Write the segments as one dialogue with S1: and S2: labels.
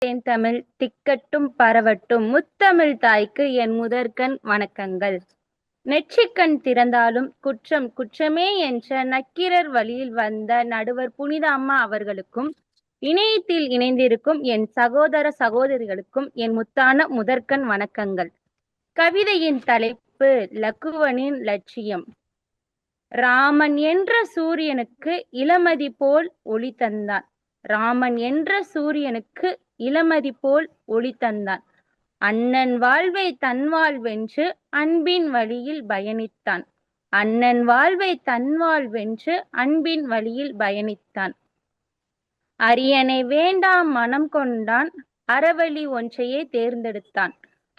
S1: தேன்தமிழ் திக்கட்டும் பரவட்டும் முத்தமிழ் தாய்க்கு என் முதற்கண் வணக்கங்கள். நெற்றிக்கண் திறந்தாலும் குற்றம் குற்றமே என்ற நக்கீரர் வழியில் வந்த நடுவர் புனித அம்மா அவர்களுக்கும், இணையத்தில் இணைந்திருக்கும் என் சகோதர சகோதரிகளுக்கும் என் முத்தான முதற்கண் வணக்கங்கள். கவிதையின் தலைப்பு லக்குவனின் லட்சியம். ராமன் என்ற சூரியனுக்கு இளமதி போல் ஒளி தந்தான். ராமன் என்ற சூரியனுக்கு இளமதி போல் ஒளி தந்தான். அண்ணன் வாழ்வை தன் வாழ்வென்று அன்பின் வழியில் பயணித்தான். அண்ணன் வாழ்வை தன் வாழ்வென்று அன்பின் வழியில் பயணித்தான். அரியணை வேண்டாம் மனம் கொண்டான், அறவழி ஒன்றையே தேர்ந்தெடுத்தான்.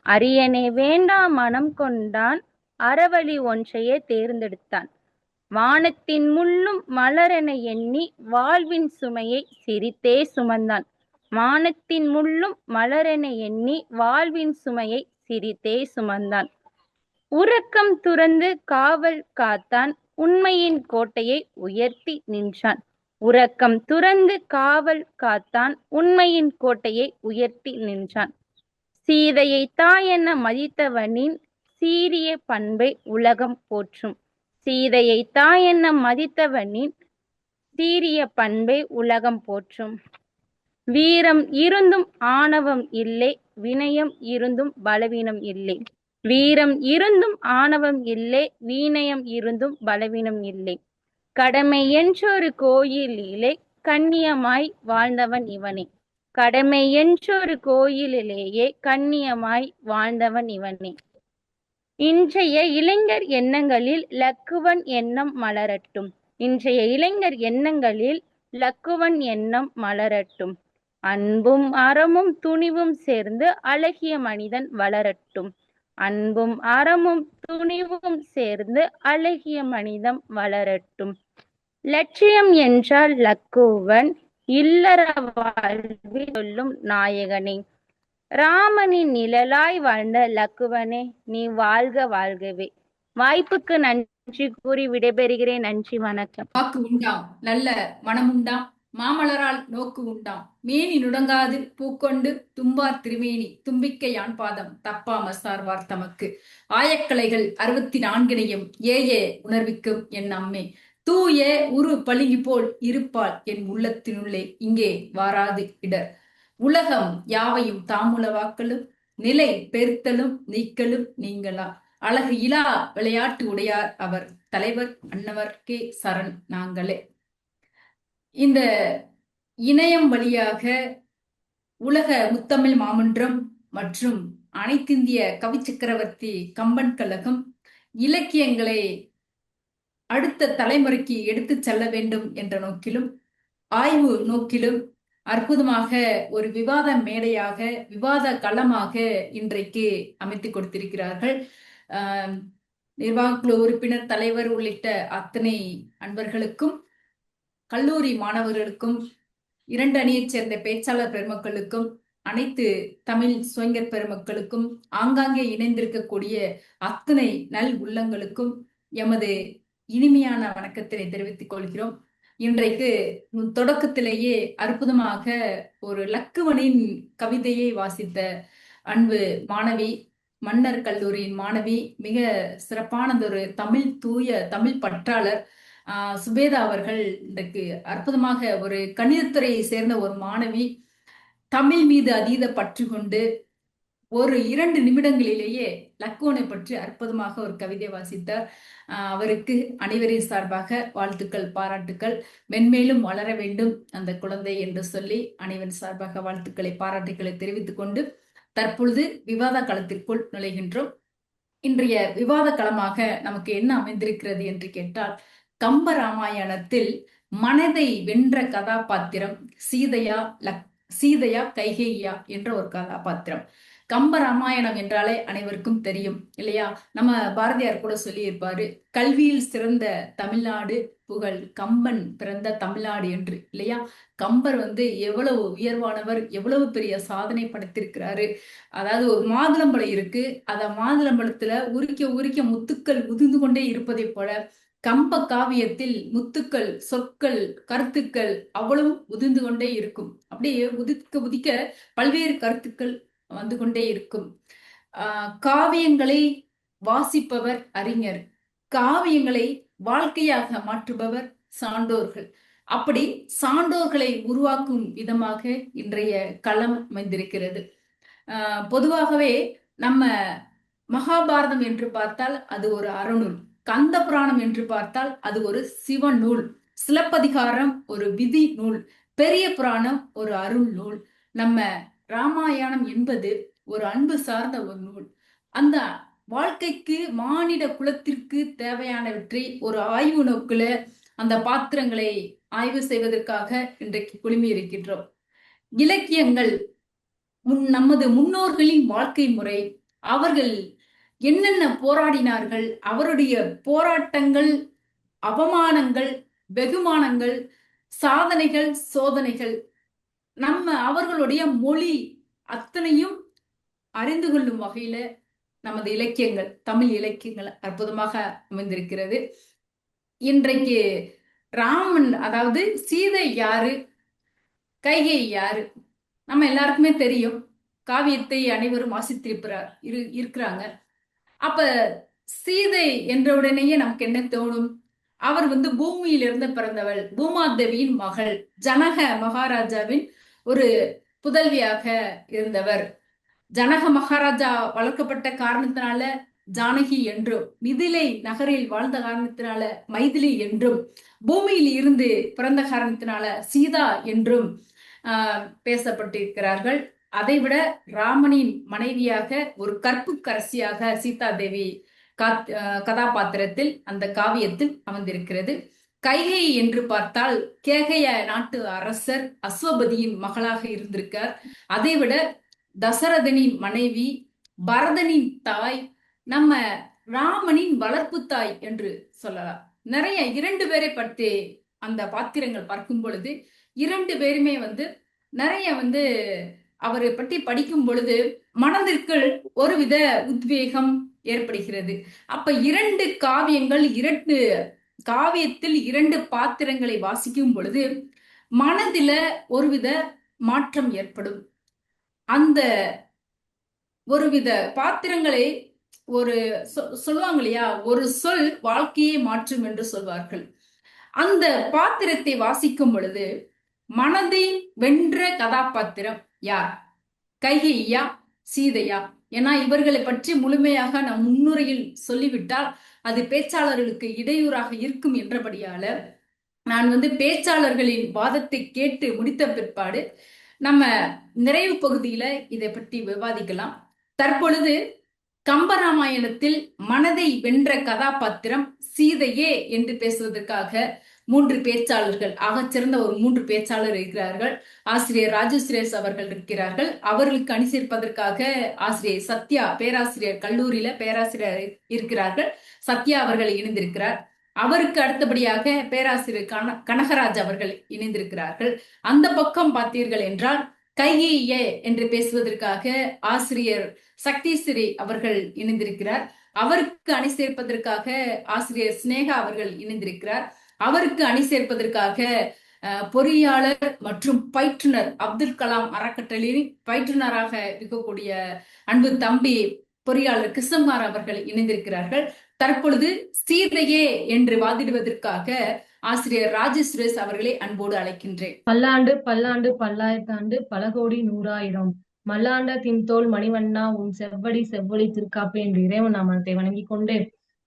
S1: அரியணை வேண்டாம் மனம் கொண்டான், அறவழி ஒன்றையே தேர்ந்தெடுத்தான். வானத்தின் முள்ளும் மலரென எண்ணி வாழ்வின் சுமையை சிரித்தே சுமந்தான். வானத்தின் முள்ளும் மலரென எண்ணி வாழ்வின் சுமையை சிரித்தே சுமந்தான். உறக்கம் துறந்து காவல் காத்தான், உண்மையின் கோட்டையை உயர்த்தி நின்றான். உறக்கம் துறந்து காவல் காத்தான், உண்மையின் கோட்டையை உயர்த்தி நின்றான். சீதையை தாயென மதித்தவனின் சீரிய பண்பை உலகம் போற்றும். சீதையை தாயென மதித்தவனின் சீரிய பண்பை உலகம் போற்றும். வீரம் இருந்தும் ஆணவம் இல்லை, வினயம் இருந்தும் பலவீனம் இல்லை. வீரம் இருந்தும் ஆணவம் இல்லை, வீணயம் இருந்தும் பலவீனம் இல்லை. கடமை என்றொரு கோயிலிலே கண்ணியமாய் வாழ்ந்தவன் இவனே. கடமை என்றொரு கோயிலிலேயே கண்ணியமாய் வாழ்ந்தவன் இவனே. இன்றைய இளைஞர் எண்ணங்களில் லக்குவன் எண்ணம் மலரட்டும். இன்றைய இளைஞர் எண்ணங்களில் லக்குவன் எண்ணம் மலரட்டும். அன்பும் அறமும் துணிவும் சேர்ந்து அழகிய மனிதன் வளரட்டும். அன்பும் அறமும் துணிவும் சேர்ந்து அழகிய மனிதன் வளரட்டும். லட்சியம் என்றால் லக்குவன், இல்லற வாழ்வில் சொல்லும் நாயகனே. ராமனின் நிழலாய் வாழ்ந்த லக்குவனே, நீ வாழ்க வாழ்கவே. வாய்ப்புக்கு நன்றி கூறி விடைபெறுகிறேன். நன்றி, வணக்கம்.
S2: வாக்கு உண்டாம், நல்ல மனமுண்டாம், மாமலரால் நோக்கு உண்டாம், மேனி நுடங்காது பூக்கொண்டு தும்பார் திருமேனி தும்பிக்கை யான் பாதம் தப்பாம சார்வார் தமக்கு. ஆயக்கலைகள் 64 ஏயே உணர்விக்கும் என் அம்மே. தூய உரு பளிங்கு போல் இருப்பாள் என் உள்ளத்தினுள்ளே, இங்கே வாராது இடர். உலகம் யாவையும் தாமுலவாக்கலும் நிலை பெருத்தலும் நீக்கலும் நீங்களா. அழகு இலா விளையாட்டு உடையார் அவர், தலைவர் அன்னவர்க்கே சரண் நாங்களே. இந்த இணையம் வழியாக உலக முத்தமிழ் மாமன்றம் மற்றும் அனைத்திந்திய கவி சக்கரவர்த்தி கம்பன் கழகம் இலக்கியங்களை அடுத்த தலைமுறைக்கு எடுத்து செல்ல வேண்டும் என்ற நோக்கிலும் ஆய்வு நோக்கிலும் அற்புதமாக ஒரு விவாத மேடையாக, விவாத களமாக இன்றைக்கு அமைத்து கொடுத்திருக்கிறார்கள். நிர்வாக உறுப்பினர், தலைவர் உள்ளிட்ட அத்தனை அன்பர்களுக்கும், கல்லூரி மாணவர்களுக்கும், 2 அணியைச் சேர்ந்த பேச்சாளர் பெருமக்களுக்கும், அனைத்து தமிழ் சுவைஞர் பெருமக்களுக்கும், ஆங்காங்கே இணைந்திருக்கக்கூடிய அத்தனை நல் உள்ளங்களுக்கும் எமது இனிமையான வணக்கத்தினை தெரிவித்துக் கொள்கிறோம். இன்றைக்கு தொடக்கத்திலேயே அற்புதமாக ஒரு லக்குவனின் கவிதையை வாசித்த அன்பு மாணவி, மன்னர் கல்லூரியின் மாணவி, மிக சிறப்பானதொரு தமிழ் தூய தமிழ் பற்றாளர் சுபேதா அவர்கள் இன்றைக்கு அற்புதமாக ஒரு கணிதத்துறையை சேர்ந்த ஒரு மாணவி தமிழ் மீது அதீத பற்று கொண்டு ஒரு 2 நிமிடங்களிலேயே லக்குவனை பற்றி அற்புதமாக ஒரு கவிதை வாசித்தார். அவருக்கு அனைவரின் சார்பாக வாழ்த்துக்கள், பாராட்டுக்கள். மென்மேலும் வளர வேண்டும் அந்த குழந்தை என்று சொல்லி அனைவரின் சார்பாக வாழ்த்துக்களை, பாராட்டுக்களை தெரிவித்துக் கொண்டு தற்பொழுது விவாத களத்திற்குள் நுழைகின்றோம். இன்றைய விவாத களமாக நமக்கு என்ன அமைந்திருக்கிறது என்று கேட்டால், கம்ப ராமாயணத்தில் மனதை வென்ற கதாபாத்திரம் சீதையா கைகேயியா என்ற ஒரு கதாபாத்திரம். கம்ப ராமாயணம் என்றாலே அனைவருக்கும் தெரியும் இல்லையா? நம்ம பாரதியார் கூட சொல்லி இருப்பாரு, கல்வியில் சிறந்த தமிழ்நாடு புகழ் கம்பன் பிறந்த தமிழ்நாடு என்று, இல்லையா? கம்பர் எவ்வளவு உயர்வானவர், எவ்வளவு பெரிய சாதனை படைத்திருக்கிறாரு. அதாவது ஒரு மாதுளம்பழம் இருக்கு, அத மாதுளம்பழத்துல உரிக்க உரிக்க முத்துக்கள் உதிர்ந்து கொண்டே இருப்பதை போல கம்ப காவியத்தில் முத்துக்கள், சொற்கள், கருத்துக்கள் அவ்வளவும் உதிர்ந்து கொண்டே இருக்கும். அப்படியே உதிக்க உதிக்க பல்வேறு கருத்துக்கள் வந்து கொண்டே இருக்கும். காவியங்களை வாசிப்பவர் அறிஞர், காவியங்களை வாழ்க்கையாக மாற்றுபவர் சான்றோர்கள். அப்படி சான்றோர்களை உருவாக்கும் விதமாக இன்றைய களம் அமைந்திருக்கிறது. பொதுவாகவே நம்ம மகாபாரதம் என்று பார்த்தால் அது ஒரு அறநூல், கந்த புராணம் என்று பார்த்தால் அது ஒரு சிவ நூல், சிலப்பதிகாரம் ஒரு விதி நூல், பெரிய புராணம் ஒரு அருள் நூல், நம்ம ராமாயணம் என்பது ஒரு அன்பு சார்ந்த ஒரு நூல். அந்த வாழ்க்கைக்கு மானிட குலத்திற்கு தேவையானவற்றை ஒரு ஆய்வு நோக்குல அந்த பாத்திரங்களை ஆய்வு செய்வதற்காக இன்றைக்கு குழுமி இருக்கின்றோம். இலக்கியங்கள் நமது முன்னோர்களின் வாழ்க்கை முறை, அவர்கள் என்னென்ன போராடினார்கள், அவருடைய போராட்டங்கள், அவமானங்கள், வெகுமானங்கள், சாதனைகள், சோதனைகள், நம்ம அவர்களுடைய மொழி அத்தனையும் அறிந்து கொள்ளும் வகையில நமது இலக்கியங்கள், தமிழ் இலக்கியங்கள் அற்புதமாக அமைந்திருக்கிறது. இன்றைக்கு ராமன், அதாவது சீதை யாரு, கைகை யாரு, நம்ம எல்லாருக்குமே தெரியும். காவியத்தை அனைவரும் இருக்கிறாங்க. அப்ப சீதை என்ற உடனேயே நமக்கு என்ன தோணும்? அவர் பூமியிலிருந்து பிறந்தவள், பூமாதேவியின் மகள், ஜனக மகாராஜாவின் ஒரு புதல்வியாக இருந்தவர். ஜனக மகாராஜா வளர்க்கப்பட்ட காரணத்தினால ஜானகி என்றும், மிதிலை நகரில் வாழ்ந்த காரணத்தினால மைதிலி என்றும், பூமியில் இருந்து பிறந்த காரணத்தினால சீதா என்றும் பேசப்பட்டிருக்கிறார்கள். அதைவிட ராமனின் மனைவியாக ஒரு கற்புக்கரசியாக சீதா தேவி கதாபாத்திரத்தில் அந்த காவியத்தில் அமர்ந்திருக்கிறது. கைகை என்று பார்த்தால் கேகய நாட்டு அரசர் அஸ்வபதியின் மகளாக இருந்திருக்கார். அதைவிட தசரதனின் மனைவி, பரதனின் தாய், நம்ம ராமனின் வளர்ப்பு தாய் என்று சொல்லலாம். நிறைய இரண்டு பேரை பற்றி அந்த பாத்திரங்கள் பார்க்கும் பொழுது இரண்டு பேருமே நிறைய அவரை பற்றி படிக்கும் பொழுது மனதிற்கு ஒருவித உத்வேகம் ஏற்படுகிறது. அப்ப இரண்டு காவியங்கள், இரண்டு காவியத்தில் இரண்டு பாத்திரங்களை வாசிக்கும் பொழுது மனதில ஒருவித மாற்றம் ஏற்படும். அந்த ஒருவித பாத்திரங்களை ஒரு சொல்லுவாங்க இல்லையா, ஒரு சொல் வாழ்க்கையை மாற்றும் என்று சொல்வார்கள். அந்த பாத்திரத்தை வாசிக்கும் பொழுது மனதை வென்ற கதாபாத்திரம் யார்? கைகையா, சீதையா? ஏன்னா இவர்களை பற்றி முழுமையாக நம் முன்னுரையில் சொல்லிவிட்டால் அது பேச்சாளர்களுக்கு இடையூறாக இருக்கும் என்றபடியால நான் பேச்சாளர்களின் வாதத்தை கேட்டு முடித்த பிற்பாடு நம்ம நிறைவு பகுதியில இதை பற்றி விவாதிக்கலாம். தற்பொழுது கம்பராமாயணத்தில் மனதை வென்ற கதாபாத்திரம் சீதையே என்று பேசுவதற்காக மூன்று பேச்சாளர்கள், ஆகச்சிறந்த ஒரு மூன்று பேச்சாளர் இருக்கிறார்கள். ஆசிரியர் ராஜு சுரேஷ் அவர்கள் இருக்கிறார்கள். அவர்களுக்கு அணி சேர்ப்பதற்காக ஆசிரியர் சத்யா, பேராசிரியர், கல்லூரியில பேராசிரியர் இருக்கிறார்கள். சத்யா அவர்கள் இணைந்திருக்கிறார். அவருக்கு அடுத்தபடியாக பேராசிரியர் கனகராஜ் அவர்கள் இணைந்திருக்கிறார்கள். அந்த பக்கம் பார்த்தீர்கள் என்றால் கைகேயே என்று பேசுவதற்காக ஆசிரியர் சக்திஸ்ரீ அவர்கள் இணைந்திருக்கிறார். அவருக்கு அணி சேர்ப்பதற்காக ஆசிரியர் ஸ்னேகா அவர்கள் இணைந்திருக்கிறார். அவருக்கு அணி சேர்ப்பதற்காக பொறியாளர் மற்றும் பயிற்றுனர், அப்துல் கலாம் அறக்கட்டளையின் பயிற்றுனராக இருக்கக்கூடிய அன்பு தம்பி பொறியாளர் கிருஷ்ணகுமார் அவர்கள் இணைந்திருக்கிறார்கள். தற்பொழுது சீதையே என்று வாதிடுவதற்காக ஆசிரியர் ராஜு சுரேஷ் அவர்களை அன்போடு அழைக்கின்றேன்.
S3: பல்லாண்டு பல்லாண்டு பல்லாயிரத்தாண்டு பல கோடி நூறாயிரம் மல்லாண்ட தின்தோல் மணிவண்ணா உன் செவ்வடி செவ்வொளி திருக்காப்பு என்று இறைவன் நாமத்தை வணங்கி கொண்டு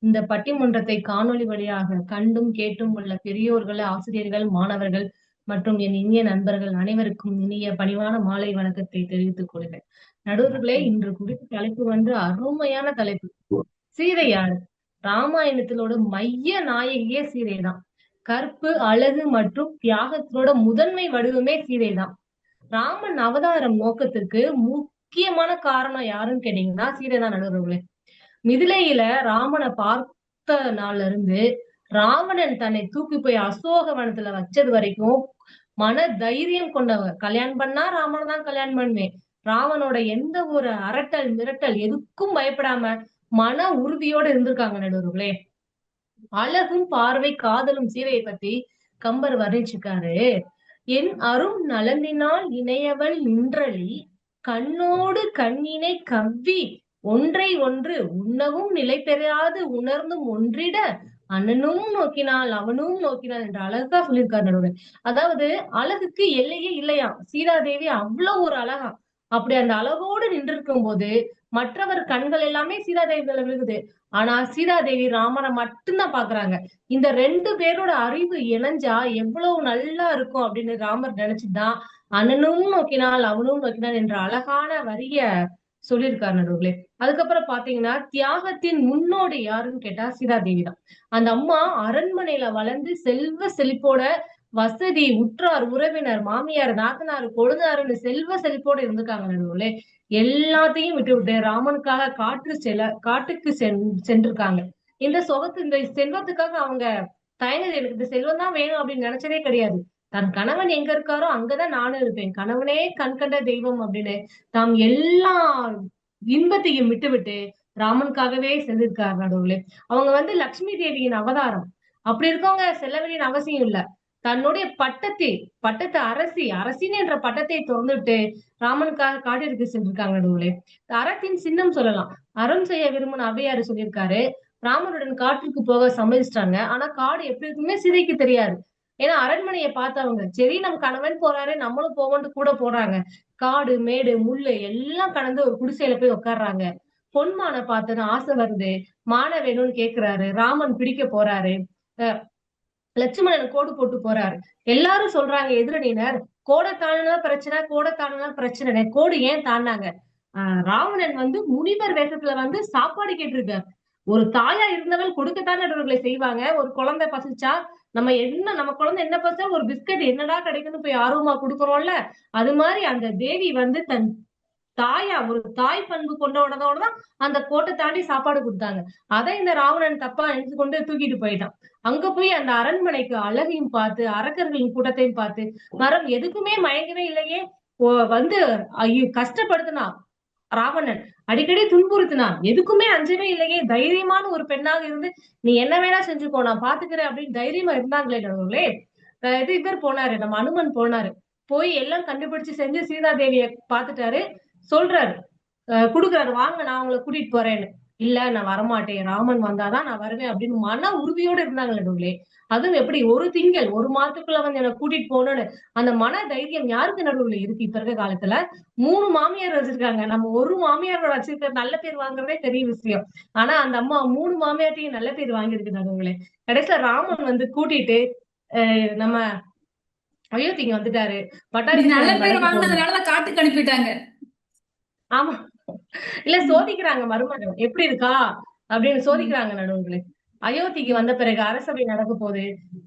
S3: இந்த பட்டிமன்றத்தை காணொலி வழியாக கண்டும் கேட்டும் உள்ள பெரியோர்கள், ஆசிரியர்கள், மாணவர்கள் மற்றும் என் இனிய நண்பர்கள் அனைவருக்கும் இனிய பணிவான மாலை வணக்கத்தை தெரிவித்துக் கொள்கிறேன். நடுவர்களே, இன்று குறித்த தலைப்பு அருமையான தலைப்பு. சீதை யாரு? ராமாயணத்திலோட மைய நாயகியே சீதை தான். கற்பு, அழகு மற்றும் தியாகத்தினோட முதன்மை வடிவமே சீதை தான். ராமன் அவதாரம் நோக்கத்திற்கு முக்கியமான காரணம் யாருன்னு கேட்டீங்கன்னா சீதை தான். நடுவர்களே, மிதிலையில ராமனை பார்த்த நாள்ல இருந்து ராவணன் தன்னை தூக்கி போய் அசோகவனத்துல வச்சது வரைக்கும் மன தைரியம் கொண்டவங்க. கல்யாணம் பண்ணா ராமனை தான் கல்யாணம் பண்ணுவேன், ராவனோட எந்த ஒரு அரட்டல் மிரட்டல் எதுக்கும் பயப்படாம மன உறுதியோட இருந்திருக்காங்க நடுவர்களே. அழகும் பார்வை காதலும் சீதையை பத்தி கம்பர் வர்ணிச்சிருக்காரு. என் அரும் நலந்தினால் இணையவள் நின்றளி கண்ணோடு கண்ணினை கவ்வி ஒன்றை ஒன்று உண்ணவும் நிலை பெறாது உணர்ந்தும் ஒன்றிட அண்ணனும் நோக்கினாள் அவனும் நோக்கினாள் என்ற அழகா சொல்லியிருக்காரு நடுவர். அதாவது அழகுக்கு எல்லையே இல்லையா. சீதாதேவி அவ்வளவு ஒரு அழகா. அப்படி அந்த அழகோடு நின்று இருக்கும் போது மற்றவர் கண்கள் எல்லாமே சீதாதேவி மேல விழுகுது. ஆனா சீதாதேவி ராமனை மட்டும்தான் பாக்குறாங்க. இந்த 2 பேரோட அறிவு இணைஞ்சா எவ்வளவு நல்லா இருக்கும் அப்படின்னு ராமர் நினைச்சுதான் அண்ணனும் நோக்கினாள் அவனும் நோக்கினாள் என்ற அழகான வரிய சொல்லியிருக்காரு நடுவுல. அதுக்கப்புறம் பாத்தீங்கன்னா தியாகத்தின் முன்னோடி யாருன்னு கேட்டா சீதாதேவி தான். அந்த அம்மா அரண்மனையில வளர்ந்து செல்வ செழிப்போட வசதி உற்றார் உறவினர் மாமியார் நாத்தனார் கொழுந்தாருன்னு செல்வ செழிப்போட இருந்திருக்காங்க நடுவுல. எல்லாத்தையும் விட்டு விட்டு ராமனுக்காக காட்டுக்கு சென்றிருக்காங்க. இந்த செல்வத்துக்காக அவங்க தயங்குது. எனக்கு இந்த செல்வம் தான் வேணும் அப்படின்னு நினைச்சதே கிடையாது. தன் கணவன் எங்க இருக்காரோ அங்கதான் நானும் இருப்பேன், கணவனே கண் கண்ட தெய்வம் அப்படின்னு தாம் எல்லா இன்பத்தையும் விட்டு ராமனுக்காகவே சென்றிருக்காரு நடுவுல. அவங்க லட்சுமி தேவியின் அவதாரம். அப்படி இருக்கவங்க செல்ல வேண்டிய அவசியம் இல்ல. தன்னுடைய பட்டத்தை அரசின் என்ற பட்டத்தை திறந்துட்டு ராமனுக்காக காட்டிற்கு சென்றிருக்காங்க நடுவுல. அறத்தின் சின்னம் சொல்லலாம். அறம் செய்ய விரும்பின அவ்வையாரு சொல்லியிருக்காரு, ராமனுடன் காட்டிற்கு போக சம்மதிச்சிட்டாங்க. ஆனா காடு எப்படி இருக்குமே சீதைக்கு தெரியாது. ஏன்னா அரண்மனையை பார்த்தவங்க சரி நம்ம கணவன் போறாரு நம்மளும் போவோம்னு கூட போறாங்க. காடு மேடு முள்ளு எல்லாம் கடந்து ஒரு குடிசையில போய் உட்கார்றாங்க. பொன்மானை பார்த்ததுன்னு ஆசை வருது. மானை வேணும்னு கேக்குறாரு. ராமன் பிடிக்க போறாரு. லட்சுமணன் கோடு போட்டு போறாரு. எல்லாரும் சொல்றாங்க எதிரணியினர், கோடை தாண்டினா பிரச்சனை. கோடு ஏன் தாண்டாங்க? ராவணன் முனிவர் வேஷத்துல சாப்பாடு கேட்டிருக்காரு. ஒரு தாயா இருந்தவள் கொடுக்கத்தானே நடுவர்களை செய்வாங்க. ஒரு குழந்தை பசிச்சா நம்ம குழந்தை என்ன பசிச்சா ஒரு பிஸ்கட் என்னடா கிடைக்குன்னு போய் ஆர்வமா கொடுக்குறோம்ல. அது மாதிரி அந்த தேவி தன் ஒரு தாய் பண்பு கொண்டோடதான் அந்த கோட்டை தாண்டி சாப்பாடு கொடுத்தாங்க. அதை இந்த ராவணன் தப்பா நினைச்சு கொண்டு தூக்கிட்டு போயிட்டான். அங்க போய் அந்த அரண்மனைக்கு அழகையும் பார்த்து அரக்கர்களின் கூட்டத்தையும் பார்த்து மரம் எதுக்குமே மயங்கவே இல்லையே. கஷ்டப்படுத்தினா ராவணன், அடிக்கடி துன்புறுத்தினான், எதுக்குமே அஞ்சவே இல்லையே. தைரியமான ஒரு பெண்ணாக இருந்து நீ என்ன வேணா செஞ்சுக்கோ நான் பாத்துக்கிறேன் அப்படின்னு தைரியமா இருந்தாங்களே நடுவுகளே. இவர் போனாரு, நம்ம அனுமன் போனாரு. போய் எல்லாம் கண்டுபிடிச்சு செஞ்சு சீதாதேவிய பாத்துட்டாரு. சொல்றாரு, குடுக்குறாரு, வாங்க நான் உங்களை கூட்டிட்டு போறேன்னு. இல்ல நான் வரமாட்டேன், ராமன் வந்தாதான் நான் வருவேன் அப்படின்னு மன உறுதியோட இருந்தாங்க நடுவுகளே. அதுவும் எப்படி ஒரு மாதத்துக்குள்ள என்னை கூட்டிட்டு போகணும்னு அந்த மன தைரியம் யாருக்கு நடுவுல இருக்கு? இப்ப இருக்க காலத்துல 3 மாமியார் வச்சிருக்காங்க. நம்ம ஒரு மாமியாரோட வச்சிருக்க நல்ல பேர் வாங்குறதே பெரிய விஷயம். ஆனா அந்த அம்மா 3 மாமியார்ட்டையும் நல்ல பேர் வாங்கியிருக்கு நடுவுகளே. கடைசியில ராமன் கூட்டிட்டு நம்ம அயோத்திக்கு வந்துட்டாரு.
S2: நல்ல பேர் வாங்கினதுனால காட்டுக்கு அனுப்பிட்டாங்க.
S3: ஆமா, இல்ல சோதிக்கிறாங்க மருமகன் எப்படி இருக்கா அப்படின்னு சோதிக்கிறாங்க நடுவுகளே. அயோத்திக்கு வந்த பிறகு அரசவை நடக்க போது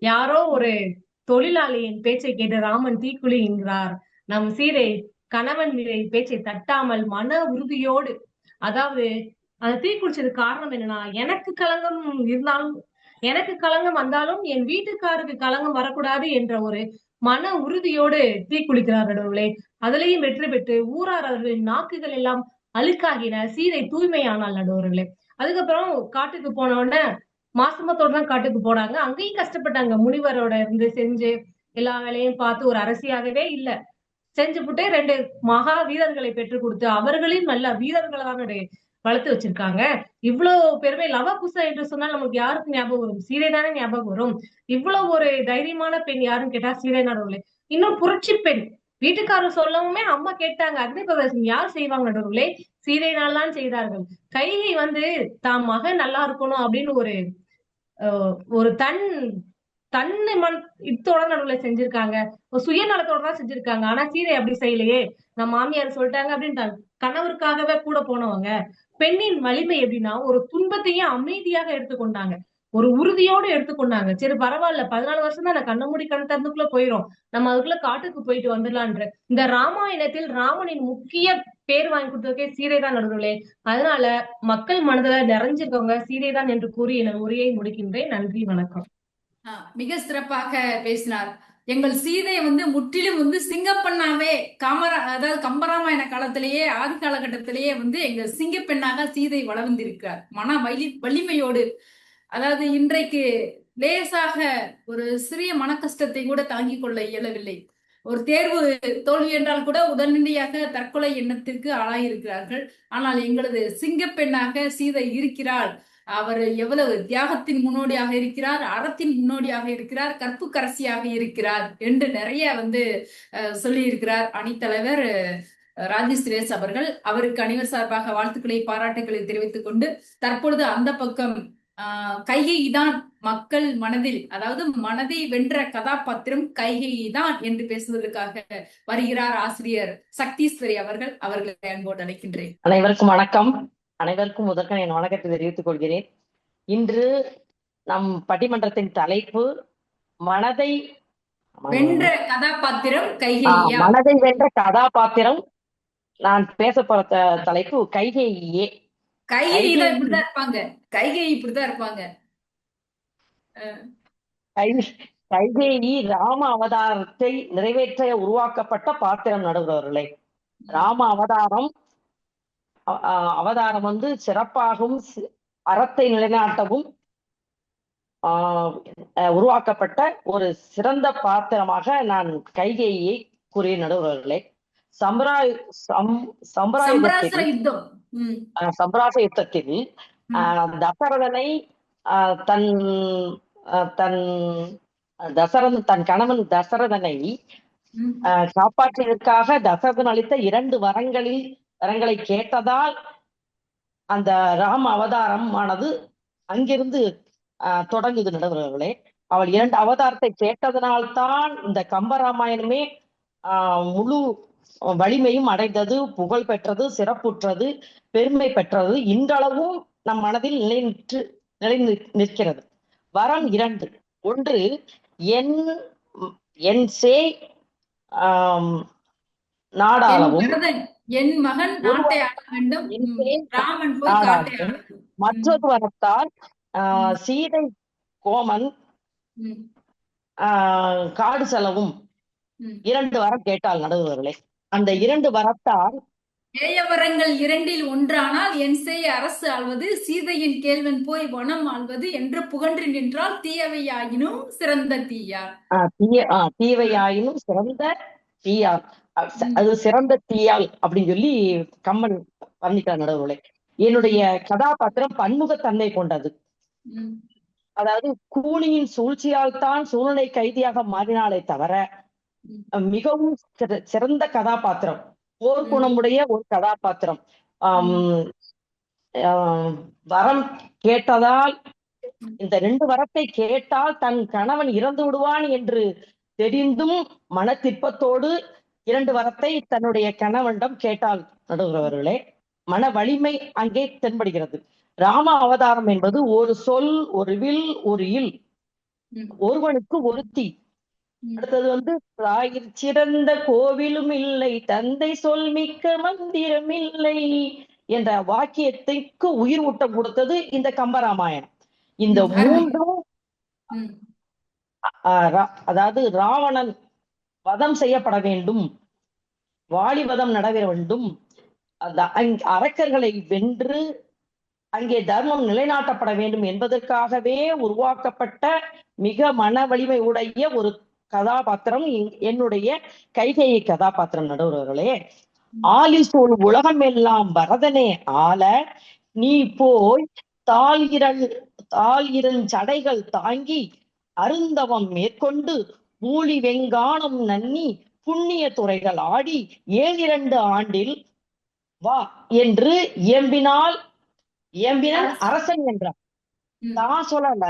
S3: யாரோ ஒரு தொழிலாளியின் பேச்சை கேட்டு ராமன் தீக்குளிங்கிறார். நம் சீதை கணவன் பேச்சை தட்டாமல் மன உறுதியோடு, அதாவது அந்த தீக்குளிச்சதுக்கு காரணம் என்னன்னா, எனக்கு களங்கம் வந்தாலும் என் வீட்டுக்காருக்கு களங்கம் வரக்கூடாது என்ற ஒரு மன உறுதியோடு தீக்குளிக்கிறார் நடுவுகளே. அதுலயும் வெற்றி பெற்று ஊரார் அவர்களின் நாக்குகள் எல்லாம் அழுக்காகின. சீதை தூய்மையானால் நடுவர்களே. அதுக்கப்புறம் காட்டுக்கு போன உடனே மாசமத்தோட தான் காட்டுக்கு போனாங்க. அங்கேயும் கஷ்டப்பட்டாங்க. முனிவரோட இருந்து செஞ்சு எல்லா வேலையும் பார்த்து ஒரு அரசியாகவே இல்ல செஞ்சு விட்டு 2 மகா வீரர்களை பெற்றுக் கொடுத்து அவர்களையும் நல்ல வீரர்களை தான் வளர்த்து வச்சிருக்காங்க. இவ்வளவு பெருமை. லவகுசா என்று சொன்னால் நமக்கு யாருக்கு ஞாபகம் வரும்? சீதை தானே ஞாபகம் வரும். இவ்வளவு ஒரு தைரியமான பெண் யாருன்னு கேட்டா சீதை நடுவுல. இன்னும் புரட்சி பெண். வீட்டுக்காரர் சொல்லவுமே அம்மா கேட்டாங்க, அக்னி பிரதர்சனம் யார் செய்வாங்க நடுவுகளே? சீதையினால்தான் செய்தார்கள். கைகை தாம் மகன் நல்லா இருக்கணும் அப்படின்னு ஒரு இத்தோட நடுவுல செஞ்சிருக்காங்க. ஒரு சுயநலத்தோட தான் செஞ்சிருக்காங்க. ஆனா சீதை அப்படி செய்யலையே. நம்ம மாமியார் சொல்லிட்டாங்க அப்படின்னு கணவருக்காகவே கூட போனவங்க. பெண்ணின் வலிமை எப்படின்னா ஒரு துன்பத்தையும் அமைதியாக எடுத்துக்கொண்டாங்க. ஒரு உறுதியோடு எடுத்துக்கொண்டாங்க. சரி பரவாயில்ல, 14 வருஷம் தான் நான் கண்ண மூடி கண்ண திறந்துக்குள்ள போயிரும், நம்ம அதுக்குள்ள காட்டுக்கு போயிட்டு வந்துடலான்ற இந்த ராமாயணத்தில் ராமனின் முக்கிய பேர் வாங்கி கொடுத்ததுக்கே சீதை தான் நடுவுகளே. அதனால மக்கள் மனதுல நிறைஞ்சிருக்கவங்க சீதை தான் என்று கூறி என் உரையை முடிக்கின்றேன். நன்றி, வணக்கம்.
S2: மிக சிறப்பாக பேசினார். எங்கள் சீதை முற்றிலும் சிங்கப்பெண்ணாவே அதாவது கம்பராமாயண காலத்திலேயே ஆதி காலகட்டத்திலேயே எங்க சிங்கப்பெண்ணாக சீதை வளர்ந்திருக்கிறார். மன வலிமையோடு அதாவது இன்றைக்கு லேசாக ஒரு சிறிய மனக்கஷ்டத்தை கூட தாங்கிக் கொள்ள இயலவில்லை. ஒரு தேர்வு தோல்வி என்றால் கூட உடனடியாக தற்கொலை எண்ணத்திற்கு ஆளாயிருக்கிறார்கள். ஆனால் எங்களது சிங்கப்பெண்ணாக சீதை இருக்கிறாள். அவர் எவ்வளவு தியாகத்தின் முன்னோடியாக இருக்கிறார், அறத்தின் முன்னோடியாக இருக்கிறார், கற்புக்கரசியாக இருக்கிறார் என்று நிறைய சொல்லி இருக்கிறார் அணித்தலைவர் ராஜேஷ் சுரேஷ் அவர்கள். அவருக்கு அனைவர் சார்பாக வாழ்த்துக்களை, பாராட்டுக்களை தெரிவித்துக் கொண்டு தற்பொழுது அந்த பக்கம் கைகேயி தான் மக்கள் மனதில், அதாவது மனதை வென்ற கதாபாத்திரம் கைகேயி தான் என்று பேசுவதற்காக வருகிறார் ஆசிரியர் சக்தீஸ்வரி அவர்கள். அவர்களை அன்போடு அழைக்கின்றேன்.
S4: அனைவருக்கும் வணக்கம். அனைவருக்கும் முதற்க என் வணக்கத்தை தெரிவித்துக் கொள்கிறேன். இன்று நம் பட்டிமன்றத்தின் தலைப்பு மனதை
S2: வென்ற கதாபாத்திரம் கைகேயியா?
S4: மனதை வென்ற கதாபாத்திரம். நான் பேச போற தலைப்பு கைகேயியே.
S2: கைகேயி தான் இப்படிதான் இருப்பாங்க. கைகேயி இப்படிதான் இருப்பாங்க.
S4: கைகேயி ராம அவதாரத்தை நிறைவேற்ற உருவாக்கப்பட்ட பாத்திரம் நடுவர்களே. ராம அவதாரம் சிறப்பாகவும் அறத்தை நிலைநாட்டவும் உருவாக்கப்பட்ட ஒரு சிறந்த பாத்திரமாக நான் கைகேயியை கூறிய நடுவர்களே. சம்பிராச யுத்தத்தில் தசரதனை தன் கணவன் தசரதனை காப்பாற்றியதற்காக தசரதன் அளித்த 2 வரங்களை கேட்டதால் அந்த ராம அவதாரம் ஆனது அங்கிருந்து தொடங்குது நடுவர்களே. அவள் 2 அவதாரத்தை கேட்டதனால்தான் இந்த கம்பராமாயணமே முழு வலிமையும் அடைந்தது, புகழ் பெற்றது, சிறப்புற்றது, பெருமை பெற்றது, இன்றளவும் நம் மனதில் நிலை நிற்கிறது. வரம் 2. ஒன்று என் சேய் நாடாளவும்,
S2: என் மகன் நாட்டை ஆள வேண்டும், ராமன் போய் காட்டை ஆள வேண்டும்.
S4: மற்றொரு வரத்தால் சீதை கோமன் காடு செலவும் 2 வரம் கேட்டாள் நடுவர்களே. அந்த 2 வரத்தால்
S2: ஏயவரங்கள் 2இல் ஒன்றானால் என் செய் அரசு ஆள்வது, சீதையின் கேள்வன் போய் வனம் ஆள்வது என்று புகன்று நின்றால் தீயவையாயினும் சிறந்த தீயார்.
S4: தீவையாயினும் சிறந்த தீயார், அது சிறந்த தீயாள் அப்படின்னு சொல்லி கம்மன் வர்ணிக்கிறார் நடுவர்களே. என்னுடைய கதாபாத்திரம் பன்முகத்தன்மை கொண்டது. அதாவது கூனியின் சூழ்ச்சியால் தான் சூழ்நிலை கைதியாக மாறினாலே தவிர மிகவும் சிறந்த கதாபாத்திரம், போர்க்குணமுடைய ஒரு கதாபாத்திரம். வரம் கேட்டதால், இந்த 2 வரத்தை கேட்டால் தன் கணவன் இறந்து விடுவான் என்று தெரிந்தும் மனத்திற்பத்தோடு 2 வரத்தை தன்னுடைய கணவனிடம் கேட்டால் நடுகிறவர்களே. மன வலிமை அங்கே தென்படுகிறது. ராம அவதாரம் என்பது ஒரு சொல், ஒரு வில், ஒரு இல், ஒருவனுக்கு ஒருத்தி. அடுத்தது தாயிற் சிறந்த கோவிலும் இல்லை, தந்தை சொல் மிக்க மந்திரம் இல்லை என்ற வாக்கியத்திற்கு உயிர் ஊட்டம் கொடுத்தது இந்த கம்பராமாயணம். இந்த 3ம் அதாவது ராவணன் வதம் செய்யப்பட வேண்டும், வாலிவதம் நடைபெற வேண்டும், அரக்கர்களை வென்று அங்கே தர்மம் நிலைநாட்டப்பட வேண்டும் என்பதற்காகவே உருவாக்கப்பட்ட மிக மன வலிமை உடைய ஒரு கதாபாத்திரம் என்னுடைய கைகேயி கதாபாத்திரம் நடுவர்களே. ஆலிசோல் உலகம் எல்லாம் பரதனே ஆள, நீ போய் தாள் சடைகள் தாங்கி அருந்தவம் மேற்கொண்டு ஊழி வெங்கானம் நன்னி புண்ணிய துறைகள் ஆடி 7 ஆண்டில் வா என்று இயம்பினான் அரசன் என்றார். தான் சொல்லல,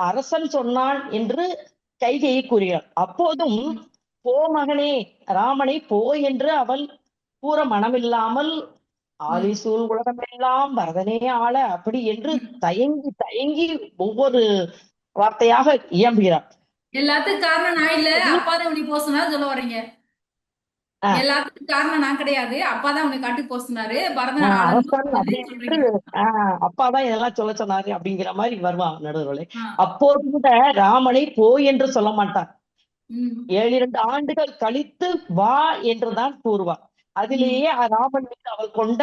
S4: அரசன் சொன்னான் என்று கைகேயி கூறுகிறார். அப்போதும் போ மகனே, ராமனை போ என்று அவள் கூற மனமில்லாமல் ஆலிசூல் உலகமெல்லாம் பரதனே ஆள அப்படி என்று தயங்கி ஒவ்வொரு வார்த்தையாக இயம்புகிறார்.
S2: எல்லாத்துக்கும் காரணம் நான் இல்ல, அப்பாதான் உனக்கு போ சொன்னாரு சொல்ல வர்றீங்க. எல்லாத்துக்கும் காரணம் நான் கிடையாது, அப்பாதான் உனக்கு காட்டு போ சொன்னாரு,
S4: அப்பாதான் இதெல்லாம் சொல்ல சொன்னாரு அப்படிங்கிற மாதிரி வருவான் நடுவர்களே. அப்போது கூட ராமனை போ என்று சொல்ல மாட்டார். 7 ஆண்டுகள் கழித்து வா என்றுதான் கூறுவார். அதிலேயே ராமன் மீது அவள் கொண்ட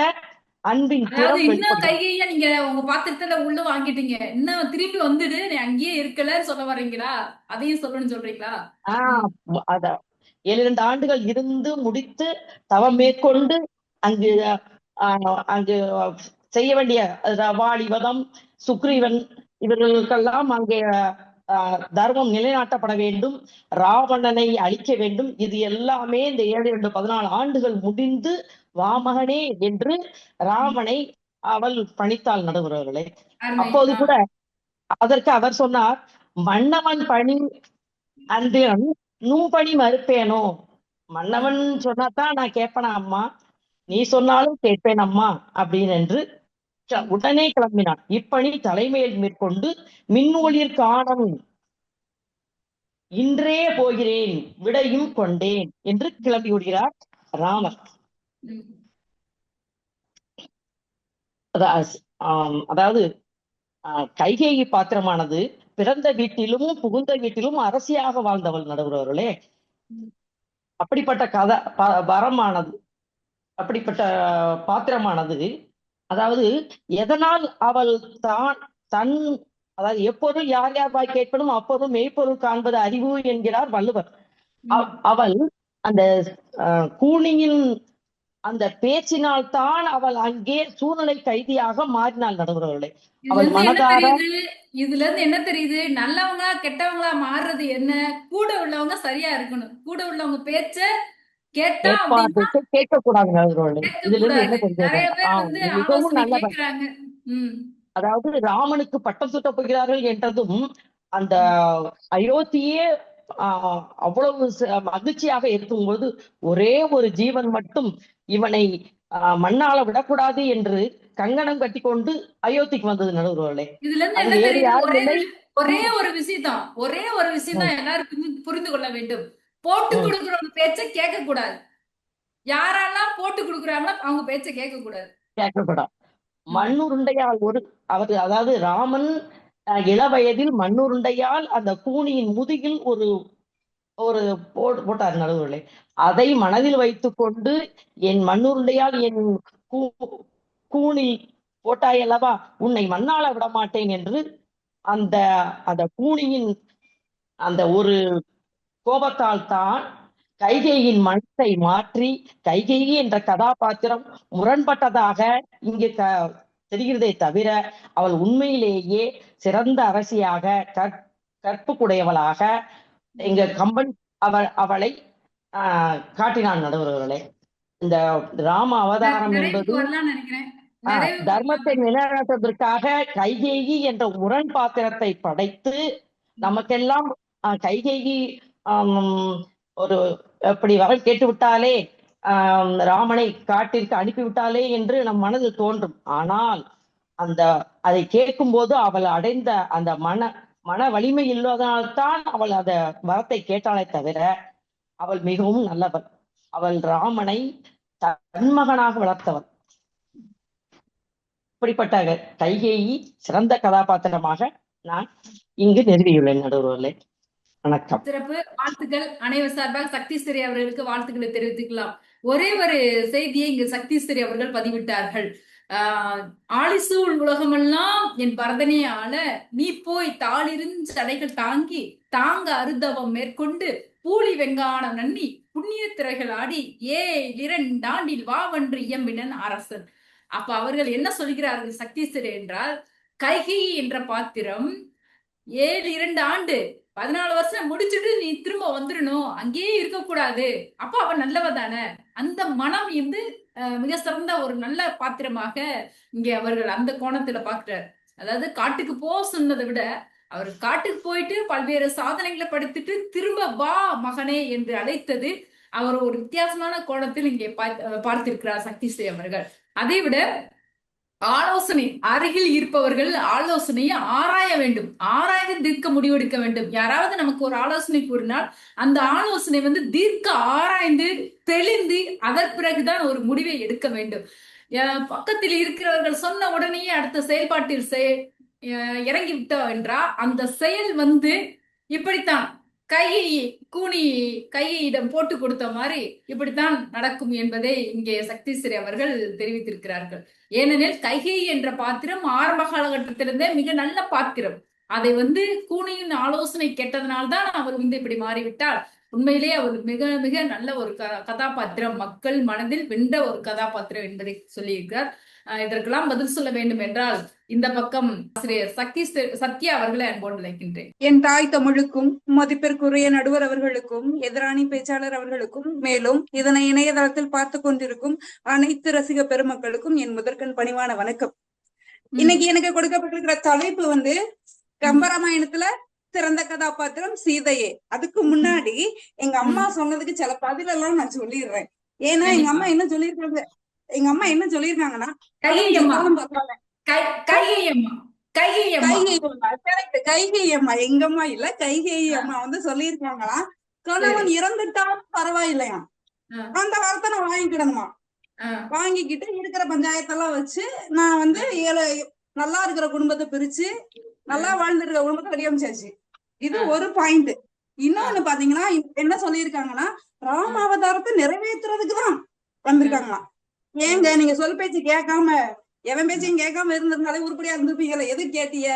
S4: அன்பின்
S2: அதாவது
S4: திறம்
S2: இன்னும்
S4: வெளிப்படுகிறது.
S2: கைகைய நீங்க உங்க பாத்திரத்துல உள்ள வாங்கிட்டீங்க, இன்னும் திரும்பி வந்துடு, நீ அங்கேயே இருக்கலன்னு சொல்ல வர்றீங்களா? அதையும் சொல்லணும்னு சொல்றீங்களா?
S4: ஆஹ் அத 7 ஆண்டுகள் இருந்து முடித்து தவம்
S2: ம்.
S4: மேற்கொண்டு அங்கு அங்கு செய்ய வேண்டிய வாலிவதம், சுக்ரீவன் இவர்களுக்கெல்லாம் அங்கே தர்மம் நிலைநாட்டப்பட வேண்டும், ராவணனை அழிக்க வேண்டும். இது எல்லாமே இந்த 7-14 ஆண்டுகள் முடிந்து வாமகனே என்று ராமனை அவள் பணித்தாள் நடுவர்களே.
S2: அருமை.
S4: அப்போது கூட அதற்கு அவர் சொன்னார், மன்னவன் பணி அன்பின் நூபணி மறுப்பேனோ. மன்னவன் சொன்னாதான் நான் கேட்பேனா அம்மா, நீ சொன்னாலும் கேட்பேன் அம்மா அப்படின்னு என்று உடனே கிளம்பினான். இப்பணி தலைமையில் மேற்கொண்டு மின்னொளிர் காணும் இன்றே போகிறேன் விடையும் கொண்டேன் என்று கிளம்பி விடுகிறார் ராமர். அதாவது கைகேயி பாத்திரமானது பிறந்த வீட்டிலும் புகுந்த வீட்டிலும் அரசியாக வாழ்ந்தவள் நடுவர்களே. அப்படிப்பட்ட வரமானது, அப்படிப்பட்ட பாத்திரமானது, அதாவது எதனால் அவள் தன் அதாவது எப்போதும் யார் யார் வாய் கேட்பதும் அப்போதும் மெய்ப்பொருள் காண்பது அறிவு என்கிறார் வள்ளுவர். அவள் அந்த கூனியின் அந்த பேச்சினால் தான் அவள் அங்கே சூழ்நிலை கைதியாக மாறினாள் நடுவர்களே. அவள் மனதார
S2: இதுல இருந்து என்ன தெரியுது? நல்லவங்க கெட்டவங்களா மாறுறது என்ன? கூட உள்ளவங்க சரியா இருக்கணும், கூட உள்ளவங்க பேச்ச கேட்டா
S4: கேட்க கூடாது நடுவர்களே. இதுல இருந்து என்ன
S2: நிறைய பேர் வந்து
S4: தெரிஞ்சது? மிகவும் நல்ல
S2: கேக்குறாங்க.
S4: அதாவது ராமனுக்கு பட்டம் சூட்ட போகிறார்கள் என்றதும் அந்த அயோத்தியே அவ்வளவு மகிழ்ச்சியாக இருக்கும்போது ஒரே ஒரு ஜீவன் மட்டும் இவனை மண்ணால விடக்கூடாது என்று கங்கணம் கட்டி கொண்டு அயோத்திக்கு வந்தது நடுவர்களே.
S2: இதுல இருந்து ஒரே ஒரு விஷயம் தான் எல்லாரும் புரிந்து கொள்ள வேண்டும். போட்டு கொடுக்கிறவங்க பேச்ச கேட்க கூடாது. யாரெல்லாம் போட்டு கொடுக்குறாங்களோ அவங்க பேச்ச கேட்க கூடாது.
S4: மண்ணுருண்டையால் அவர் அதாவது ராமன் இளவயதில் மண்ணுருண்டையால் அந்த கூனியின் முதுகில் ஒரு போட்டார் நடுவர்களே. அதை மனதில் வைத்துக் கொண்டு என் மண்ணுருண்டையால் என் கூனில் போட்டாய் அல்லவா, உன்னை மண்ணால விட மாட்டேன் என்று அந்த அந்த கூனியின் அந்த ஒரு கோபத்தால் தான் கைகேயின் மனத்தை மாற்றி கைகேயி என்ற கதாபாத்திரம் முரண்பட்டதாக இங்கு தெரிகிறதே தவிர அவள் உண்மையிலேயே சிறந்த அரசியாக கற்புக்குடையவளாக இங்க கம்பன் அவளை காட்டினான் நடுவர்களே. இந்த ராம அவதாரம் என்பது தர்மத்தை நிலைநாட்டுவதற்காக கைகேயி என்ற முரண் பாத்திரத்தை படைத்து நமக்கெல்லாம் கைகேயி ஒரு எப்படி வர கேட்டு விட்டாலே ராமனை காட்டிற்கு அனுப்பிவிட்டாலே என்று நம் மனதில் தோன்றும். ஆனால் அதை கேட்கும் போது அவள் அடைந்த அந்த மன வலிமை இல்லாதனால்தான் அவள் அந்த வரத்தை கேட்டாலே தவிர அவள் மிகவும் நல்லவள். அவள் ராமனை தன்மகனாக வளர்த்தவள். இப்படிப்பட்ட கைகேயி சிறந்த கதாபாத்திரமாக நான் இங்கு நிறுவியுள்ளேன் நடுவர்களே. வணக்கம்.
S2: சிறப்பு. வாழ்த்துக்கள். அனைவர் சார்பாக சக்திஸ்வரி அவர்களுக்கு வாழ்த்துக்களை தெரிவித்துக்கலாம். ஒரே ஒரு செய்தியை இங்கு சக்திஸ்வரி அவர்கள் பதிவிட்டார்கள். ஆலிசூழ் உலகமெல்லாம் என் பரதனே ஆள, நீ போய் தாளிருந்து தடைகள் தாங்க அருதவம் மேற்கொண்டு பூலி வெங்கானம் நன்னி புண்ணிய திரைகள் ஆடி 7 ஆண்டில் வாவன்று இயம்பினன் அரசன். அப்ப அவர்கள் என்ன சொல்கிறார்கள் சக்திஸ்வரி என்றால், கைகேயி என்ற பாத்திரம் 7 ஆண்டு 14 வருஷம் முடிச்சுட்டு நீ திரும்ப வந்துடணும், அங்கேயே இருக்கக்கூடாது, அப்ப அவன் நல்லவ தானே. அந்த மனம் இருந்து மிக சிறந்த ஒரு நல்ல பாத்திரமாக இங்கே அவர்கள் அந்த கோணத்துல பாக்குறாரு. அதாவது காட்டுக்கு சொன்னதை விட அவர் காட்டுக்கு போயிட்டு பல்வேறு சாதனைகளை படுத்திட்டு திரும்ப வா மகனே என்று அழைத்தது அவர் ஒரு வித்தியாசமான கோணத்தில் இங்கே பார்த்திருக்கிறார் சக்திஸ்ரீ அவர்கள். அதை விட ஆலோசனை, அருகில் இருப்பவர்கள் ஆலோசனையை ஆராய வேண்டும், ஆராய்ந்து தீர்க்க முடிவெடுக்க வேண்டும். யாராவது நமக்கு ஒரு ஆலோசனை கூறினால் அந்த ஆலோசனை தீர்க்க ஆராய்ந்து தெளிந்து அதன் பிறகுதான் ஒரு முடிவை எடுக்க வேண்டும். பக்கத்தில் இருக்கிறவர்கள் சொன்ன உடனேயே அடுத்த செயல்பாட்டில் இறங்கி விட்டோம் என்றா அந்த செயல் இப்படித்தான் கையிடம் போட்டு கொடுத்த மாதிரி இப்படித்தான் நடக்கும் என்பதை இங்கே சக்திஸ்ரீ அவர்கள் தெரிவித்திருக்கிறார்கள். ஏனெனில் கைகேயி என்ற பாத்திரம் ஆரம்ப காலகட்டத்திலிருந்தே மிக நல்ல பாத்திரம். அதை கூனியின் ஆலோசனை கேட்டதனால்தான் அவர் இப்படி மாறிவிட்டால். உண்மையிலேயே அவர் மிக மிக நல்ல ஒரு கதாபாத்திரம், மக்கள் மனதில் வென்ற ஒரு கதாபாத்திரம் என்பதை சொல்லியிருக்கிறார். இதற்கெல்லாம் பதில் சொல்ல வேண்டும் என்றால் இந்த பக்கம் ஆசிரியர் சத்யா அவர்களை அன்போடு அழைக்கின்றேன்.
S5: என் தாய் தமிழுக்கும் மதிப்பிற்குரிய நடுவர் அவர்களுக்கும் எதிராணி பேச்சாளர் அவர்களுக்கும் மேலும் இதனை இணையதளத்தில் பார்த்து கொண்டிருக்கும் அனைத்து ரசிக பெருமக்களுக்கும் என் முதற்கண் பணிவான வணக்கம். இன்னைக்கு எனக்கு கொடுக்கப்பட்டிருக்கிற தலைப்பு கம்பராமாயணத்துல சிறந்த கதாபாத்திரம் சீதையே. அதுக்கு முன்னாடி எங்க அம்மா சொன்னதுக்கு சில பதிலெல்லாம் நான் சொல்லிடுறேன். ஏன்னா எங்க அம்மா என்ன சொல்லியிருக்காங்கன்னா கைகேயி அம்மா எங்க அம்மா இல்ல, கைகேயி அம்மா சொல்லியிருக்காங்களா, கணவன் இறந்துட்டாலும் பரவாயில்லையா, அந்த வார்த்தை நான் வாங்கிக்கிடணுமா, வாங்கிக்கிட்டு இருக்கிற பஞ்சாயத்தெல்லாம் வச்சு நான் நல்லா இருக்கிற குடும்பத்தை பிரிச்சு நல்லா வாழ்ந்துட்டு இருக்க குடும்பத்தை வெளியமிச்சாச்சு. இது ஒரு பாயிண்ட். இன்னொன்னு பாத்தீங்கன்னா என்ன சொல்லியிருக்காங்கன்னா, ராமாவதாரத்தை நிறைவேற்றுறதுக்குதான் வந்திருக்காங்களாம். ஏங்க நீங்க சொல் பேச்சு கேட்காம எவன் பேச்சையும் கேட்காம இருந்திருந்தாலே உருப்படியா இருந்திருப்பீங்கல்ல, எதுக்கு கேட்டிய,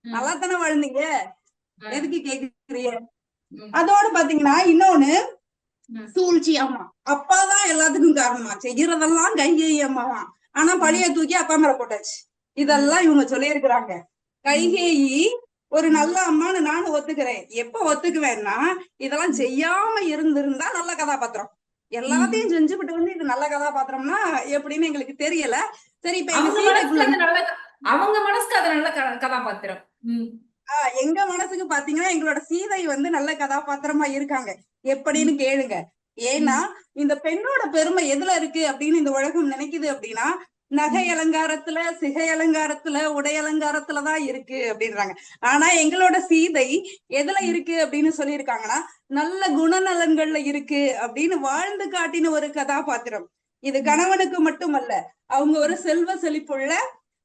S5: நல்லா தானே வாழ்ந்தீங்க, எதுக்கு கேக்குறீங்க. அதோட பாத்தீங்கன்னா இன்னொன்னு சூழ்ச்சி அம்மா, அப்பாதான் எல்லாத்துக்கும் காரணமா, செய்யறதெல்லாம் கைகேயி அம்மாவான், ஆனா பழிய தூக்கி அப்பா மேல போட்டாச்சு. இதெல்லாம் இவங்க சொல்லியிருக்கிறாங்க. கைகேயி ஒரு நல்ல அம்மான்னு நானும் ஒத்துக்கிறேன். எப்ப ஒத்துக்குவேன்னா, இதெல்லாம் செய்யாம இருந்திருந்தா நல்ல கதாபாத்திரம். எல்லாத்தையும் செஞ்சுபிட்டு இது நல்ல கதாபாத்திரம்னா எப்படின்னு எங்களுக்கு தெரியல. சரி, இப்ப
S2: அவங்க மனசுக்கு அது நல்ல கதாபாத்திரம்.
S5: எங்க மனசுக்கு பாத்தீங்கன்னா எங்களோட சீதை நல்ல கதாபாத்திரமா இருக்காங்க. எப்படின்னு கேளுங்க. ஏன்னா இந்த பெண்ணோட பெருமை எதுல இருக்கு அப்படின்னு இந்த உலகம் நினைக்குது அப்படின்னா, நகை அலங்காரத்துல, சிகை அலங்காரத்துல, உடை அலங்காரத்துலதான் இருக்கு அப்படின்றாங்க. ஆனா எங்களோட சீதை எதுல இருக்கு அப்படின்னு சொல்லியிருக்காங்கன்னா, நல்ல குணநலன்கள்ல இருக்கு அப்படின்னு வாழ்ந்து காட்டின ஒரு கதாபாத்திரம். இது கணவனுக்கு மட்டுமல்ல, அவங்க ஒரு செல்வ செழிப்புள்ள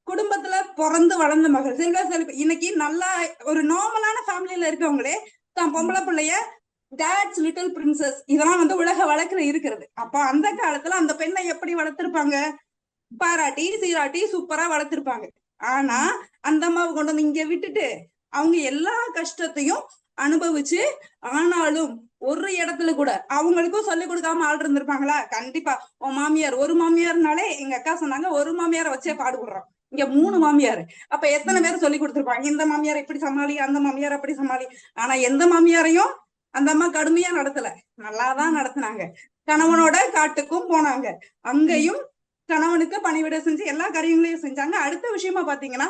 S5: குடும்பத்துல பிறந்து வளர்ந்த மகள். செல்வ செழிப்பு இன்னைக்கு நல்லா ஒரு நார்மலான ஃபேமிலியில இருக்கவங்களே தான் பொம்பளை பிள்ளைய டேட்ஸ் லிட்டில் பிரின்சஸ் இதெல்லாம் உலக வழக்குல இருக்கிறது. அப்ப அந்த காலத்துல அந்த பெண்ணை எப்படி வளர்த்திருப்பாங்க, பாராட்டி சீராட்டி சூப்பரா வளர்த்திருப்பாங்க. ஆனா அந்த அம்மாவை கொண்டு இங்க விட்டுட்டு அவங்க எல்லா கஷ்டத்தையும் அனுபவிச்சு, ஆனாலும் ஒரு இடத்துல கூட அவங்களுக்கும் சொல்லிக் கொடுக்காம ஆள் இருந்திருப்பாங்களா? கண்டிப்பா. உன் மாமியார், ஒரு மாமியார்னாலே எங்க அக்கா சொன்னாங்க, ஒரு மாமியாரை வச்சே பாடுபடுறோம், இங்க 3 மாமியார். அப்ப எத்தனை பேர் சொல்லி கொடுத்திருப்பாங்க, இந்த மாமியார் இப்படி சமாளி, அந்த மாமியார் அப்படி சமாளி. ஆனா எந்த மாமியாரையும் அந்த அம்மா கடுமையா நடத்தல, நல்லாதான் நடத்தினாங்க. கணவனோட காட்டுக்கும் போனாங்க, அங்கேயும் கணவனுக்கு பணிவிட செஞ்சு எல்லா காரியங்களையும் செஞ்சாங்க. அடுத்த விஷயமா பாத்தீங்கன்னா,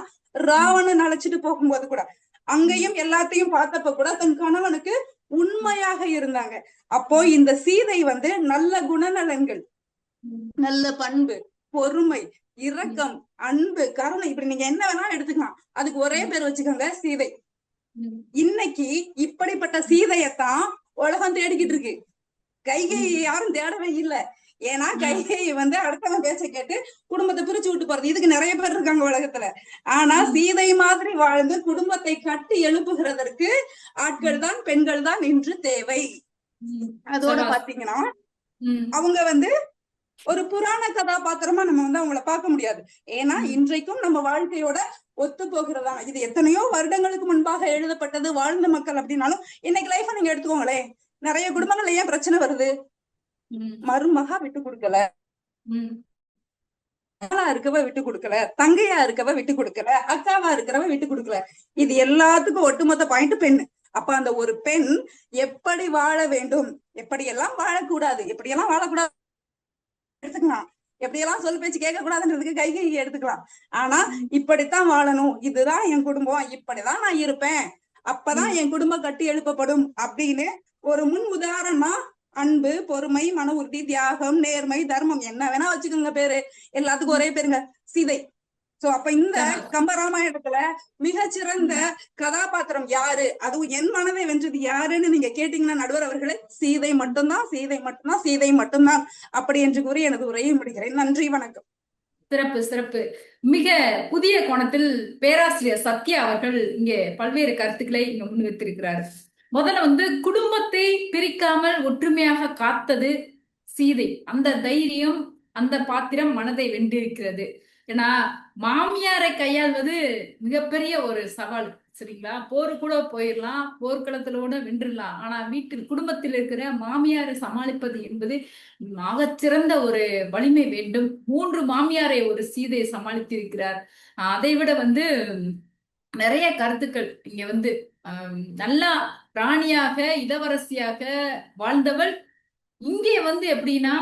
S5: ராவணன் அழைச்சிட்டு போகும்போது கூட அங்கேயும் எல்லாத்தையும் பார்த்தப்ப கூட தன் கணவனுக்கு உண்மையாக இருந்தாங்க. அப்போ இந்த சீதை நல்ல குணநலன்கள், நல்ல பண்பு, பொறுமை, இரக்கம், அன்பு, கருணை, இப்படி நீங்க என்ன வேணா எடுத்துக்கலாம். அதுக்கு ஒரே பேர் வச்சுக்கோங்க, சீதை. இன்னைக்கு இப்படிப்பட்ட சீதையத்தான் உலகம் தேடிக்கிட்டு இருக்கு. கைகேயி யாரும் தேடவே இல்லை. ஏன்னா கைகேயி அடுத்தவன் பேச்ச கேட்டு குடும்பத்தை பிரிச்சு விட்டு போறது, இதுக்கு நிறைய பேர் இருக்காங்க உலகத்துல. ஆனா சீதை மாதிரி வாழ்ந்து குடும்பத்தை கட்டி எழுப்புகிறதற்கு ஆட்கள் தான், பெண்கள் தான் இன்று தேவை. அதோட பாத்தீங்கன்னா அவங்க ஒரு புராண கதாபாத்திரமா நம்ம அவங்கள பார்க்க முடியாது. ஏன்னா இன்றைக்கும் நம்ம வாழ்க்கையோட ஒத்து போகிறதா. இது எத்தனையோ வருடங்களுக்கு முன்பாக எழுதப்பட்டது, வாழ்ந்த மக்கள் அப்படின்னாலும் இன்னைக்கு லைஃப நீங்க எடுத்துக்கோங்களேன், நிறைய குடும்பங்கள்ல ஏன் பிரச்சனை வருது? மருமகா விட்டு கொடுக்கல, இருக்கவ விட்டு கொடுக்கல, தங்கையா இருக்கவ விட்டு கொடுக்கல, அக்காவா இருக்கிறவ விட்டு கொடுக்கல. இது எல்லாத்துக்கும் ஒட்டுமொத்த பாயிண்ட் பெண். அப்ப அந்த ஒரு பெண் எப்படி வாழ வேண்டும், எப்படியெல்லாம் வாழக்கூடாது, எப்படியெல்லாம் வாழக்கூடாது எடுத்துக்கலாம், எப்படியெல்லாம் சொல் பேச்சு கேட்க கூடாதுன்றதுக்கு கைகேயி எடுத்துக்கலாம். ஆனா இப்படித்தான் வாழணும், இதுதான் என் குடும்பம், இப்படிதான் நான் இருப்பேன், அப்பதான் என் குடும்பம் கட்டி எழுப்பப்படும் அப்படின்னு ஒரு முன் உதாரணமா அன்பு, பொறுமை, மன உறுதி, தியாகம், நேர்மை, தர்மம், என்ன வேணா வச்சுக்கோங்க பேரு, எல்லாத்துக்கும் ஒரே பேருங்க, சீதை. சோ அப்ப இந்த கம்பராமாயணத்துல மிகச்சிறந்த கதாபாத்திரம் யாரு, அதுவும் என் மனதை வென்றது யாருன்னு நீங்க கேட்டீங்கன்னா நடுவர் அவர்களே, சீதை மட்டும்தான், சீதை மட்டும்தான், சீதை மட்டும்தான் அப்படி என்று கூறி எனது உரையை முடிக்கிறேன். நன்றி, வணக்கம்.
S2: சிறப்பு சிறப்பு. மிக புதிய கோணத்தில் பேராசிரியர் சத்யா அவர்கள் இங்கே பல்வேறு கருத்துக்களை இங்க முன்வைத்திருக்கிறார். முதல்ல வந்து குடும்பத்தை பிரிக்காமல் ஒற்றுமையாக காத்தது சீதை. அந்த தைரியம், அந்த பாத்திரம் மனதை வென்றிருக்கிறது. ஏன்னா மாமியாரை கையாள்வது மிகப்பெரிய ஒரு சவால். சரிங்களா, போர் கூட போயிடலாம், போர்க்களத்திலோட வென்றுடலாம். ஆனா வீட்டில் குடும்பத்தில் இருக்கிற மாமியாரை சமாளிப்பது என்பது ஆகச்சிறந்த ஒரு வலிமை வேண்டும். 3 மாமியாரை ஒரு சீதை சமாளித்திருக்கிறார். அதை விட வந்து நிறைய கருத்துக்கள் இங்க வந்து நல்லா ராணியாக இளவரசியாக வாழ்ந்தவள் இங்கே வந்து எப்படின்னா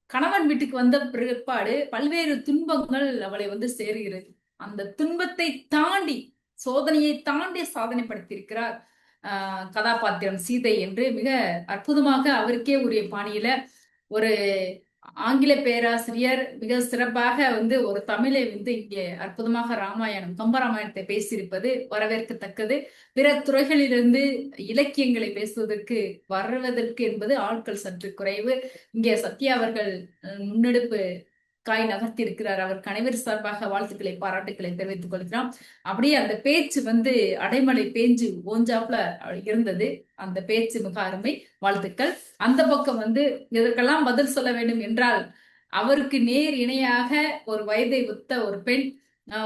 S2: கணவன் வீட்டுக்கு வந்த பிற்பாடு பல்வேறு துன்பங்கள் அவளை வந்து சேருகிறது. அந்த துன்பத்தை தாண்டி, சோதனையை தாண்டி சாதனை படுத்தியிருக்கிறார் கதாபாத்திரம் சீதை என்று மிக அற்புதமாக அவருக்கே உரிய பாணியில ஒரு ஆங்கில பேராசிரியர் மிக சிறப்பாக வந்து ஒரு தமிழை வந்து இங்கே அற்புதமாக ராமாயணம், கம்பராமாயணத்தை பேசியிருப்பது வரவேற்கத்தக்கது. பிற துறைகளிலிருந்து இலக்கியங்களை பேசுவதற்கு வருவதற்கு என்பது ஆட்கள் சற்று குறைவு. இங்கே சத்யா அவர்கள் முன்னெடுப்பு காய் நகர்த்தி இருக்கிறார். அவருக்கு அனைவர் சார்பாக வாழ்த்துக்களை, பாராட்டுக்களை தெரிவித்துக் கொள்கிறோம். அப்படியே அந்த பேச்சு வந்து அடைமழை பேஞ்சு ஓஞ்சாப்புல இருந்தது. அந்த பேச்சு மிக அருமை, வாழ்த்துக்கள். அந்த பக்கம் வந்து இதற்கெல்லாம் பதில் சொல்ல வேண்டும் என்றால் அவருக்கு நேர் இணையாக ஒரு வயதை ஒத்த ஒரு பெண்,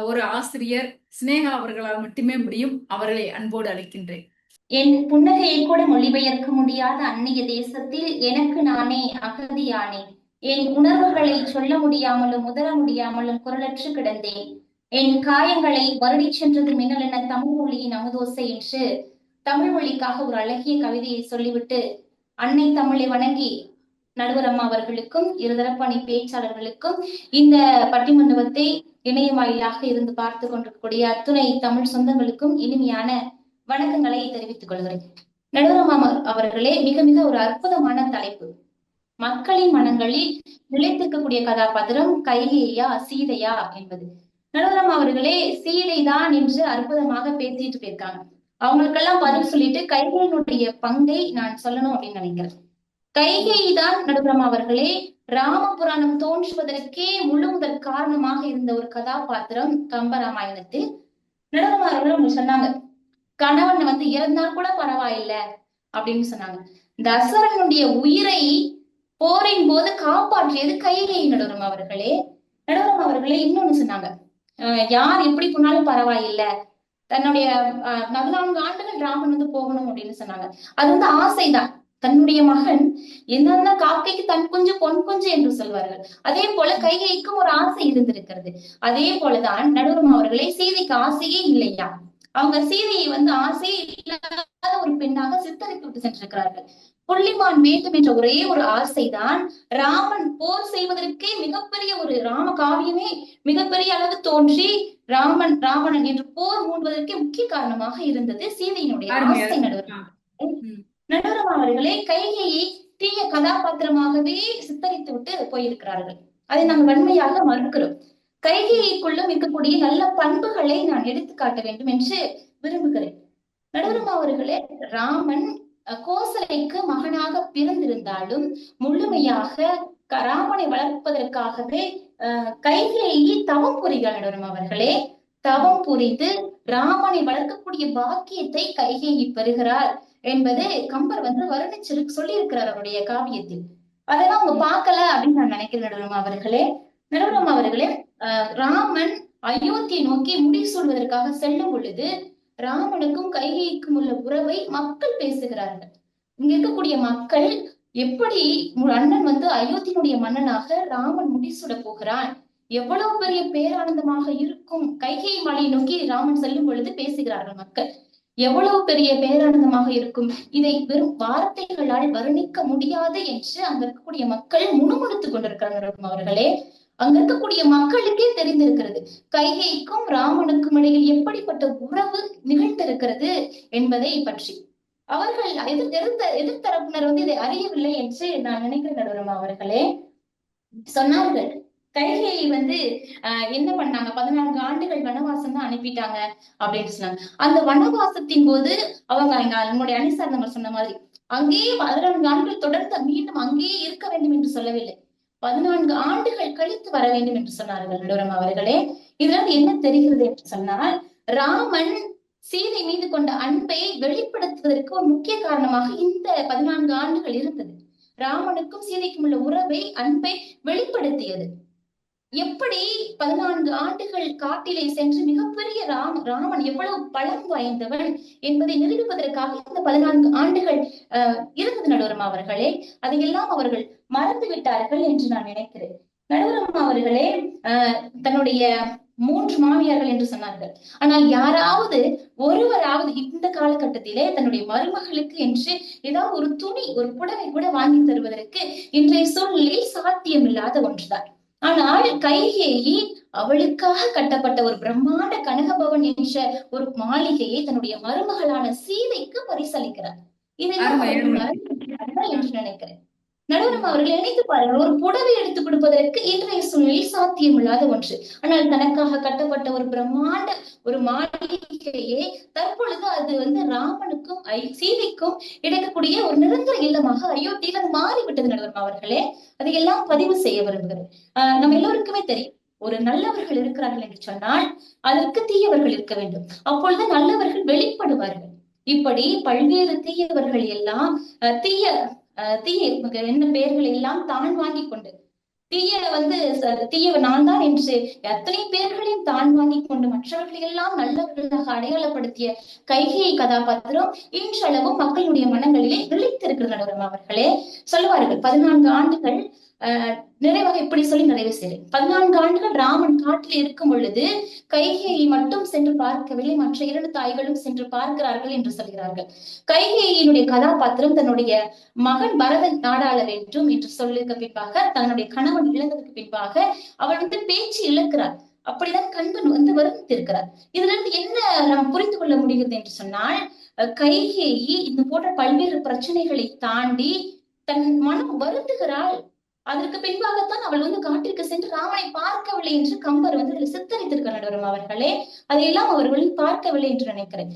S2: ஒரு ஆசிரியர் சினேகா அவர்களால் மட்டுமே முடியும். அவர்களை அன்போடு அழைக்கின்றேன்.
S6: என் புன்னகையை கூட மொழிபெயர்க்க முடியாத அந்நிய தேசத்தில் எனக்கு நானே அகதியானேன். என் உணர்வுகளை சொல்ல முடியாமலும் உதற முடியாமலும் குரலற்று கிடந்தேன். என் காயங்களை வருடி சென்றது மின்னல் என தமிழ் மொழியின் அமுதோசை என்று தமிழ் மொழிக்காக ஒரு அழகிய கவிதையை சொல்லிவிட்டு அன்னை தமிழை வணங்கி நடுவர் அம்மா அவர்களுக்கும் இருதரப்பு அணி பேச்சாளர்களுக்கும் இந்த பட்டிமண்டபத்தை இணைய வாயிலாக இருந்து பார்த்து கொண்டிருக்கக்கூடிய அத்துணை தமிழ் சொந்தங்களுக்கும் இனிமையான வணக்கங்களை தெரிவித்துக் கொள்கிறேன். நடுவர் அம்மா அவர்களே, மிக மிக ஒரு அற்புதமான தலைப்பு. மக்களின் மனங்களில் நிலைத்திருக்கக்கூடிய கதாபாத்திரம் கைகேயா சீதையா என்பது. நடுவர் அம்மா அவர்களே, சீதை தான் என்று அற்புதமாக பேசிட்டு போயிருக்காங்க. அவங்களுக்கெல்லாம் பதில் சொல்லிட்டு கைகையினுடைய பங்கை நான் சொல்லணும் அப்படின்னு நினைக்கிறேன். கைகேயி தான் நடுவர் அம்மா அவர்களே ராமபுராணம் தோன்றுவதற்கே முழு முதல் காரணமாக இருந்த ஒரு கதாபாத்திரம் கம்பராமாயணத்தில். நடுவர் அம்மா அவர்கள் அவங்க சொன்னாங்க, கணவன் வந்து இறந்தா கூட பரவாயில்லை அப்படின்னு சொன்னாங்க. தசரனுடைய உயிரை போரின் போது காப்பாற்றியது கைகேயி. நடுவரம் அவர்களே, நடுவரம் அவர்களே இன்னொன்னு சொன்னாங்க, யார் எப்படி போனாலும் பரவாயில்லை, தன்னுடைய 14 ஆண்டுகள் ராமன் வந்து போகணும் அப்படின்னு சொன்னாங்க. அது வந்து ஆசைதான். தன்னுடைய மகன் என்னன்னா காக்கைக்கு தன் குஞ்சு பொன் குஞ்சு என்று சொல்வார்கள். அதே போல கைகேயிக்கும் ஒரு ஆசை இருந்திருக்கிறது. அதே போலதான் நடுவரம் அவர்களே சீதைக்கு ஆசையே இல்லையா? அவங்க சீதையை வந்து ஆசை இல்லாத ஒரு பெண்ணாக சித்தரித்து விட்டு சென்றிருக்கிறார்கள். புள்ளிமான் வேண்டும் என்ற ஒரே ஒரு ஆசைதான் ராமன் போர் செய்வதற்கே மிகப்பெரிய ஒரு ராம காவியமே மிகப்பெரிய அளவு தோன்றி ராவணன் என்று போர் மூடுவதற்கே முக்கிய காரணமாக இருந்தது சீதையினுடைய ஆசை. நடுவரம் அவர்களே கைகையை தீய கதாபாத்திரமாகவே சித்தரித்து விட்டு போயிருக்கிறார்கள். அதை நாம் வன்மையாக மறுக்கிறோம். கைகேயிக்குள்ளும் இருக்கக்கூடிய நல்ல பண்புகளை நான் எடுத்து காட்ட வேண்டும் என்று விரும்புகிறேன். நடுவரம் அவர்களே, ராமன் கோசலைக்கு மகனாக பிறந்திருந்தாலும் முழுமையாக ராமனை வளர்ப்பதற்காகவே கைகேயி தவம் புரிகிறார். நடுவரம் அவர்களே, தவம் புரிந்து ராமனை வளர்க்கக்கூடிய பாக்கியத்தை கைகேயி பெறுகிறார் என்பது கம்பர் வந்து வருணிச்சு சொல்லி இருக்கிறார் அவருடைய காவியத்தில். அதெல்லாம் அவங்க பார்க்கல அப்படின்னு நான் நினைக்கிறேன். நடுவரம் அவர்களே, நடுவரம் அவர்களே, ராமன் அயோத்தியை நோக்கி முடிசூடுவதற்காக செல்லும் பொழுது ராமனுக்கும் கைகேயிக்கும் உள்ள உறவை மக்கள் பேசுகிறார்கள். இங்க இருக்கக்கூடிய மக்கள் எப்படி அண்ணன் வந்து அயோத்தியினுடைய மன்னனாக ராமன் முடிசூட போகிறான், எவ்வளவு பெரிய பேரானந்தமாக இருக்கும், கைகேயி மலையை நோக்கி ராமன் செல்லும் பொழுது பேசுகிறார்கள் மக்கள், எவ்வளவு பெரிய பேரானந்தமாக இருக்கும், இதை வெறும் வார்த்தைகளால் வர்ணிக்க முடியாது என்று அங்க இருக்கக்கூடிய மக்கள் முணுமுணுத்துக் கொண்டிருக்கிறார்கள். அவர்களே, அங்க இருக்கக்கூடிய மக்களுக்கே தெரிந்திருக்கிறது கைகேயிக்கும் ராமனுக்கும் இடையில் எப்படிப்பட்ட உறவு நிகழ்ந்திருக்கிறது என்பதை பற்றி. அவர்கள் எதிர்த்தரப்பினர் வந்து இதை அறியவில்லை என்று நான் நினைக்கிறேன். நடுவரம் அவர்களே, சொன்னார்கள் கைகேயி வந்து என்ன பண்ணாங்க, 14 ஆண்டுகள் வனவாசம் தான் அனுப்பிட்டாங்க அப்படின்னு சொன்னாங்க. அந்த வனவாசத்தின் போது அவங்க நம்முடைய அணிசார்ந்தவங்க சொன்ன மாதிரி அங்கேயே 14 ஆண்டுகள் தொடர்ந்து மீண்டும் அங்கேயே இருக்க வேண்டும் என்று சொல்லவில்லை, 14 ஆண்டுகள் கழித்து வர வேண்டும் என்று சொன்னார்கள். நடுவரம் அவர்களே, இதுல என்ன தெரிகிறது என்று சொன்னால், ராமன் சீதை மீது கொண்ட அன்பை வெளிப்படுத்துவதற்கு ஒரு முக்கிய காரணமாக இந்த 14 ஆண்டுகள் இருந்தது. ராமனுக்கும் சீதைக்கும் உள்ள உறவை, அன்பை வெளிப்படுத்தியது. எப்படி 14 ஆண்டுகள் காட்டிலே சென்று மிகப்பெரிய ராமன் எவ்வளவு பலம் வாய்ந்தவன் என்பதை நிரூபிப்பதற்காக இந்த 14 ஆண்டுகள் இருந்தது நடுவரம்மா அவர்களே. அதையெல்லாம் அவர்கள் மறந்து விட்டார்கள் என்று நான் நினைக்கிறேன். நடுவரம்மா அவர்களே, தன்னுடைய 3 மாமியார்கள் என்று சொன்னார்கள். ஆனால் யாராவது ஒருவராவது இந்த காலகட்டத்திலே தன்னுடைய மருமகளுக்கு என்று ஏதாவது ஒரு துணி, ஒரு புடவை கூட வாங்கி தருவதற்கு இன்றைய சூழ்நிலையில் சாத்தியமில்லாத ஒன்றுதான். ஆனால் கைகேயி அவளுக்காக கட்டப்பட்ட ஒரு பிரம்மாண்ட கனகபவன் என்ற ஒரு மாளிகையை தன்னுடைய மருமகளான சீதைக்கு பரிசளிக்கிறார். இதெல்லாம் என்று நினைக்கிறேன். நடுவரம் அவர்கள் நினைத்து பாருங்கள், ஒரு புடவை எடுத்துக் கொடுப்பதற்கு இன்றைய சூழ்நிலையில் சாத்தியமில்லாத ஒன்று. ஆனால் தனக்காக கட்டப்பட்ட ஒரு பிரம்மாண்ட ஒரு மாளிகையே தற்பொழுது அது ராமனுக்கும் சீதைக்கும் கிடைக்கக்கூடிய ஒரு நிரந்தர இல்லமாக அயோத்தியில் அது மாறிவிட்டது நடுவரம் அவர்களே. அதையெல்லாம் பதிவு செய்ய விரும்புகிறேன். நம்ம எல்லோருக்குமே தெரியும், ஒரு நல்லவர்கள் இருக்கிறார்கள் என்று சொன்னால் அதற்கு தீயவர்கள் இருக்க வேண்டும். அப்பொழுது நல்லவர்கள் வெளிப்படுவார்கள். இப்படி பல்வேறு தீயவர்கள் எல்லாம் தீய என்ன பெயர்களை எல்லாம் தான் வாங்கி கொண்டு தீய நான் தான் என்று எத்தனை பேர்களையும் தான் வாங்கி கொண்டு மற்றவர்களை எல்லாம் நல்லவர்களாக அடையாளப்படுத்திய கைகேயி கதாபாத்திரம் இன்றளவும் மக்களுடைய மனங்களிலே விழித்திருக்கிறது நடுவரம் அவர்களே. சொல்லுவார்கள் 14 ஆண்டுகள் நிறைவாக இப்படி சொல்லி நிறைவு செய்கிறேன். 14 ஆண்டுகள் ராமன் காட்டில் இருக்கும் பொழுது கைகேயி மட்டும் சென்று பார்க்கவில்லை, மற்ற 2 தாய்களும் சென்று பார்க்கிறார்கள் என்று சொல்கிறார்கள். கைகேயினுடைய கதாபாத்திரம் தன்னுடைய மகன் பரதன் நாடாள வேண்டும் என்று சொல்லுக்கு பின்பாக, தன்னுடைய கணவன் இழந்ததுக்கு பின்பாக அவள் பேச்சு இழக்கிறார். அப்படிதான் கண்பன் வருத்திருக்கிறார். இதுல இருந்து என்ன நாம் புரிந்து கொள்ள முடிகிறது என்று சொன்னால், கைகேயி இந்த போன்ற பல்வேறு பிரச்சனைகளை தாண்டி தன் மனம் வருந்துகிறாள். அதற்கு பின்பாகத்தான் அவள் காட்டிற்கு சென்று ராமனை பார்க்கவில்லை என்று கம்பர் இதுல சித்தரித்திருக்கிறார் நடுவரம் அவர்களே. அதையெல்லாம் அவர்கள் பார்க்கவில்லை என்று நினைக்கிறேன்.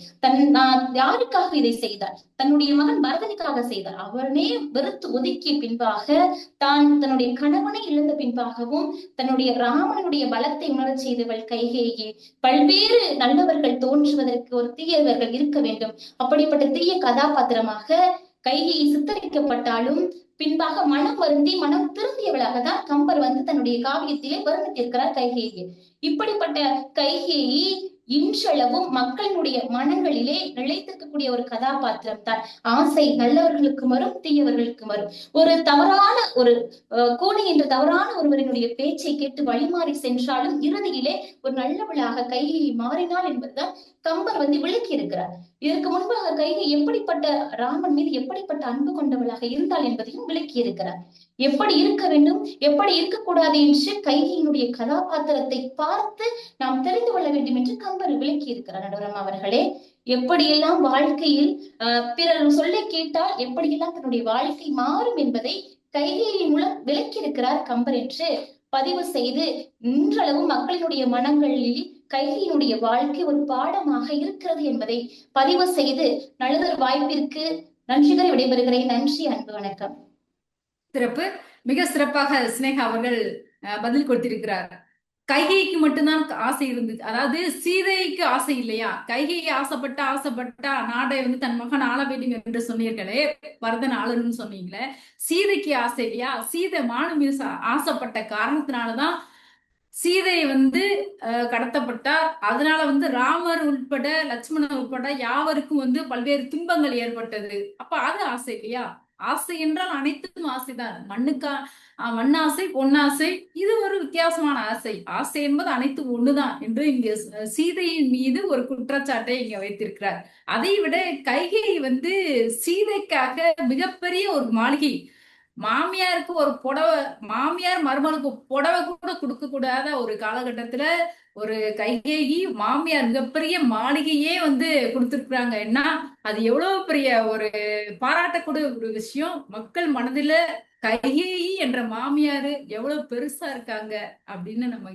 S6: நான் யாருக்காக இதை செய்தார்? தன்னுடைய மகன் பரதனுக்காக செய்தார். அவனே வெறுத்து ஒதுக்கிய பின்பாக, தான் தன்னுடைய கணவனை இழந்த பின்பாகவும் தன்னுடைய ராமனுடைய பலத்தை உணரச் செய்தவள் கைகேயி. பல்வேறு நல்லவர்கள் தோன்றுவதற்கு ஒரு தீயவர்கள் இருக்க வேண்டும். அப்படிப்பட்ட தீய கதாபாத்திரமாக கைகேயி சித்தரிக்கப்பட்டாலும் பின்பாக மனம் வருந்தி மனம் திருந்தியவளாக தான் கம்பர் தன்னுடைய காவியத்திலே வர்ணித்திருக்கிறார் கைகேயி. இப்படிப்பட்ட கைகேயி இன்றளவும் மக்களுடைய மனங்களிலே நிலைத்திருக்கக்கூடிய ஒரு கதாபாத்திரம் தான். ஆசை நல்லவர்களுக்கு வரும், தீயவர்களுக்கு வரும். ஒரு தவறான ஒரு கோணி என்ற தவறான ஒருவரினுடைய பேச்சை கேட்டு வழிமாறி சென்றாலும் இறுதியிலே ஒரு நல்லவளாக கைகேயி மாறினாள் என்பதுதான் கம்பர் விளக்கி இருக்கிறார். இதற்கு முன்பாக கைகேயி எப்படிப்பட்ட ராமன் மீது எப்படிப்பட்ட அன்பு கொண்டவளாக இருந்தாள் என்பதையும் விளக்கி இருக்கிறார். எப்படி இருக்க வேண்டும், எப்படி இருக்கக்கூடாது என்று கைகேயினுடைய கதாபாத்திரத்தை பார்த்து நாம் தெரிந்து கொள்ள வேண்டும் என்று கம்பர் விளக்கி இருக்கிறார் நடுவரம் அவர்களே. எப்படியெல்லாம் வாழ்க்கையில் பிறர் சொல்லை கேட்டால் எப்படியெல்லாம் தன்னுடைய வாழ்க்கை மாறும் என்பதை கைகேயின் மூலம் விளக்கி இருக்கிறார் கம்பர் என்று பதிவு செய்து, இன்றளவும் மக்களினுடைய மனங்களில் கைகேயினுடைய வாழ்க்கை ஒரு பாடமாக இருக்கிறது என்பதை பதிவு செய்து நல்லதொரு வாய்ப்பிற்கு நன்றிகளை விடைபெறுகிறேன். நன்றி, அன்பு, வணக்கம்.
S2: சிறப்பு. மிக சிறப்பாக சினேகா அவர்கள் பதில் கொடுத்திருக்கிறார். கைகேயிக்கு மட்டும்தான் ஆசை இருந்துச்சு, அதாவது சீதைக்கு ஆசை இல்லையா? கைகேயி ஆசைப்பட்டா நாடை தன் மகன் ஆள வேண்டும் என்று சொன்னீர்களே, பரதன் ஆளணும்னு சொன்னீங்களே, சீதைக்கு ஆசை இல்லையா? சீதை மானு மீது ஆசைப்பட்ட காரணத்தினாலதான் சீதை கடத்தப்பட்டார். அதனால ராமர் உட்பட லட்சுமணன் உட்பட யாவருக்கும் பல்வேறு துன்பங்கள் ஏற்பட்டது. அப்ப அது ஆசை இல்லையா? ஆசை என்றால் அனைத்தும் ஆசைதான். மண்ணாசை, பொன்னாசை, இது ஒரு வித்தியாசமான ஆசை. ஆசை என்பது அனைத்து ஒண்ணுதான் என்று இங்க சீதையின் மீது ஒரு குற்றச்சாட்டை இங்க வைத்திருக்கிறார். அதை விட கைகேயி சீதைக்காக மிகப்பெரிய ஒரு மாளிகை, மாமியாருக்கு ஒரு புடவை, மாமியார் மருமகளுக்கு புடவை கூட கொடுக்க கூடாத ஒரு காலகட்டத்துல ஒரு கைகேயி மாமியார் மிகப்பெரிய மாளிகையே கொடுத்திருக்கிறாங்க. என்ன அது எவ்வளவு பெரிய ஒரு பாராட்டக்கூடிய ஒரு விஷயம். மக்கள் மனதில கைகேயி என்ற மாமியாரு எவ்வளவு பெருசா இருக்காங்க அப்படின்னு நம்ம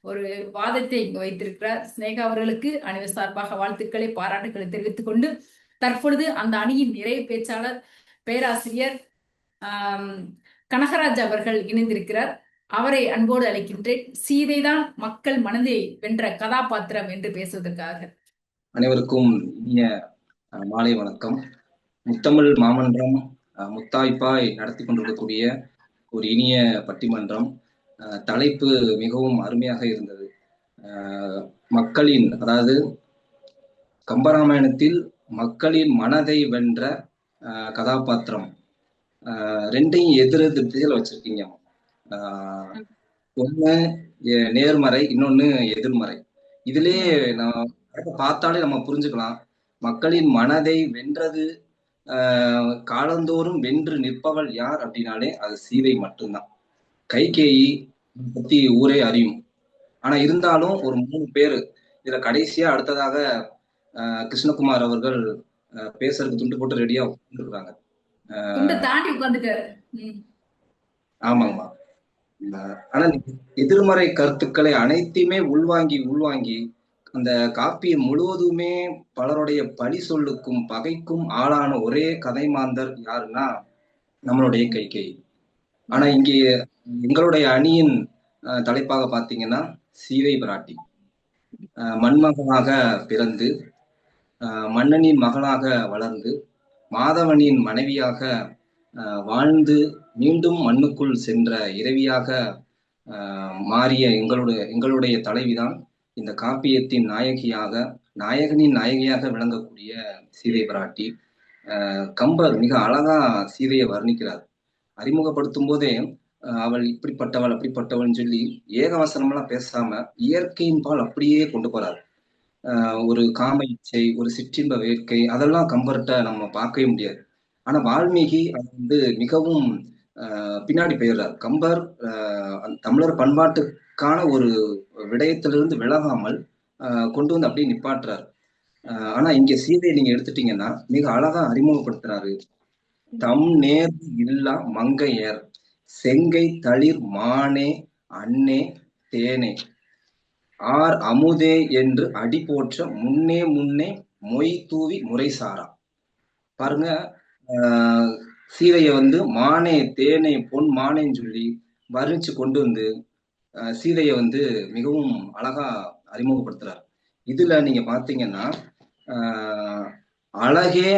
S2: ஒரு வாதத்தை இங்க வைத்திருக்கிறார். சினேகா அவர்களுக்கு அனைவர் சார்பாக வாழ்த்துக்களை, பாராட்டுக்களை தெரிவித்துக் கொண்டு தற்பொழுது அந்த அணியின் நிறைவு பேச்சாளர் பேராசிரியர் கனகராஜ் அவர்கள் இணைந்திருக்கிறார். அவரை அன்போடு அழைக்கின்றேன். சீதைதான் மக்கள் மனதை வென்ற கதாபாத்திரம் என்று பேசுவதற்காக.
S7: அனைவருக்கும் இனிய மாலை வணக்கம். முத்தமிழ் மாமன்றம் முத்தாய்ப்பாய் நடத்தி கொண்டிருக்கக்கூடிய ஒரு இனிய பட்டிமன்றம். தலைப்பு மிகவும் அருமையாக இருந்தது. மக்களின், அதாவது கம்பராமாயணத்தில் மக்களின் மனதை வென்ற கதாபாத்திரம் ரெண்டையும் எதிரெதிர் திசையில வச்சிருக்கீங்க. ஒண்ணு நேர்மறை, இன்னொன்னு எதிர்மறை. இதுலயே நான் பார்த்தாலே நம்ம புரிஞ்சுக்கலாம், மக்களின் மனதை வென்றது காலந்தோறும் வென்று நிற்பவள் யார் அப்படின்னாலே அது சீதை மட்டும்தான். கைகேயி பத்தி ஊரே அறியும். ஆனா இருந்தாலும் ஒரு 3 பேரு இதுல கடைசியா அடுத்ததாக கிருஷ்ணகுமார் அவர்கள் பேசுறதுக்கு துண்டு போட்டு ரெடியா உட்கார்ந்துருக்காங்க. ஆமாங்கம்மா. ஆனா எதிர்மறை கருத்துக்களை அனைத்தையுமே உள்வாங்கி அந்த காப்பியம் முழுவதுமே பலருடைய பழி சொல்லுக்கும் பகைக்கும் ஆளான ஒரே கதை மாந்தர் யாருன்னா நம்மளுடைய கைகேயி. ஆனா இங்கே எங்களுடைய அணியின் தலைப்பாக பாத்தீங்கன்னா சீதை பிராட்டி. மண்மகனாக பிறந்து மன்னனின் மகளாக வளர்ந்து மாதவனின் மனைவியாக வாழ்ந்து மீண்டும் மண்ணுக்குள் சென்ற இறைவியாக மாறிய எங்களுடைய தலைவிதான் இந்த காப்பியத்தின் நாயகனின் நாயகியாக விளங்கக்கூடிய சீதை பிராட்டி. கம்பர் மிக அழகா சீதையை வர்ணிக்கிறார். அறிமுகப்படுத்தும் போதே அவள் இப்படிப்பட்டவள் அப்படிப்பட்டவள்னு சொல்லி ஏகவசனம்லாம் பேசாம இயற்கையின் பால் அப்படியே கொண்டு போறார். ஒரு காம இச்சை, ஒரு சிற்றின்ப வேட்கை, அதெல்லாம் கம்பர்கிட்ட நம்ம பார்க்கவே முடியாது. ஆனா வால்மீகி அது மிகவும் பின்னாடி போயிடுறார். கம்பர் தமிழர் பண்பாட்டுக்கான ஒரு விடயத்திலிருந்து விலகாமல் கொண்டு வந்து அப்படியே நிப்பாட்டுறாரு. ஆனா இங்க சீதையை நீங்க எடுத்துட்டீங்கன்னா மிக அழகா அறிமுகப்படுத்துறாரு. தம் நேர் இல்லா மங்கையர் செங்கை தளிர் மானே அன்னே தேனே ஆர் அமுதே என்று அடி போற்ற முன்னே மொய் தூவி முறைசாரா. பாருங்க, சீதையை மானே தேனே பொன் மானேன்னு சொல்லி வர்ணிச்சு கொண்டு வந்து சீதையை மிகவும் அழகா அறிமுகப்படுத்துறாரு. இதுல நீங்க பாத்தீங்கன்னா அழகே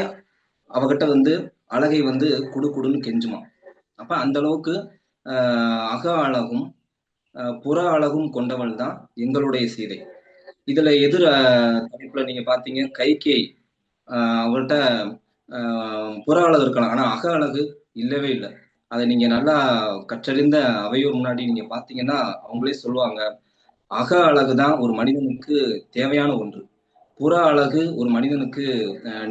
S7: அவகிட்ட அழகை குடுன்னு கெஞ்சுமா. அப்ப அந்த அளவுக்கு அக அழகும் புற அழகும் கொண்டவள் தான் எங்களுடைய சீதை. இதுல எதிர் தலைப்புல நீங்க பாத்தீங்க கைகேயி. அவர்கிட்ட புற அழகு இருக்கலாம், ஆனா அக அழகு இல்லவே இல்லை. அதை நீங்க நல்லா கற்றறிந்த அவையோர் முன்னாடி நீங்க பாத்தீங்கன்னா அவங்களே சொல்லுவாங்க, அக அழகுதான் ஒரு மனிதனுக்கு தேவையான ஒன்று. புற அழகு ஒரு மனிதனுக்கு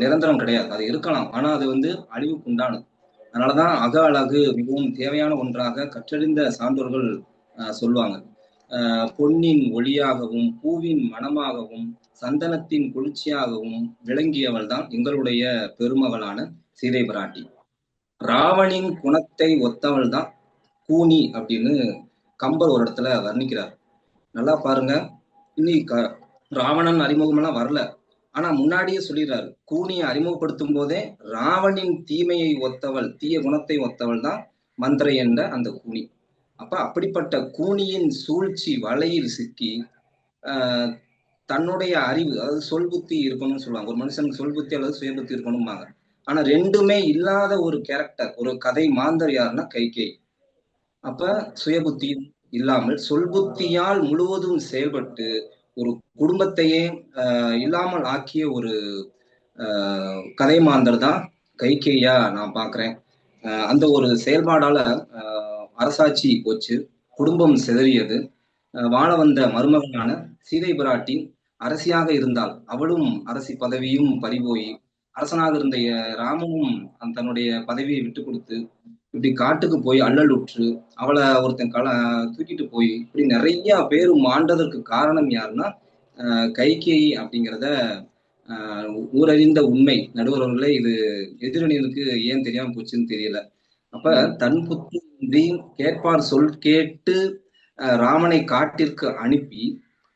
S7: நிரந்தரம் கிடையாது. அது இருக்கலாம், ஆனா அது அழிவுக்கு உண்டானது. அதனாலதான் அக அழகு மிகவும் தேவையான ஒன்றாக கற்றறிந்த சான்றோர்கள் சொல்லுவாங்க. பொன்னின் ஒளியாகவும் பூவின் மனமாகவும் சந்தனத்தின் குளிர்ச்சியாகவும் விளங்கியவள் தான் எங்களுடைய பெருமகளான சீதை பிராட்டி. ராவணின் குணத்தை ஒத்தவள் தான் கூனி அப்படின்னு கம்பர் ஒரு இடத்துல வர்ணிக்கிறார். நல்லா பாருங்க, இன்னைக்கு ராவணன் அறிமுகம் எல்லாம் வரல, ஆனா முன்னாடியே சொல்லிடுறாரு. கூனியை அறிமுகப்படுத்தும் போதே ராவணின் தீமையை ஒத்தவள், தீய குணத்தை ஒத்தவள் தான் மந்திரை என்ற அந்த கூனி. அப்ப அப்படிப்பட்ட கூனியின் சூழ்ச்சி வலையில் சிக்கி தன்னுடைய அறிவு, அதாவது சொல் புத்தி இருக்கணும்னு சொல்லுவாங்க. ஒரு மனுஷனுக்கு சொல் புத்தி அல்லது சுய புத்தி இருக்கணும்பாங்க. ஆனா ரெண்டுமே இல்லாத ஒரு கேரக்டர், ஒரு கதை மாந்தர் யாருன்னா கைகேயி. அப்ப சுய புத்தி இல்லாமல் சொல் புத்தியால் முழுவதும் செயல்பட்டு ஒரு குடும்பத்தையே இல்லாமல் ஆக்கிய ஒரு கதை மாந்தர் தான் கைகேயா நான் பாக்குறேன். அந்த ஒரு செயல்பாடால அரசாட்சி போச்சு, குடும்பம் சிதறியது. வாழ வந்த மருமகனான சீதை பிராட்டி அரசியாக இருந்தால் அவளும் அரசி பதவியும் பறிபோய், அரசனாக இருந்த ராமனும் தன்னுடைய பதவியை விட்டு கொடுத்து இப்படி காட்டுக்கு போய் அல்லலுற்று அவளை ஒருத்தன் தூக்கிட்டு போய் இப்படி நிறைய பேர் மாண்டதற்கு காரணம் யாருன்னா கைகேயி அப்படிங்கிறத ஊரறிந்த உண்மை. நடுவர்களே, இது எதிரணிகளுக்கு ஏன் தெரியாம போச்சுன்னு தெரியல. அப்ப தன் புத்தி கேட்பார் சொல் கேட்டு ராமனை காட்டிற்கு அனுப்பி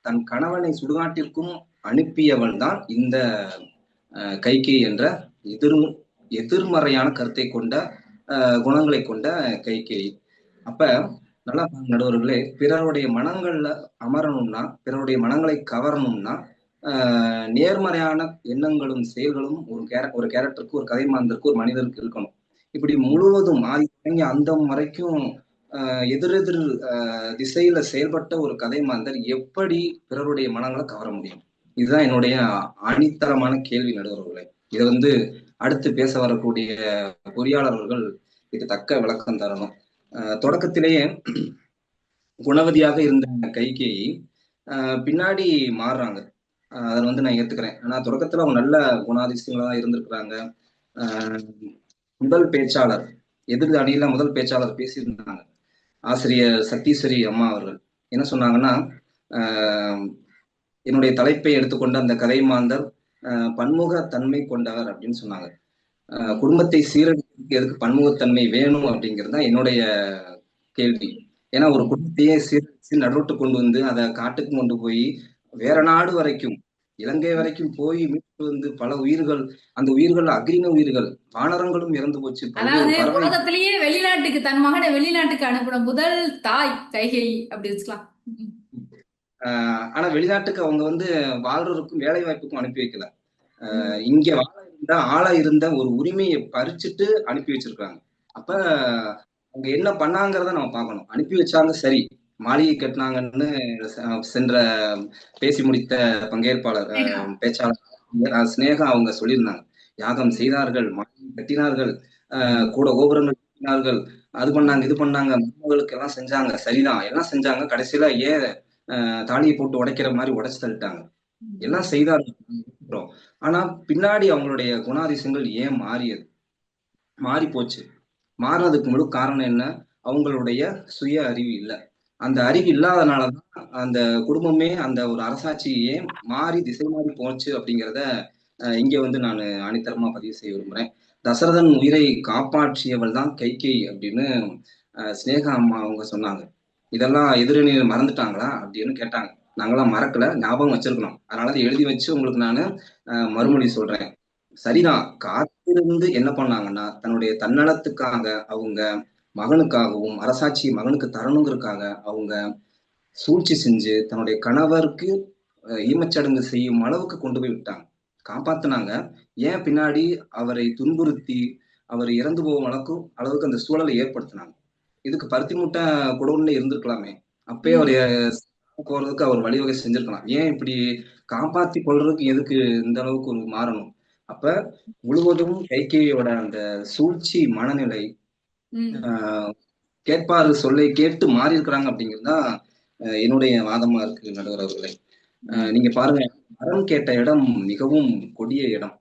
S7: தன் கணவனை சுடுகாட்டிற்கும் அனுப்பியவள் தான் இந்த கைகேயி என்ற எதிர்மறையான கருத்தை கொண்ட குணங்களை கொண்ட கைகேயி. அப்ப நல்லா நடுவர்களே, பிறருடைய மனங்கள்ல அமரணும்னா, பிறருடைய மனங்களை கவரணும்னா நேர்மறையான எண்ணங்களும் செயல்களும் ஒரு கேரக்டருக்கு, ஒரு கதை மாந்தருக்கு, ஒரு மனிதருக்கு இருக்கணும். இப்படி முழுவதும் ஆதி தொடங்கி அந்தம் வரைக்கும் எதிரெதிர் திசையில செயல்பட்ட ஒரு கதை மாந்தர் எப்படி பிறருடைய மனங்களை கவர முடியும்? இதுதான் என்னுடைய அடித்தளமான கேள்வி நடுவர்களே. இதை வந்து அடுத்து பேச வரக்கூடிய பொறியாளர்கள் இதுக்கு தக்க விளக்கம் தரணும். தொடக்கத்திலேயே குணவதியாக இருந்த கைகேயி பின்னாடி மாறுறாங்க. அதை வந்து நான் ஏத்துக்கிறேன். ஆனா தொடக்கத்துல அவங்க நல்ல குணாதிசயங்களா இருந்திருக்கிறாங்க. முதல் பேச்சாளர், எதிர் அணியில முதல் பேச்சாளர் பேசியிருந்தாங்க, ஆசிரியர் சத்தீஸ்வரி அம்மா அவர்கள். என்ன சொன்னாங்கன்னா, என்னுடைய தலைப்பை எடுத்துக்கொண்ட அந்த கதை மாந்தர் பன்முக தன்மை கொண்டவர் அப்படின்னு சொன்னாங்க. குடும்பத்தை சீரழிக்க எதுக்கு பன்முகத்தன்மை வேணும் அப்படிங்கிறது தான் என்னுடைய கேள்வி. ஏன்னா ஒரு குடும்பத்தையே சீரழிச்சு நடுரோட்டு கொண்டு வந்து அதை காட்டுக்கு கொண்டு போய் வேற நாடு வரைக்கும், இலங்கை வரைக்கும் போய் மீட்டு வந்து பல உயிர்கள், அந்த உயிர்கள் அக்ரின உயிர்கள், வானரங்களும் இறந்து போச்சு.
S2: அதாவது உலகத்திலேயே வெளிநாட்டுக்கு தன் மகனை வெளிநாட்டுக்கு அனுப்பின முதல் தாய் கைகேயி அப்படி வச்சுக்கலாம்.
S7: ஆனா வெளிநாட்டுக்கு அவங்க வந்து வாழ்றதுக்கும் வேலை வாய்ப்புக்கும் அனுப்பி வைக்கல. இங்க ஆளா இருந்த ஒரு உரிமையை பறிச்சுட்டு அனுப்பி வச்சிருக்காங்க. அப்ப அவங்க என்ன பண்ணாங்கிறத நம்ம பார்க்கணும். அனுப்பி வச்சாங்க சரி, மாளிகை கட்டினாங்கன்னு சென்ற பேசி முடித்த பங்கேற்பாளர் பேச்சாளர் ஸ்னேகா அவங்க சொல்லியிருந்தாங்க. யாகம் செய்தார்கள், மாளிகை கட்டினார்கள், கூட கோபுரங்கள் கட்டினார்கள், அது பண்ணாங்க இது பண்ணாங்க, மருமகளுக்கு எல்லாம் செஞ்சாங்க. சரிதான், எல்லாம் செஞ்சாங்க. கடைசியில ஏன் தாலியை போட்டு உடைக்கிற மாதிரி உடைச்சு தள்ளிட்டாங்க. எல்லாம் செய்தார்கள். ஆனா பின்னாடி அவங்களுடைய குணாதிசயங்கள் ஏன் மாறி போச்சு? மாறினதுக்கு முழு காரணம் என்ன? அவங்களுடைய சுய அறிவு இல்லை. அந்த அறிவு இல்லாதனாலதான் அந்த குடும்பமே, அந்த ஒரு அரசாட்சியே திசை மாறி போச்சு அப்படிங்கிறத இங்க வந்து நான் ஆணித்தரமா பதிவு செய்ய விரும்புறேன். தசரதன் உயிரை காப்பாற்றியவள் தான் கைகேயி அப்படின்னு ஸ்னேகா அம்மா அவங்க சொன்னாங்க. இதெல்லாம் எதிரணியில் மறந்துட்டாங்களா அப்படின்னு கேட்டாங்க. நாங்களாம் மறக்கல, ஞாபகம் வச்சிருக்கணும். அதனால அதை எழுதி வச்சு உங்களுக்கு நான் மறுமொழி சொல்றேன். சரிதான், காத்திருந்து என்ன பண்ணாங்கன்னா, தன்னுடைய தன்னலத்துக்காக அவங்க மகனுக்காகவும் அரசாட்சி மகனுக்கு தரணுங்கிறதுக்காக அவங்க சூழ்ச்சி செஞ்சு தன்னுடைய கணவருக்கு ஈமச்சடங்கு செய்யும் அளவுக்கு கொண்டு போய் விட்டாங்க, காப்பாத்தினாங்க. ஏன் பின்னாடி அவரை துன்புறுத்தி அவர் இறந்து போகும் அளவுக்கு அந்த சூழலை ஏற்படுத்தினாங்க. இதுக்கு பருத்தி மூட்டை குடோன்ல இருந்திருக்கலாமே, அப்பயே அவர் போறதுக்கு அவர் வழிவகை செஞ்சிருக்கலாம். ஏன் இப்படி காப்பாத்தி கொள்றதுக்கு எதுக்கு இந்த அளவுக்கு ஒரு மாறணும்? அப்ப முழுவதும் கைகேயோட அந்த சூழ்ச்சி மனநிலை, கேட்பாரு சொல்லை கேட்டு மாறி இருக்கிறாங்க அப்படிங்கிறதுதான் என்னுடைய வாதமா இருக்கு நடுவர் அவர்களே. நீங்க பாருங்க, மரம் கேட்ட இடம் மிகவும் கொடிய இடம்.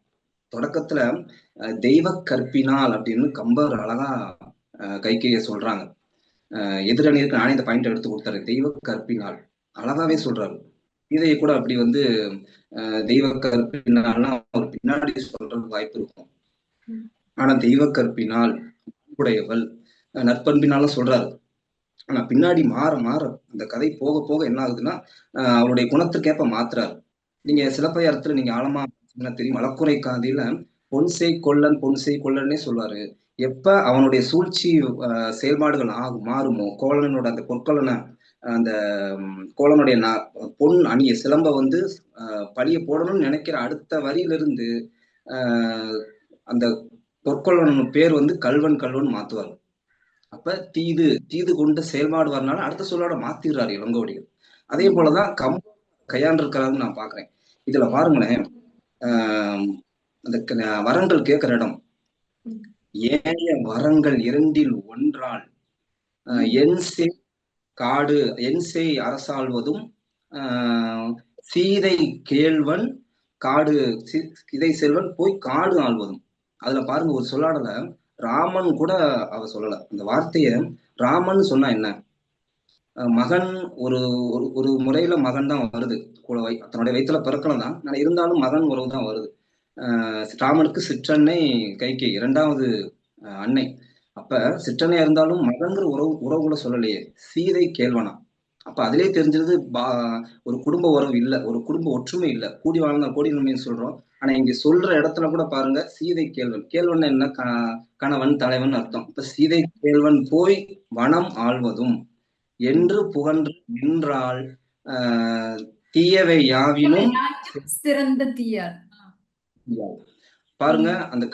S7: தொடக்கத்துல தெய்வ கற்பினால் அப்படின்னு கம்பர் அழகா கைகேய சொல்றாங்க. எதிரணியிற்கு நானே இந்த பாயிண்ட் எடுத்து கொடுத்தாரு. தெய்வ கற்பினால் அழகாவே சொல்றாரு. இதையை கூட அப்படி வந்து தெய்வ கற்பினால்னா அவர் பின்னாடி சொல்றது வாய்ப்பு இருக்கும். ஆனா தெய்வ கற்பினால் உடையவள் நற்பண்பினாலும் சொல்றாரு. ஆனா பின்னாடி மாற அந்த கதை போக போக என்ன ஆகுதுன்னா அவருடைய குணத்திற்கேற்ப மாத்துறாரு. நீங்க சிலப்பதிகாரத்துல நீங்க ஆழமா தெரியும், மலக்குறை காதியில பொன்சை கொல்லன்னே சொல்லுவாரு. எப்ப அவனுடைய சூழ்ச்சி செயல்பாடுகள் மாறுமோ, கோலனோட அந்த பொற்கொலனை, அந்த கோலனுடைய பொன் அணிய சிலம்ப வந்து பழிய போடணும்னு நினைக்கிற அடுத்த வரியிலிருந்து அந்த பொற்கொலன் பேர் வந்து கல்வன் மாத்துவார். அப்ப தீது கொண்டு செயல்பாடு வரனால அடுத்த சொல்லோட மாத்திடுறாரு இளங்கோவடிகள். அதே போலதான் கம்பம் கையாண்டிருக்கிறாருன்னு நான் பாக்குறேன். இதுல பாருங்களேன், அந்த வரங்கள் கேட்கிற இடம், ஏனைய வரங்கள் இரண்டில் ஒன்றால் என்சே அரசாள்வதும் சீதை கேள்வன் காடு இதை செல்வன் போய் காடு ஆள்வதும். அதுல பாருங்க ஒரு சொல்லாடல ராமன் கூட அவ சொல்லல. அந்த வார்த்தைய ராமன் சொன்னா என்ன? மகன் ஒரு முறையில மகன் தான் வருது, கூட தன்னுடைய வயிற்றுல பிறக்கணும் தான், ஆனா இருந்தாலும் மகன் உறவு தான் வருது. ராமனுக்கு சிற்றன்னை கைகேயி, இரண்டாவது அன்னை. அப்ப சிற்றன்னையா இருந்தாலும் மகன்கிற உறவு கூட சொல்லலையே, சீதை கேள்வனா. அப்ப அதிலே தெரிஞ்சது ஒரு குடும்ப உறவு இல்ல, ஒரு குடும்ப ஒற்றுமை இல்ல. கூடி வாழ்ந்தா கோடி நன்மைன்னு சொல்றோம். ஆனா இங்க சொல்ற இடத்துல கூட பாருங்க, சீதை கேள்வன் என்ன? கணவன் தலைவன் அர்த்தம். இப்ப சீதை கேள்வன் போய் வனம் ஆள்வதும் என்று புகன்று நின்றால் தீயவை யாவினும்
S2: சிறந்த தீயார்.
S7: தீயால். பாருங்க அந்த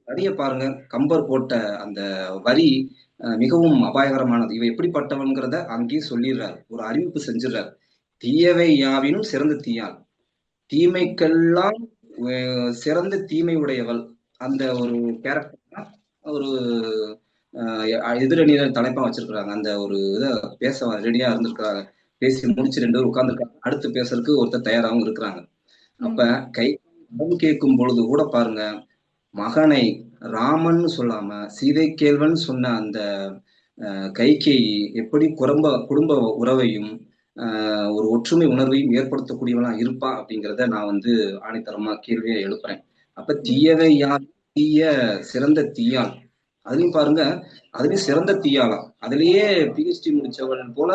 S7: வரிய பாருங்க, கம்பர் போட்ட அந்த வரி மிகவும் அபாயகரமானது. இவ எப்படிப்பட்டவன்கிறத அங்கேயே சொல்லிடுறாரு, ஒரு அறிவிப்பு செஞ்சிடறாரு. தீயவை யாவினும் சிறந்த தீயால், தீமைக்கெல்லாம் சிறந்த தீமை உடையவள். அந்த ஒரு கேரக்டர் ஒரு எதிரணியினர் தலைப்பா வச்சிருக்கிறாங்க. அந்த ஒரு இதை பேச ரெடியா இருந்திருக்கிறாங்க. பேசி முடிச்சு 2 பேரும் உட்கார்ந்துருக்காங்க. அடுத்து பேசுறதுக்கு ஒருத்தர் தயாராகவும் இருக்கிறாங்க. அப்ப கை கேட்கும் பொழுது கூட பாருங்க, மகனை ராமன் சொல்லாம சீதை கேள்வன் சொன்ன அந்த கைகேயி எப்படி குடும்ப உறவையும் ஒரு ஒற்றுமை உணர்வையும் ஏற்படுத்தக்கூடியவனா இருப்பா அப்படிங்கிறத நான் வந்து ஆணித்தரமா கேள்வியை எழுப்புறேன். அப்ப தீயவை யார் தீய சிறந்த தீயால், அதுலயும் பாருங்க, அதுலயும் சிறந்த தீயாலாம், அதுலயே பிஹெச்டி முடிச்சவள் போல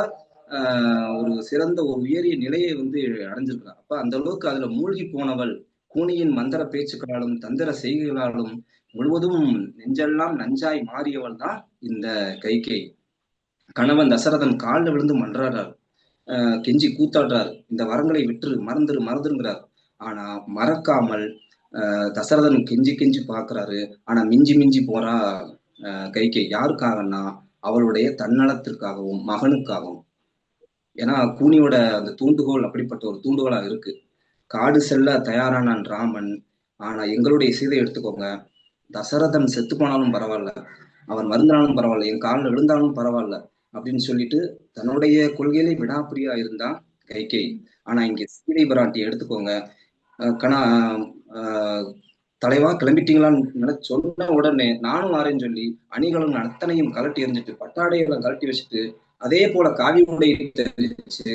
S7: ஒரு சிறந்த ஒரு உயரிய நிலையை வந்து அடைஞ்சிருக்கிறார். அப்ப அந்த அளவுக்கு அதுல மூழ்கி போனவள், கூனியின் மந்திர பேச்சுக்களாலும் தந்திர செய்கைகளாலும் முழுவதும் நெஞ்செல்லாம் நஞ்சாய் மாறியவள் தான் இந்த கைகேயி. கணவன் தசரதன் காலில் விழுந்து மன்றாடுறார், கெஞ்சி கூத்தாடுறார், இந்த வரங்களை விட்டு மறந்துருங்கிறார். ஆனா மறக்காமல் தசரதன் கெஞ்சி கெஞ்சி பாக்குறாரு. ஆனா மிஞ்சி போறா கைகேயி. யாருக்காகன்னா அவளுடைய தன்னலத்திற்காகவும் மகனுக்காகவும். ஏன்னா கூனியோட அந்த தூண்டுகோல் அப்படிப்பட்ட ஒரு தூண்டுகோலா இருக்கு. காடு செல்ல தயாரானான் ராமன், ஆனா எங்களுடைய சீதை எடுத்துக்கோங்க, தசரதன் செத்து போனாலும் பரவாயில்ல, அவன் மருந்தாலும் பரவாயில்ல, என் காலில் விழுந்தாலும் பரவாயில்ல அப்படின்னு சொல்லிட்டு தன்னுடைய கொள்கையிலே விடாப்பிரியா இருந்தா கைகேயி. ஆனா இங்க சீதை பிராட்டி எடுத்துக்கோங்க, தலைவா கிளம்பிட்டீங்களான்னு சொன்ன உடனே நானும் வாரேன்னு சொல்லி அணிகளும் அத்தனையும் கலட்டி எறிஞ்சிட்டு பட்டாடைகளை கலட்டி வச்சுட்டு அதே போல காவி உடை தெரிவிச்சு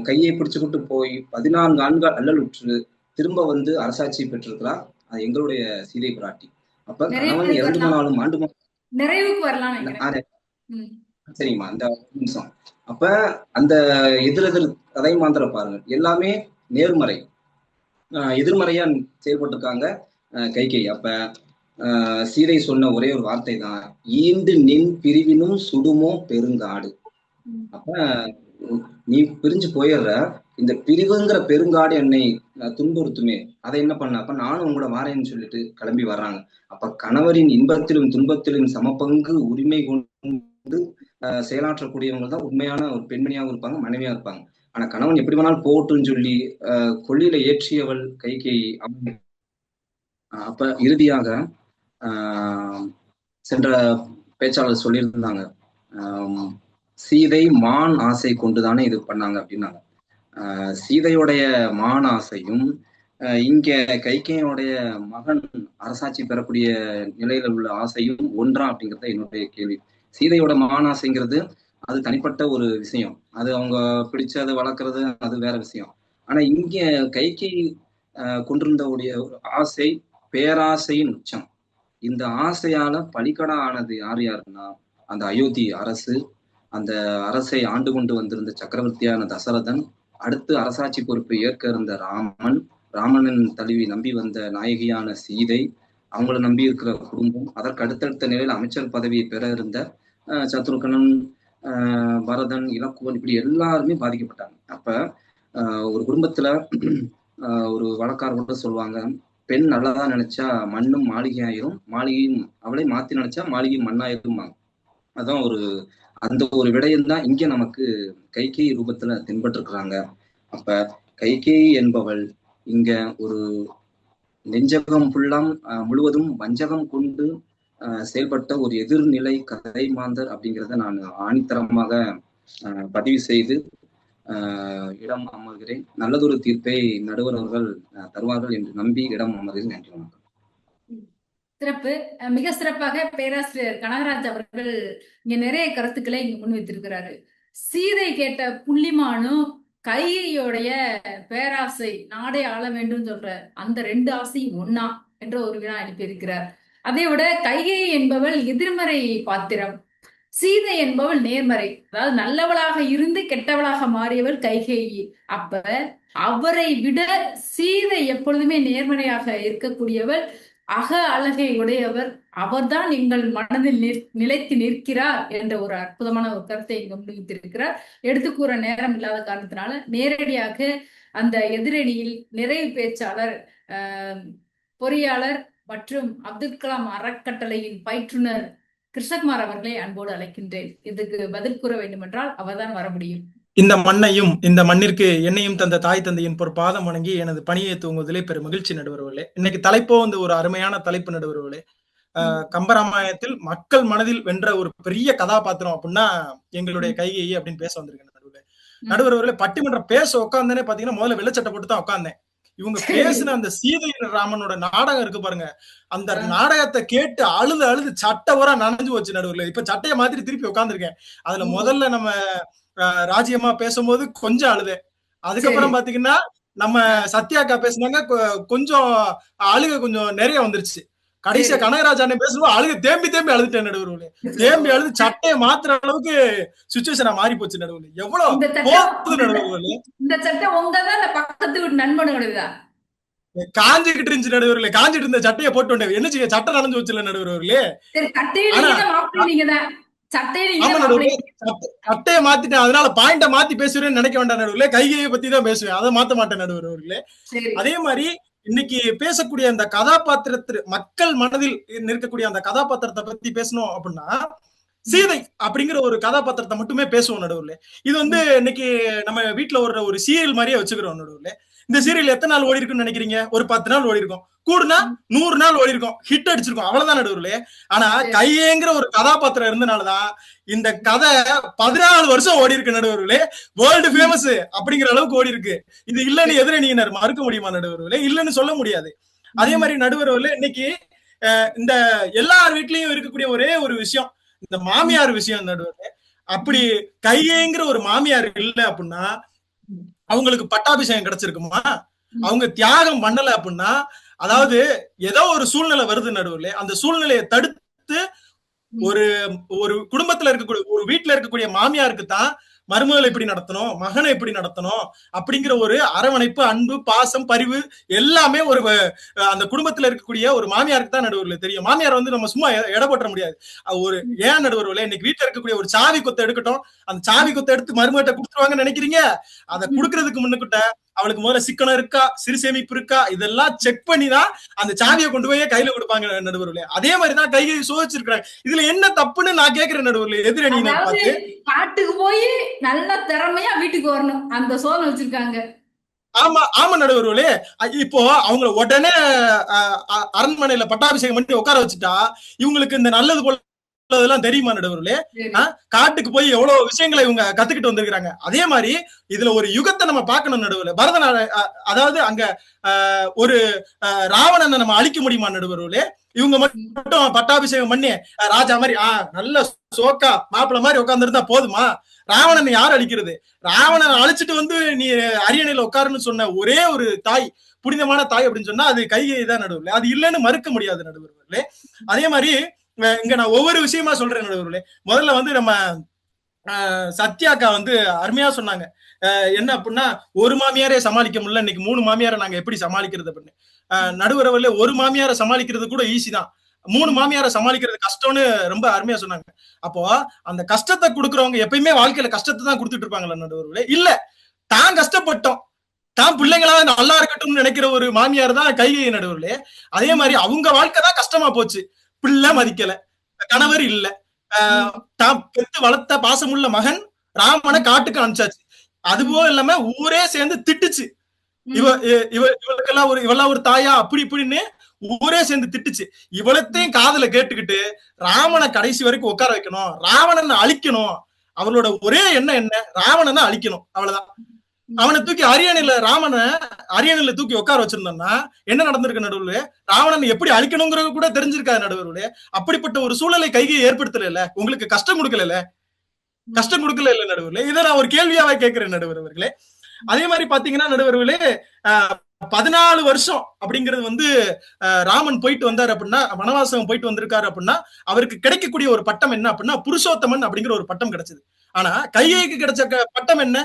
S7: கையை பிடிச்சுக்கிட்டு போய் 14 ஆண்டுகள் அல்லலுற்று திரும்ப வந்து அரசாட்சி பெற்றிருக்கிறார். அது எங்களுடைய சீதை பிராட்டி. அப்ப கணவன் 2 நாளும் ஆண்டு
S2: நிறைவுக்கு வரலாம்.
S7: சரிங்கம்மா, இந்த நிமிஷம். அப்ப அந்த எதிரெதிர் கதை மாந்திர பாருங்க, எல்லாமே நேர்மறை, எதிர்மறையா செயல்பட்டிருக்காங்க கைகேயி. அப்ப சீதை சொன்ன ஒரே ஒரு வார்த்தை தான், ஈண்டு நின் பிரிவினும் சுடுமோ பெருங்காடு. அப்ப நீ பிரிஞ்சு போயிடுற, இந்த பிரிவுங்கிற பெருங்காடு என்னை துன்புறுத்துமே, அதை என்ன பண்ண, அப்ப நானும் உங்களோட வாரேன்னு சொல்லிட்டு கிளம்பி வர்றாங்க. அப்ப கணவரின் இன்பத்திலும் துன்பத்திலும் சமபங்கு உரிமை கொண்டு செயலாற்றக்கூடியவங்க தான் உண்மையான ஒரு பெண்மணியாகவும் இருப்பாங்க, மனைவியா இருப்பாங்க. ஆனா கணவன் எப்படி வேணாலும் போகட்டும்னு சொல்லி கொள்ளியில ஏற்றியவள் கைகேயி. அப்ப இறுதியாக சென்ற பேச்சாளர் சொல்லியிருந்தாங்க, சீதை மான் ஆசை கொண்டுதானே இது பண்ணாங்க அப்படின்னாங்க. சீதையுடைய மான் ஆசையும் இங்க கைகேயினுடைய மகன் அரசாட்சி பெறக்கூடிய நிலையில உள்ள ஆசையும் ஒன்றா அப்படிங்கிறத என்னுடைய கேள்வி. சீதையோட மான் ஆசைங்கிறது அது தனிப்பட்ட ஒரு விஷயம், அது அவங்க பிடிச்சது வளர்க்கறது அது வேற விஷயம். ஆனா இங்க கைகேயி கொண்டிருந்த ஒரு ஆசை பேராசையின் உச்சம். இந்த ஆசையால பலிகடா ஆனது யாருன்னா அந்த அயோத்தி அரசு, அந்த அரசை ஆண்டு கொண்டு வந்திருந்த சக்கரவர்த்தியான தசரதன், அடுத்து அரசாட்சி பொறுப்பை ஏற்க இருந்த ராமனின் தழுவி நம்பி வந்த நாயகியான சீதை, அவங்கள நம்பி இருக்கிற குடும்பம், அதற்கு அடுத்தடுத்த நிலையில் அமைச்சர் பதவியை பெற இருந்த சத்ருகனன், பரதன், இலக்குவன், இப்படி எல்லாருமே பாதிக்கப்பட்டாங்க. அப்ப ஒரு குடும்பத்துல ஒரு வழக்கார் கூட சொல்லுவாங்க, பெண் நல்லதா நினைச்சா மண்ணும் மாளிகை ஆயிரும், மாளிகையும் அவளை மாத்தி நினைச்சா மாளிகையும் மண்ணாயிரும். அதான் அந்த ஒரு விடயம் தான் இங்க நமக்கு கைகேயி ரூபத்துல தென்பட்டிருக்கிறாங்க. அப்ப கைகேயி என்பவள் இங்க ஒரு நெஞ்சகம் ஃபுல்லாம் முழுவதும் வஞ்சகம் கொண்டு செயல்பட்ட ஒரு எதிர்நிலை கதை மாந்தர் அப்படிங்கிறத நான் ஆணித்தரமாக பதிவு செய்து இடம் அமர்கிறேன். நல்லதொரு தீர்ப்பை நடுவர் அவர்கள் தருவார்கள் என்று நம்பி இடம் அமர்கிறேன். நன்றி, வணக்கம்.
S2: சிறப்பு. மிக சிறப்பாக பேராசிரியர் கனகராஜ் அவர்கள் இங்க நிறைய கருத்துக்களை இங்க முன்வைத்திருக்கிறாரு. சீதை கேட்ட புள்ளிமானும் கைகையோடைய பேராசை, நாடே ஆள வேண்டும் சொல்ற அந்த 2 ஆசையும் ஒன்னா என்ற ஒரு வினா அனுப்பியிருக்கிறார். அதை விட கைகேயி என்பவள் எதிர்மறை பாத்திரம், சீதை என்பவள் நேர்மறை, அதாவது நல்லவளாக இருந்து கெட்டவளாக மாறியவள் கைகேயி. அப்ப அவரை விட சீதை எப்பொழுதுமே நேர்மறையாக இருக்கக்கூடியவள். அக அழகை உடையவர், அவர்தான் எங்கள் மனதில் நிலைத்து நிற்கிறார் என்ற ஒரு அற்புதமான ஒரு கருத்தை இங்கு முன்வைத்திருக்கிறார். எடுத்துக்கூற நேரம் இல்லாத காரணத்தினால நேரடியாக அந்த எதிரணியில் நிறைவு பேச்சாளர், பொறியாளர் மற்றும் அப்துல் கலாம் அறக்கட்டளையின் பயிற்றுனர் கிருஷ்ணகுமார் அவர்களை அன்போடு அழைக்கின்றேன். இதுக்கு பதில் கூற வேண்டும் என்றால் அவர்தான் வர முடியும்.
S8: இந்த மண்ணையும் இந்த மண்ணிற்கு என்னையும் தந்த தாய் தந்தையின் பொற்பாதம் வணங்கி எனது பணியை தூங்குவதிலே பெரும் மகிழ்ச்சி நடுவர்களே. இன்னைக்கு தலைப்போ வந்து ஒரு அருமையான தலைப்பு நடுவர்களே. கம்பராமாயணத்தில் மக்கள் மனதில் வென்ற ஒரு பெரிய கதாபாத்திரம் அப்படின்னா எங்களுடைய கைகேயி அப்படின்னு பேச வந்திருக்கேன் நடுவர்களே. பட்டிமன்றம் பேச உட்காந்தனே பாத்தீங்கன்னா முதல்ல வெள்ளச்சட்டை போட்டு தான் உட்காந்தேன். இவங்க பேசின அந்த சீதை ராமனோட நாடகம் இருக்கு பாருங்க, அந்த நாடகத்தை கேட்டு அழுது அழுது சட்டை வர நனைஞ்சு வச்சு நடுவர்களே. இப்ப சட்டையை மாதிரி திருப்பி உட்காந்துருக்கேன். அதுல முதல்ல நம்ம ராஜ்யமா பேசும்போது கொஞ்சம் அழுதேன். அதுக்கப்புறம் பாத்தீங்கன்னா நம்ம சத்யாக்கா பேசினாங்க, கொஞ்சம் அழுக கொஞ்சம் நிறைய வந்துருச்சு. கடைசியா கனகராஜானே பேசும்போது அழுக தேம்பி தேம்பி அழுதுட்டேன் நடுவர்களே. தேம்பி அழுது சட்டையை மாத்துற அளவுக்கு சுச்சுவேஷனா மாறி போச்சு நடுவர்களே. எவ்வளவு போகுது நடுவர்களே.
S2: இந்த சட்டை உங்கதான் பக்கத்து வீட்டு நண்பனுடையதா
S8: காஞ்சிக்கிட்டு இருந்துச்சு நடுவர்களே. காஞ்சிட்டு இருந்த சட்டையை போட்டு வந்தேன். என்ன செய்ய, சட்டை நனைஞ்சு வச்சுல நடுவர்களே. சட்டையை மாத்திட்டேன், அதனால பாயிண்ட மாத்தி பேசுறேன்னு நினைக்க வேண்டாம் நடுவர்களே. கைகையை பத்தி தான் பேசுவேன், அதை மாத்த மாட்டேன் நடுவர்களே. அதே மாதிரி இன்னைக்கு பேசக்கூடிய அந்த கதாபாத்திரத்து மக்கள் மனதில் நிற்கக்கூடிய அந்த கதாபாத்திரத்தை பத்தி பேசணும் அப்படின்னா சீதை அப்படிங்கிற ஒரு கதாபாத்திரத்தை மட்டுமே பேசுவோம் நடுவர்களே. இது வந்து இன்னைக்கு நம்ம வீட்டுல ஒரு சீரியல் மாதிரியே வச்சுக்கிறோம் நடுவர்களே. இந்த சீரியல் எத்தனை நாள் ஓடி இருக்குன்னு நினைக்கிறீங்க? ஒரு 10 நாள் ஓடி இருக்கும், கூடுனா 100 நாள் ஓடி இருக்கும், ஹிட் அடிச்சிருக்கும், அவ்வளவுதான் நடுவர்களே. ஆனா கையேங்கிற ஒரு கதாபாத்திரம் இருந்தனாலதான் இந்த கதை 14 வருஷம் ஓடி இருக்கு நடுவர்களே. வேர்ல்டு ஃபேமஸ் அப்படிங்கிற அளவுக்கு ஓடி இருக்கு. இது இல்லன்னு எதிரணியினர் மறுக்க முடியுமா நடுவர்களே? இல்லன்னு சொல்ல முடியாது. அதே மாதிரி நடுவர்களே, இன்னைக்கு இந்த எல்லார் வீட்லயும் இருக்கக்கூடிய ஒரே ஒரு விஷயம் இந்த மாமியார் விஷயம் நடுவர்களே. அப்படி கையேங்கிற ஒரு மாமியார் இல்ல அப்படின்னா அவங்களுக்கு பட்டாபிஷேகம் கிடைச்சிருக்குமா? அவங்க தியாகம் பண்ணல அப்படின்னா, அதாவது ஏதோ ஒரு சூழ்நிலை வருது நடுவுல, அந்த சூழ்நிலையை தடுத்து ஒரு குடும்பத்துல இருக்கக்கூடிய ஒரு வீட்டுல இருக்கக்கூடிய மாமியாருக்கு தான் மருமகளை எப்படி நடத்தணும், மகனை எப்படி நடத்தணும் அப்படிங்கிற ஒரு அரவணைப்பு, அன்பு, பாசம், பரிவு எல்லாமே ஒரு அந்த குடும்பத்துல இருக்கக்கூடிய ஒரு மாமியாருக்கு தான் நடுவர்களே தெரியும். மாமியார் வந்து நம்ம சும்மா எடை போட்ட முடியாது. ஒரு ஏன் நடுவர்களே, இன்னைக்கு வீட்டுல இருக்கக்கூடிய ஒரு சாவி கொத்தை எடுக்கட்டும், அந்த சாவி கொத்தை எடுத்து மருமகிட்ட கொடுத்துருவாங்கன்னு நினைக்கிறீங்க? அதை கொடுக்கறதுக்கு முன்னுக்கிட்ட அவளுக்கு முதல்ல சிக்கனம் இருக்கா, சிறு சேமிப்பு இருக்கா, இதெல்லாம் செக் பண்ணி தான் அந்த சாவியை கொண்டு போய் கையில கொடுப்பாங்க நடுவர்களே. அதே மாதிரிதான் கையை சோதிச்சிருக்கிறாங்க. இதுல என்ன தப்புன்னு நான் கேட்கிறேன் நடுவர்களே. எதிரணியினை பார்த்து
S2: காட்டுக்கு போய் நல்ல திறமையா வீட்டுக்கு வரணும், அந்த சோதனை வச்சிருக்காங்க.
S8: ஆமா ஆமா நடுவர்களே. இப்போ அவங்களை உடனே அரண்மனையில பட்டாபிஷேகம் பண்ணி உட்கார வச்சுட்டா இவங்களுக்கு இந்த நல்லது போல அதெல்லாம் தெரியுமா நடுவர்களே? காட்டுக்கு போய் எவ்வளவு விஷயங்களை இவங்க கத்துக்கிட்டு வந்திருக்காங்க. அதே மாதிரி இதுல ஒரு யுகத்தை நம்ம பார்க்கணும் நடுவுல. அதாவது அங்க ஒரு ராவணனை நம்ம அழிக்க முடியுமா நடுவர்களே? இவங்க மட்டும் பட்டாபிஷேகம் பண்ணி ராஜா மாதிரி நல்ல சோக்கா மாப்பிள்ள மாதிரி உட்கார்ந்துருந்தா போதுமா? ராவணனை யார் அழிக்கிறது? ராவணனை அழிச்சிட்டு வந்து நீ அரியணையில உட்காருன்னு சொன்ன ஒரே ஒரு தாய், புனிதமான தாய் அப்படின்னு சொன்னா அது கைகை தான் நடுவர்களே. அது இல்லைன்னு மறுக்க முடியாது நடுவர்களே. அதே மாதிரி இங்க நான் ஒவ்வொரு விஷயமா சொல்றேன் நடுவர்களே. முதல்ல வந்து நம்ம சத்யாக்கா வந்து அருமையா சொன்னாங்க. என்ன அப்படின்னா, ஒரு மாமியாரே சமாளிக்க முடியல, இன்னைக்கு 3 மாமியாரை நாங்க எப்படி சமாளிக்கிறது அப்படின்னு. நடுவரவுல ஒரு மாமியாரை சமாளிக்கிறது கூட ஈஸி தான், 3 மாமியாரை சமாளிக்கிறது கஷ்டம்னு ரொம்ப அருமையா சொன்னாங்க. அப்போ அந்த கஷ்டத்தை கொடுக்கறவங்க எப்பயுமே வாழ்க்கையில கஷ்டத்தை தான் கொடுத்துட்டு இருப்பாங்களா நடுவர்களே? இல்ல, தான் கஷ்டப்பட்டோம், தான் பிள்ளைங்களா நல்லா இருக்கட்டும்னு நினைக்கிற ஒரு மாமியார் தான் கைகை நடுவர்களே. அதே மாதிரி அவங்க வாழ்க்கை தான் கஷ்டமா போச்சு. பிள்ளை மதிக்கல, கணவர் இல்ல, தான் பெத்து வளர்த்த பாசமுள்ள மகன் ராமனை காட்டுக்கு அனுப்பிச்சாச்சு. அதுபோல இல்லாம ஊரே சேர்ந்து திட்டுச்சு. இவளுக்கெல்லாம் இவெல்லாம் ஒரு தாயா அப்படி இப்படின்னு ஊரே சேர்ந்து திட்டுச்சு. இவளத்தையும் காதுல கேட்டுக்கிட்டு ராமனை கடைசி வரைக்கும் உட்கார வைக்கணும், ராவணனை அழிக்கணும். அவளோட ஒரே எண்ணம் என்ன? ராவணனை அழிக்கணும், அவ்வளவுதான். அவனை தூக்கி அரியணையில தூக்கி உட்கார வச்சிருந்தோம்னா என்ன நடந்திருக்கு நடுவுல? ராவணன் எப்படி அழிக்கணுங்கிறது கூட தெரிஞ்சிருக்காது நடுவர்களே. அப்படிப்பட்ட ஒரு சூழலை கைகை ஏற்படுத்தல, உங்களுக்கு கஷ்டம் கொடுக்கல நடுவர்களே. இதை நான் ஒரு கேள்வியாவே கேட்கிறேன் நடுவர்களே. அதே மாதிரி பாத்தீங்கன்னா நடுவர்களே, 14 வருஷம் அப்படிங்கிறது வந்து ராமன் போயிட்டு வந்தாரு அப்படின்னா, வனவாசம் போயிட்டு வந்திருக்காரு அப்படின்னா அவருக்கு கிடைக்கக்கூடிய ஒரு பட்டம் என்ன அப்படின்னா புருஷோத்தமன் அப்படிங்கிற ஒரு பட்டம் கிடைச்சது. ஆனா கைகைக்கு கிடைச்ச பட்டம் என்ன?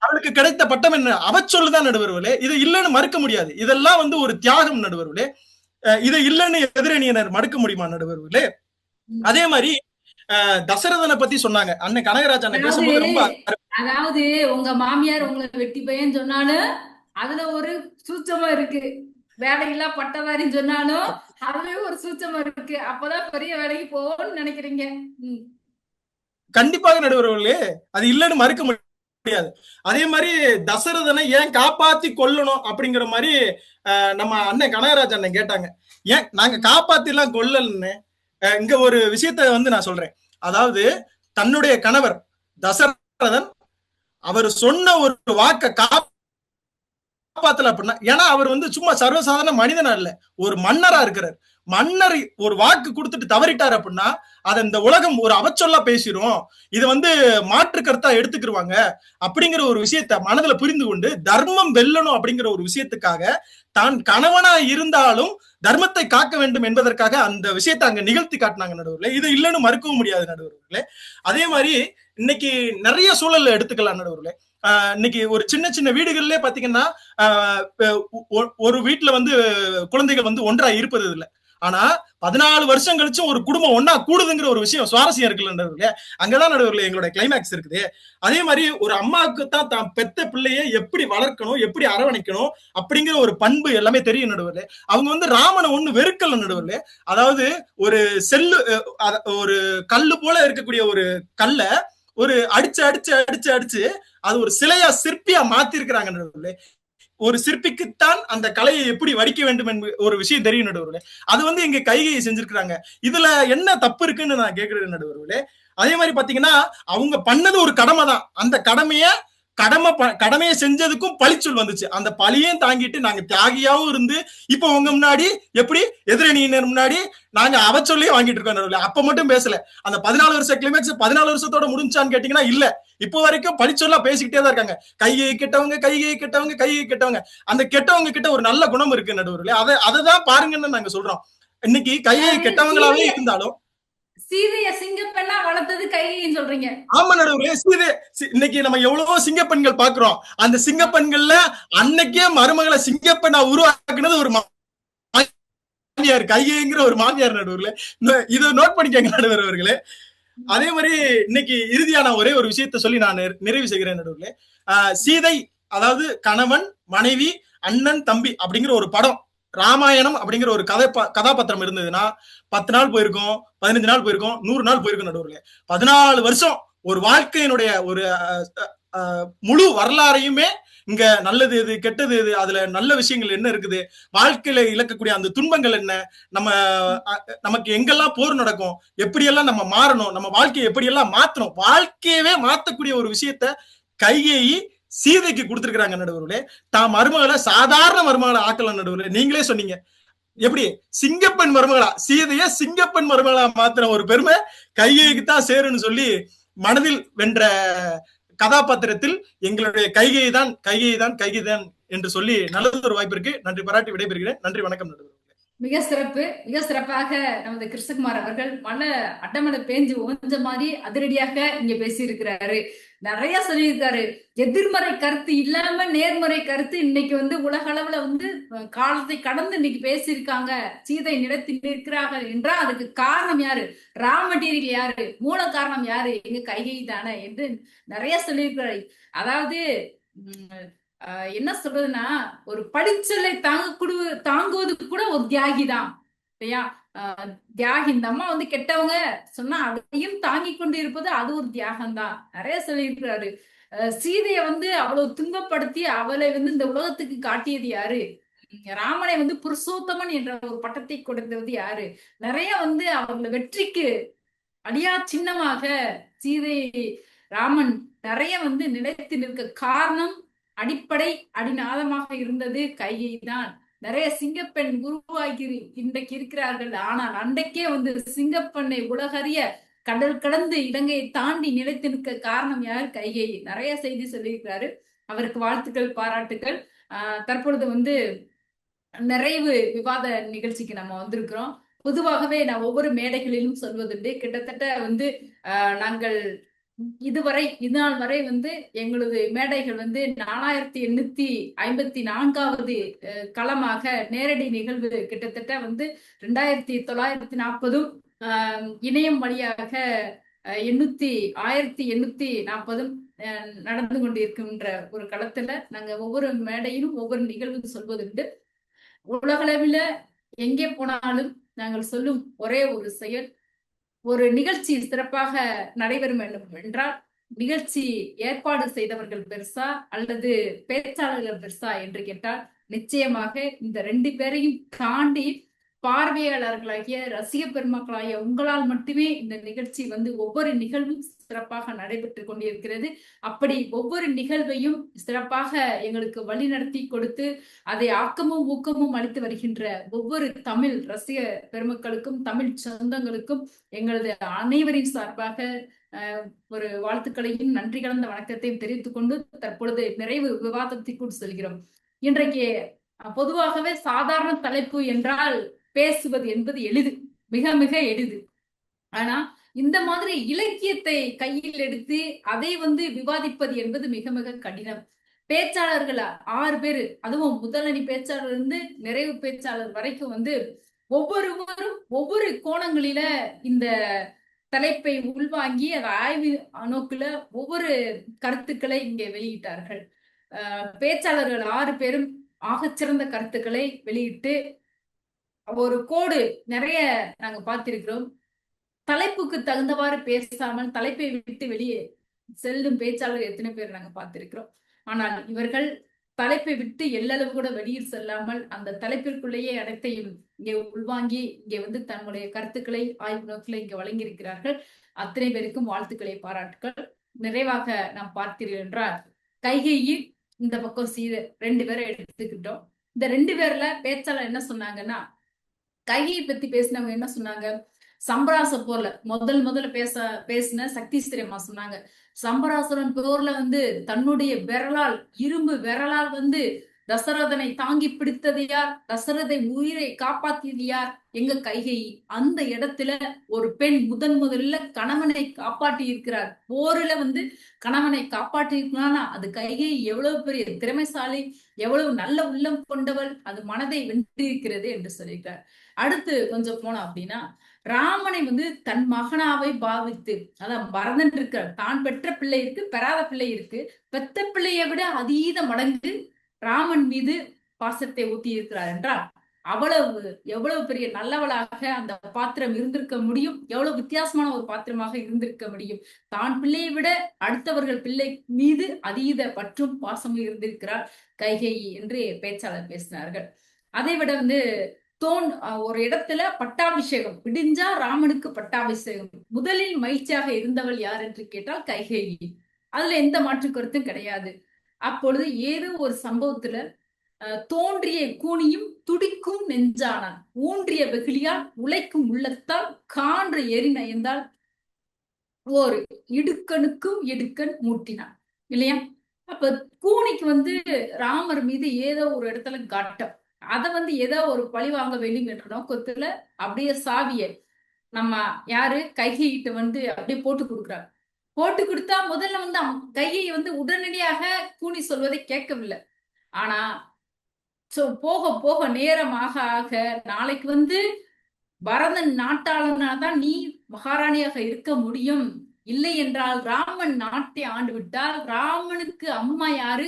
S8: அவளுக்கு கிடைத்த பட்டம் என்ன? அவச்சொல்லுதான் நடுவர்களே. இது இல்லைன்னு மறுக்க முடியாது. இதெல்லாம் வந்து ஒரு தியாகம் நடுவர்களே. இதை இல்லைன்னு எதிரணியினர் மறுக்க முடியுமா நடுவர்களே? அதே மாதிரி தசரதனை பத்தி சொன்னாங்க அண்ணன் கனகராஜ் அண்ணன் பேசும்போது ரொம்ப
S2: அதாவது உங்க மாமியார் உங்களை வெட்டி பையன் சொன்னாலும் அதுல ஒரு சூச்சமா இருக்கு, வேலையில்லா பட்டதாரின்னு சொன்னாலும் அதுலயும் ஒரு சூச்சமா இருக்கு. அப்பதான் பெரிய வேலைக்கு போவோம்னு நினைக்கிறீங்க.
S8: கண்டிப்பாக நடுவர்களே, அது இல்லைன்னு மறுக்க முடியாது. அதே மாதிரி தசரதனை ஏன் காப்பாத்தி கொல்லணும் அப்படிங்கிற மாதிரி நம்ம அண்ணன் கனகராஜ் அண்ணன் கேட்டாங்க. ஏன் நாங்க காப்பாத்தி எல்லாம் கொல்லலன்னு இங்க ஒரு விஷயத்த வந்து நான் சொல்றேன். அதாவது தன்னுடைய கணவர் தசரதன் அவர் சொன்ன ஒரு வாக்க காப்பாத்தல அப்படின்னா, ஏன்னா அவர் வந்து சும்மா சர்வசாதாரண மனிதனா இல்ல, ஒரு மன்னரா இருக்கிறார். மன்னர் ஒரு வாக்கு கொடுத்துட்டு தவறிட்டார் அப்படின்னா அதை இந்த உலகம் ஒரு அவச்சொல்லா பேசிரும், இது வந்து மாற்று கருத்தா எடுத்துக்கிருவாங்க அப்படிங்கிற ஒரு விஷயத்த மனதுல புரிந்து கொண்டு தர்மம் வெல்லணும் அப்படிங்கிற ஒரு விஷயத்துக்காக தான் கணவனா இருந்தாலும் தர்மத்தை காக்க வேண்டும் என்பதற்காக அந்த விஷயத்தை அங்க நிகழ்த்தி காட்டினாங்க நடுவர்களே. இது இல்லைன்னு மறுக்கவும் முடியாது நடுவர்களே. அதே மாதிரி இன்னைக்கு நிறைய சூழல்ல எடுத்துக்கலாம் நடுவர்களே. இன்னைக்கு ஒரு சின்ன சின்ன வீடுகள்ல பாத்தீங்கன்னா ஒரு வீட்டுல வந்து குழந்தைகள் வந்து ஒன்றா இருப்பது இல்லை. ஆனா 14 வருஷம் கழிச்சு ஒரு குடும்பம் ஒன்னா கூடுதுங்கிற ஒரு விஷயம் சுவாரஸ்யம் இருக்குல்ல நடுவர்களே. அங்கதான் நடுவர்களே எங்களோட கிளைமேக்ஸ் இருக்குது. அதே மாதிரி ஒரு அம்மாவுக்கு தான் பெத்த பிள்ளைய எப்படி வளர்க்கணும், எப்படி அரவணைக்கணும் அப்படிங்கிற ஒரு பண்பு எல்லாமே தெரியும் நடுவர்களே. அவங்க வந்து ராமனை ஒண்ணு வெறுக்கல நடுவர்களே. அதாவது ஒரு செல்லு ஒரு கல்லு போல இருக்கக்கூடிய ஒரு கல்ல ஒரு அடிச்சு அடிச்சு அடிச்சு அடிச்சு அது ஒரு சிலையா சிற்பியா மாத்தி இருக்கிறாங்க நடுவர்களே. ஒரு சிற்பிக்குத்தான் அந்த கலையை எப்படி வடிக்க வேண்டும் என்பது ஒரு விஷயம் தெரியும் நடுவர்களே. அது வந்து எங்க கைகையை செஞ்சிருக்கிறாங்க. இதுல என்ன தப்பு இருக்குன்னு நான் கேட்கிறேன் நடுவர்களே. அதே மாதிரி பாத்தீங்கன்னா அவங்க பண்ணது ஒரு கடமை தான். அந்த கடமையை செஞ்சதுக்கும் பழிச்சொல் வந்துச்சு. அந்த பழியையும் தாங்கிட்டு நாங்க தியாகியாவும் இருந்து இப்ப உங்க முன்னாடி எப்படி எதிரணியினர் முன்னாடி நாங்க அவச்சொல்லையும் வாங்கிட்டு இருக்கோம் நடுவர்களே. அப்ப மட்டும் பேசல. அந்த 14 வருஷ கிளைமேக்ஸ் 14 வருஷத்தோட முடிஞ்சான்னு கேட்டீங்கன்னா இல்ல, இப்போ வரைக்கும் பழிச்சொல்லா பேசிக்கிட்டே தான் இருக்காங்க. கையை கெட்டவங்க கையை கெட்டவங்க கையை கெட்டவங்க. அந்த கெட்டவங்க கிட்ட ஒரு நல்ல குணம் இருக்கு நடுவர்களே. அததான் பாருங்கன்னு நாங்க சொல்றோம். இன்னைக்கு கையை கெட்டவங்களாவே இருந்தாலும்
S2: சீதைய சிங்கப்பெண்ணா வளர்த்தது கைகைன்னு சொல்றீங்க.
S8: ஆமா நடுவர்களே. இன்னைக்கு நம்ம எவ்வளவோ சிங்கப்பெண்கள் பாக்குறோம். அந்த சிங்கப்பெண்கள்ல அன்னைக்கே மருமகளை சிங்கப்பெண்ணா உருவாக்குனது ஒரு மாமியார், கைகைங்கிற ஒரு மாமியார் நடுவர்களே. இதை நோட் பண்ணிக்கங்க நடுவர் அவர்களே. அதே மாதிரி இன்னைக்கு இறுதியா நான் ஒரே ஒரு விஷயத்த சொல்லி நான் நிறைவு செய்கிறேன் நடுவர்களே. சீதை அதாவது கணவன் மனைவி அண்ணன் தம்பி அப்படிங்கிற ஒரு படம் ராமாயணம் அப்படிங்கிற ஒரு கதாபாத்திரம் இருந்ததுன்னா 10 நாள் போயிருக்கும், 15 நாள் போயிருக்கும், 100 நாள் போயிருக்கும் நடுவர்களே. 14 வருஷம் ஒரு வாழ்க்கையினுடைய ஒரு முழு வரலாறையுமே இங்க நல்லது எது கெட்டது எது, அதுல நல்ல விஷயங்கள் என்ன இருக்குது, வாழ்க்கையில இழக்கக்கூடிய அந்த துன்பங்கள் என்ன, நமக்கு எங்கெல்லாம் போர் நடக்கும், எப்படியெல்லாம் நம்ம மாறணும், நம்ம வாழ்க்கையை எப்படியெல்லாம் மாத்தணும், வாழ்க்கையவே மாத்தக்கூடிய ஒரு விஷயத்த கைகேயி சீதைக்கு கொடுத்திருக்கிறாங்க நடுவர்களே. தான் மருமகளை சாதாரண மருமகளை ஆக்கல நடுவர்களே. நீங்களே சொன்னீங்க எப்படி சிங்கப்பெண் மருமகளா சீதைய சிங்கப்பெண் மருமகளா மாத்தின ஒரு பெருமை கைகேயிக்கு தான் சேருன்னு சொல்லி மனதில் வென்ற கதாபாத்திரத்தில் எங்களுடைய கைகை தான் என்று சொல்லி நல்லது ஒரு வாய்ப்பு இருக்கு. நன்றி பாராட்டி விடைபெறுகிறேன். நன்றி, வணக்கம் நடுவர்களே.
S2: மிக சிறப்பாக நமது கிருஷ்ணகுமார் அவர்கள் அட்டமலை பேஞ்சு ஓஞ்ச மாதிரி அதிரடியாக இங்க பேசியிருக்கிறாரு. நிறைய சொல்லியிருக்காரு. எதிர்மறை கருத்து இல்லாம நேர்மறை கருத்து இன்னைக்கு வந்து உலக அளவுல வந்து காலத்தை கடந்து இன்னைக்கு பேசியிருக்காங்க. சீதை நிலைத்து நிற்கிறார்கள் என்றால் அதுக்கு காரணம் யாரு? ரா மெட்டீரியல் யாரு? மூல காரணம் யாரு? எங்க கைகை தானே என்று நிறைய சொல்லியிருக்கிறாரு. அதாவது என்ன சொல்றதுன்னா ஒரு படிச்சலை தாங்குவது கூட ஒரு தியாகி தான் இல்லையா? தியாகி. இந்த அம்மா வந்து கெட்டவங்க சொன்னா அதையும் தாங்கி கொண்டு இருப்பது அது ஒரு தியாகம் தான். நிறைய சொல்லியிருக்கிறாரு. சீதையை வந்து அவ்வளவு துன்பப்படுத்தி அவளை வந்து இந்த உலகத்துக்கு காட்டியது யாரு? ராமனை வந்து புருஷோத்தமன் என்ற ஒரு பட்டத்தை கொடுத்தது யாரு? நிறைய வந்து அவங்கள வெற்றிக்கு அடியா சின்னமாக சீதை ராமன் நிறைய வந்து நிலைத்து நிற்க காரணம் அடிப்படை அடிநாதமாக இருந்தது கைகை தான். நிறைய சிங்கப்பெண் உருவாக்கி இன்றைக்கு இருக்கிறார்கள். ஆனால் அன்றைக்கே வந்து சிங்கப்பெண்ணை உலகறிய கடல் கடந்து இலங்கையை தாண்டி நிலைத்து நிற்க காரணம் யார்? கைகை. நிறைய செய்தி சொல்லியிருக்கிறாரு. அவருக்கு வாழ்த்துக்கள், பாராட்டுக்கள். தற்பொழுது வந்து நிறைவு விவாத நிகழ்ச்சிக்கு நம்ம வந்திருக்கிறோம். பொதுவாகவே நான் ஒவ்வொரு மேடைகளிலும் சொல்வதுண்டு, கிட்டத்தட்ட வந்து நாங்கள் இதுவரை இதுநாள் வரை வந்து எங்களது மேடைகள் வந்து 4854வது களமாக நேரடி நிகழ்வு கிட்டத்தட்ட வந்து 2940 இணையம் வழியாக 1840 நடந்து கொண்டிருக்கின்ற ஒரு களத்துல நாங்க ஒவ்வொரு மேடையிலும் ஒவ்வொரு நிகழ்வு சொல்வதுண்டு. உலகளவில் எங்கே போனாலும் நாங்கள் சொல்லும் ஒரே ஒரு செயல், ஒரு நிகழ்ச்சி சிறப்பாக நடைபெறும் என்றால் நிகழ்ச்சி ஏற்பாடு செய்தவர்கள் பெருசா அல்லது பேச்சாளர்கள் பெருசா என்று கேட்டால் நிச்சயமாக இந்த 2 பேரையும் தாண்டி பார்வையாளர்களாகிய ரசிக பெருமக்களாகிய உங்களால் மட்டுமே இந்த நிகழ்ச்சி வந்து ஒவ்வொரு நிகழ்வும் சிறப்பாக நடைபெற்று கொண்டிருக்கிறது. அப்படி ஒவ்வொரு நிகழ்வையும் சிறப்பாக எங்களுக்கு வழிநடத்தி கொடுத்து அதை ஆக்கமும் ஊக்கமும் அளித்து வருகின்ற ஒவ்வொரு தமிழ் ரசிக பெருமக்களுக்கும் தமிழ் சொந்தங்களுக்கும் எங்களது அனைவரின் சார்பாக ஒரு வாழ்த்துக்களையும் நன்றி கலந்த வணக்கத்தையும் தெரிவித்துக் கொண்டு தற்பொழுது நிறைவு விவாதத்திற்குள் செல்கிறோம். இன்றைக்கு பொதுவாகவே சாதாரண தலைப்பு என்றால் பேசுவது என்பது எளிது, மிக மிக எளிது. ஆனா இந்த மாதிரி இலக்கியத்தை கையில் எடுத்து அதை வந்து விவாதிப்பது என்பது மிக மிக கடினம். பேச்சாளர்கள் 6 பேரு, அதுவும் முதலணி பேச்சாளர் இருந்து நிறைவு பேச்சாளர் வரைக்கும் வந்து ஒவ்வொருவரும் ஒவ்வொரு கோணங்களில இந்த தலைப்பை உள்வாங்கி அதை ஆய்வு நோக்குல ஒவ்வொரு கருத்துக்களை இங்கே வெளியிட்டார்கள். பேச்சாளர்கள் 6 பேரும் ஆகச்சிறந்த கருத்துக்களை வெளியிட்டு ஒரு கோடு நிறைய நாங்க பார்த்திருக்கிறோம். தலைப்புக்கு தகுந்தவாறு பேசாமல் தலைப்பை விட்டு வெளியே செல்லும் பேச்சாளர் எத்தனை பேர் நாங்க பார்த்திருக்கிறோம். ஆனால் இவர்கள் தலைப்பை விட்டு எல்லளவு கூட வெளியில் செல்லாமல் அந்த தலைப்பிற்குள்ளேயே அனைத்தையும் இங்கே உள்வாங்கி இங்கே வந்து தன்னுடைய கருத்துக்களை ஆய்வு நோக்கில இங்க வழங்கியிருக்கிறார்கள். அத்தனை பேருக்கும் வாழ்த்துக்களை, பாராட்டுக்கள். நிறைவாக நாம் பார்த்தீர்கள் என்றால் கைகையில் இந்த பக்கம் சீதை 2 பேரை எடுத்துக்கிட்டோம். இந்த 2 பேர்ல பேச்சாளர் என்ன சொன்னாங்கன்னா, கைகையை பத்தி பேசினவங்க என்ன சொன்னாங்க, சம்பராச போர்ல முதல்ல பேசின சக்தி ஸ்திரமா சொன்னாங்க, சம்பராசுரன் போர்ல வந்து தன்னுடைய விரலால் இரும்பு விரலால் வந்து தசரதனை தாங்கி பிடித்தது யார், தசரதை உயிரை காப்பாத்தியது யார், எங்க கைகை. அந்த இடத்துல ஒரு பெண் முதல்ல கணவனை காப்பாற்றி இருக்கிறார். போர்ல வந்து கணவனை காப்பாற்றி இருக்கிறான்னா அது கைகை எவ்வளவு பெரிய திறமைசாலி, எவ்வளவு நல்ல உள்ளம் கொண்டவள், அது மனதை வென்றிருக்கிறது என்று சொல்லியிருக்கிறார். அடுத்து கொஞ்சம் போனோம் அப்படின்னா, ராமனை வந்து தன் மகனாவை பாவித்து, அதான் பரதன் இருக்கிறார், தான் பெற்ற பிள்ளை இருக்கு, பெறாத பிள்ளை இருக்கு, பெத்த பிள்ளையை விட அதீத மடங்கு ராமன் மீது பாசத்தை ஊட்டி இருக்கிறார் என்றால் எவ்வளவு பெரிய நல்லவளாக அந்த பாத்திரம் இருந்திருக்க முடியும், எவ்வளவு வித்தியாசமான ஒரு பாத்திரமாக இருந்திருக்க முடியும். தான் பிள்ளையை விட அடுத்தவர்கள் பிள்ளை மீது அதீத பற்றும் பாசமும் இருந்திருக்கிறார் கைகேயி என்று பேச்சாளர் பேசினார்கள். அதை விட வந்து ஒரு இடத்துல பட்டாபிஷேகம் விடிஞ்சா ராமனுக்கு பட்டாபிஷேகம், முதலில் மகிழ்ச்சியாக இருந்தவள் யார் என்று கேட்டால் கைகேயி. அதுல எந்த மாற்று கருத்தும் கிடையாது. அப்பொழுது ஏதோ ஒரு சம்பவத்துல தோன்றிய கூனியும் துடிக்கும் நெஞ்சானான், ஊன்றிய வெகுளியால் உழைக்கும் உள்ளத்தால் கான்று எரி நயந்தால் ஒரு இடுக்கனுக்கும் இடுக்கன் மூட்டினான் இல்லையா. அப்ப கூனிக்கு வந்து ராமர் மீது ஏதோ ஒரு இடத்துல காட்டம், அதை வந்து ஏதோ ஒரு பழி வாங்க வேண்டும் என்ற நோக்கத்துல அப்படியே சாவிய நம்ம யாரு கைகிட்ட வந்து அப்படியே போட்டு கொடுக்குறாரு. போட்டு கொடுத்தா முதல்ல வந்து கையை வந்து உடனடியாக கூனி சொல்வதை கேட்கவில்லை. ஆனா போக போக நேரமாக ஆக நாளைக்கு வந்து பரதன் நாட்டாளனாதான் நீ மகாராணியாக இருக்க முடியும், இல்லை என்றால் ராமன் நாட்டை ஆண்டு விட்டால் ராமனுக்கு அம்மா யாரு,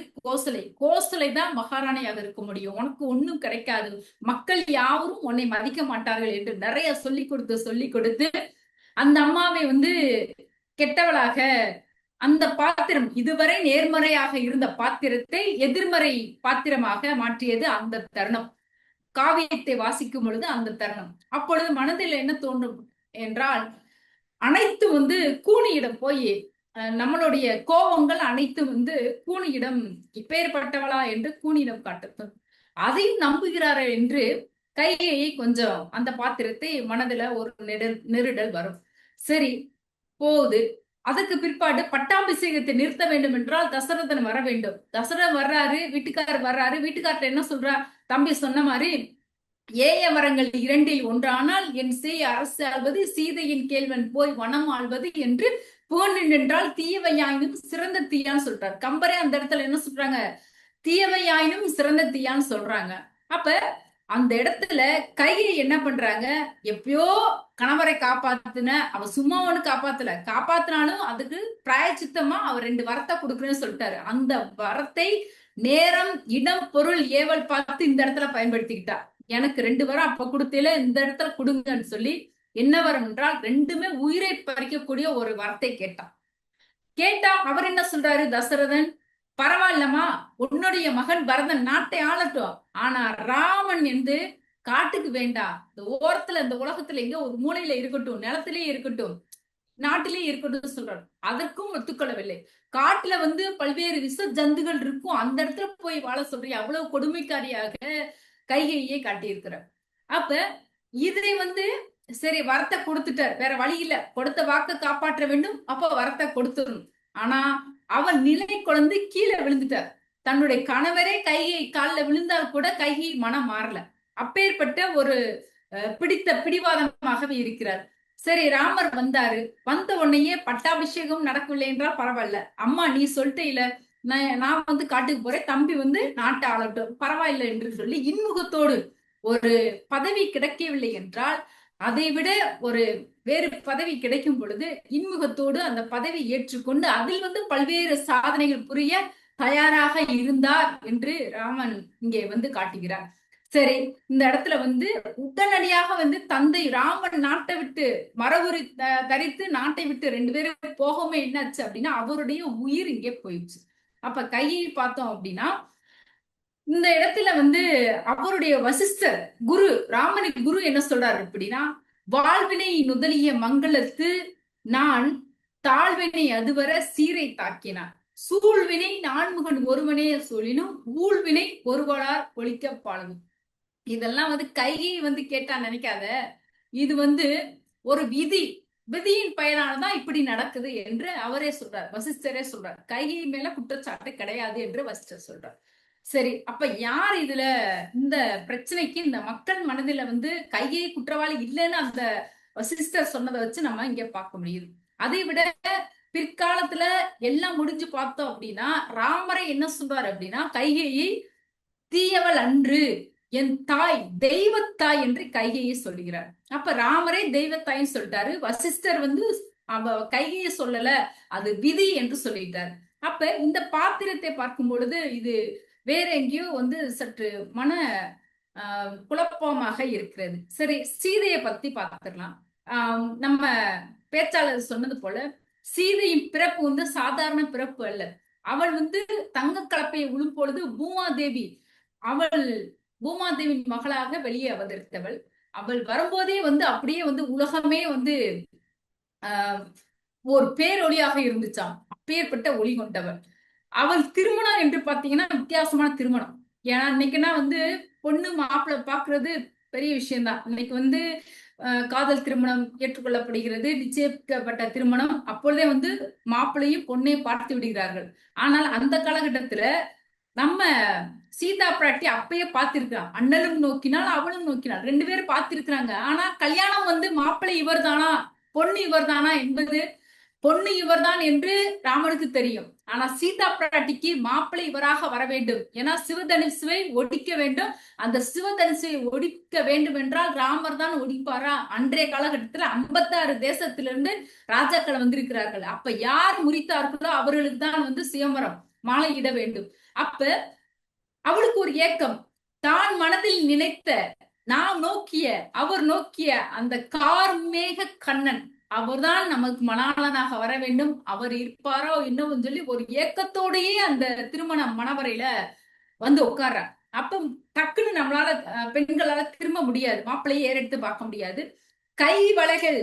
S2: கோசலை தான் மகாராணியாக இருக்க முடியும், உனக்கு ஒண்ணும் கிடைக்காது, மக்கள் யாவரும் உன்னை மதிக்க மாட்டார்கள் என்று நிறைய சொல்லி கொடுத்து அந்த அம்மாவை வந்து கெட்டவளாக, அந்த பாத்திரம் இதுவரை நேர்மறையாக இருந்த பாத்திரத்தை எதிர்மறை பாத்திரமாக மாற்றியது அந்த தருணம். காவியத்தை வாசிக்கும் பொழுது அந்த தருணம். அப்பொழுது மனதில் என்ன தோன்றும் என்றால், அனைத்து வந்து கூனியிடம் போய் நம்மளுடைய கோபங்கள் அனைத்து வந்து கூனியிடம் இப்பேற்பட்டவளா என்று கூனியிடம் காட்டட்டும், அதையும் நம்புகிறாரே என்று கைகையை கொஞ்சம் அந்த பாத்திரத்தை மனதுல ஒரு நெருடல் வரும். சரி போகுது. அதுக்கு பிற்பாடு பட்டாபிஷேகத்தை நிறுத்த வேண்டும் என்றால் தசரதன் வர வேண்டும். தசரதன் வர்றாரு, வீட்டுக்காரர் வர்றாரு. வீட்டுக்காரர் என்ன சொல்றா, தம்பி சொன்ன மாதிரி ஏய வரங்கள் 2இல் 1 ஆனால் என் செய் அரசு ஆள்வது, சீதையின் கேள்வன் போய் வனம் ஆள்வது என்று புகழ் என்றால் தீயவையாயினும் சிறந்த தீயான்னு சொல்றாரு. கம்பரே அந்த இடத்துல என்ன சொல்றாங்க, தீயவையாயினும் சிறந்த தீயான்னு சொல்றாங்க. அப்ப அந்த இடத்துல கைகை என்ன பண்றாங்க, எப்பயோ கணவரை காப்பாத்துன, அவ சும்மா ஒண்ணு காப்பாத்தினாலும் அதுக்கு பிராயச்சித்தமா அவர் 2 வரத்தை கொடுக்குறேன்னு சொல்லிட்டாரு. அந்த வரத்தை நேரம், இடம், பொருள், ஏவல் பார்த்து இந்த இடத்துல பயன்படுத்திக்கிட்டா. எனக்கு 2 வரம் அப்ப கொடுத்தேல, இந்த இடத்துல கொடுங்கன்னு சொல்லி, என்ன வரம் என்றால் 2மே உயிரை பறிக்கக்கூடிய ஒரு வரத்தை கேட்டா அவர் என்ன சொல்றாரு தசரதன், பரவாயில்லமா, உன்னுடைய மகன் பரதன் நாட்டை ஆளட்டும், ஆனா ராமன் என்று காட்டுக்கு வேண்டாம், இந்த ஓரத்துல இந்த உலகத்துல எங்க ஒரு மூலையில இருக்கட்டும், நிலத்திலேயே இருக்கட்டும், நாட்டிலேயே இருக்கட்டும் சொல்றாரு. அதற்கும் ஒத்துக்கொள்ளவில்லை. காட்டுல பல்வேறு விஷ ஜந்துகள் இருக்கும், அந்த இடத்துல போய் வாழ சொல்றீ, அவ்வளவு கொடுமைக்காரியாக கைகையை காட்டியிருக்கிறார். அப்ப இதை சரி வரத்தை கொடுத்துட்டார், வேற வழி இல்ல, கொடுத்த வாக்க காப்பாற்ற வேண்டும், அப்ப வரத்தை கொடுத்துடணும். ஆனா அவன் நிலை குழந்து கீழே விழுந்துட்டார். தன்னுடைய கணவரே கைகை காலில் விழுந்தால் கூட கைகை மனம் மாறல. அப்பேற்பட்ட ஒரு பிடிவாதமாகவே இருக்கிறார். சரி, ராமர் வந்தாரு. வந்த உடனேயே பட்டாபிஷேகம் நடக்கவில்லை என்றால் பரவாயில்ல, அம்மா நீ சொல்லிட்டே இல்ல, நான் காட்டுக்கு போறேன், தம்பி நாட்டை ஆளட்டும், பரவாயில்லை என்று சொல்லி இன்முகத்தோடு, ஒரு பதவி கிடைக்கவில்லை என்றால் அதை விட ஒரு வேறு பதவி கிடைக்கும் பொழுது இன்முகத்தோடு அந்த பதவி ஏற்றுக்கொண்டு அதில் பல்வேறு சாதனைகள் புரிய தயாராக இருந்தார் என்று ராமன் இங்கே காட்டுகிறார். சரி, இந்த இடத்துல உடனடியாக தந்தை ராமன் நாட்டை விட்டு மரபுரி தரித்து நாட்டை விட்டு 2 பேரும் போகவே என்னாச்சு அப்படின்னா அவருடைய உயிர் இங்கே போயிடுச்சு. அப்ப கையை பார்த்தோம் அப்படின்னா இந்த இடத்துல அவருடைய வசிஷ்டர் குரு, ராமனுக்கு குரு என்ன சொல்றாரு அப்படின்னா, வாழ்வினை நுதலிய மங்களத்து நான் தாழ்வினை அதுவர சீரை தாக்கினார், சூழ்வினை நான்முகன் ஒருவனே சொல்லினும் ஊழ்வினை ஒருவரார் ஒழிக்க பாழணும். இதெல்லாம் கைகை கேட்டா நினைக்காத, இது ஒரு விதியின் பயனாலதான் இப்படி நடக்குது என்று அவரே சொல்றார், வசிஷ்டரே சொல்றார். கைகை மேல குற்றச்சாட்டு கிடையாது என்று வசிஷ்டர் சொல்றார். சரி, அப்ப யார் இதுல இந்த பிரச்சனைக்கு இந்த மக்கள் மனதில கைகை குற்றவாளி இல்லைன்னு அந்த வசிஷ்டர் சொன்னதை வச்சு நம்ம இங்க பார்க்க முடியுது. அதை விட பிற்காலத்துல எல்லாம் முடிஞ்சு பார்த்தோம் அப்படின்னா ராமரை என்ன சொல்றாரு அப்படின்னா, கைகையை தீயவள் அன்று, என் தாய் தெய்வத்தாய் என்று கைகையை சொல்லுகிறார். அப்ப ராமரே தெய்வத்தாயின்னு சொல்லிட்டாரு, வசிஷ்டர் அவ கைகையை சொல்லல, அது விதி என்று சொல்லிட்டார். அப்ப இந்த பாத்திரத்தை பார்க்கும் பொழுது இது வேற எங்கேயோ சற்று மன குழப்பமாக இருக்கிறது. சரி, சீதையை பத்தி பார்த்துடலாம். நம்ம பேச்சாளர் சொன்னது போல சீதையின் பிறப்பு சாதாரண பிறப்பு அல்ல. அவள் தங்க கலப்பையை உழும் பொழுது பூமாதேவின் மகளாக வெளியே அவதரித்தவள். அவள் வரும்போதே அப்படியே உலகமே ஒரு பேரொளியாக இருந்துச்சாம். அப்பேற்பட்ட ஒளி கொண்டவள். அவள் திருமணம் என்று பாத்தீங்கன்னா வித்தியாசமான திருமணம். ஏன்னா இன்னைக்குன்னா பொண்ணு மாப்பிள்ளை பாக்குறது பெரிய விஷயம்தான். இன்னைக்கு காதல் திருமணம் ஏற்றுக்கொள்ளப்படுகிறது, நிச்சயிக்கப்பட்ட திருமணம், அப்பொழுதே மாப்பிள்ளையும் பொண்ணையும் பார்த்து விடுகிறார்கள். ஆனால் அந்த காலகட்டத்துல நம்ம சீதா பிராட்டி அப்பயே பார்த்திருக்கிறான். அண்ணனும் நோக்கினால் அவளும் நோக்கினாள், 2 பேரும் பார்த்திருக்கிறாங்க. ஆனா கல்யாணம் மாப்பிள்ளை இவர் தானா பொண்ணு இவர் தானா என்பது, பொண்ணு இவர்தான் என்று ராமனுக்கு தெரியும். ஆனா சீதா பிராட்டிக்கு மாப்பிள்ளை இவராக வர வேண்டும், ஏன்னா சிவதனுசுவை ஒடிக்க வேண்டும். அந்த சிவதனுசுவை ஒடிக்க வேண்டும் என்றால் ராமர் தான் ஒடிப்பாரா? அன்றைய காலகட்டத்துல 56 தேசத்திலிருந்து ராஜாக்கள் வந்திருக்கிறார்கள். அப்ப யார் முறித்தார்களோ அவர்களுக்கு தான் சிவமரம் மாலையிட வேண்டும். அப்ப அவளுக்கு ஒரு ஏக்கம், தான் மனதில் நினைத்த, அவர் நோக்கிய அந்த கார்மேக கண்ணன் அவர்தான் நமக்கு மணாளனாக வர வேண்டும், அவர் இருப்பாரோ இன்னும் சொல்லி ஒரு ஏக்கத்தோடையே அந்த திருமண மணவரையில உட்கார்றார். அப்ப டக்குன்னு நம்மளால பெண்களால திரும்ப முடியாது, மாப்பிள்ளையை ஏறெடுத்து பார்க்க முடியாது. கை வளைகள்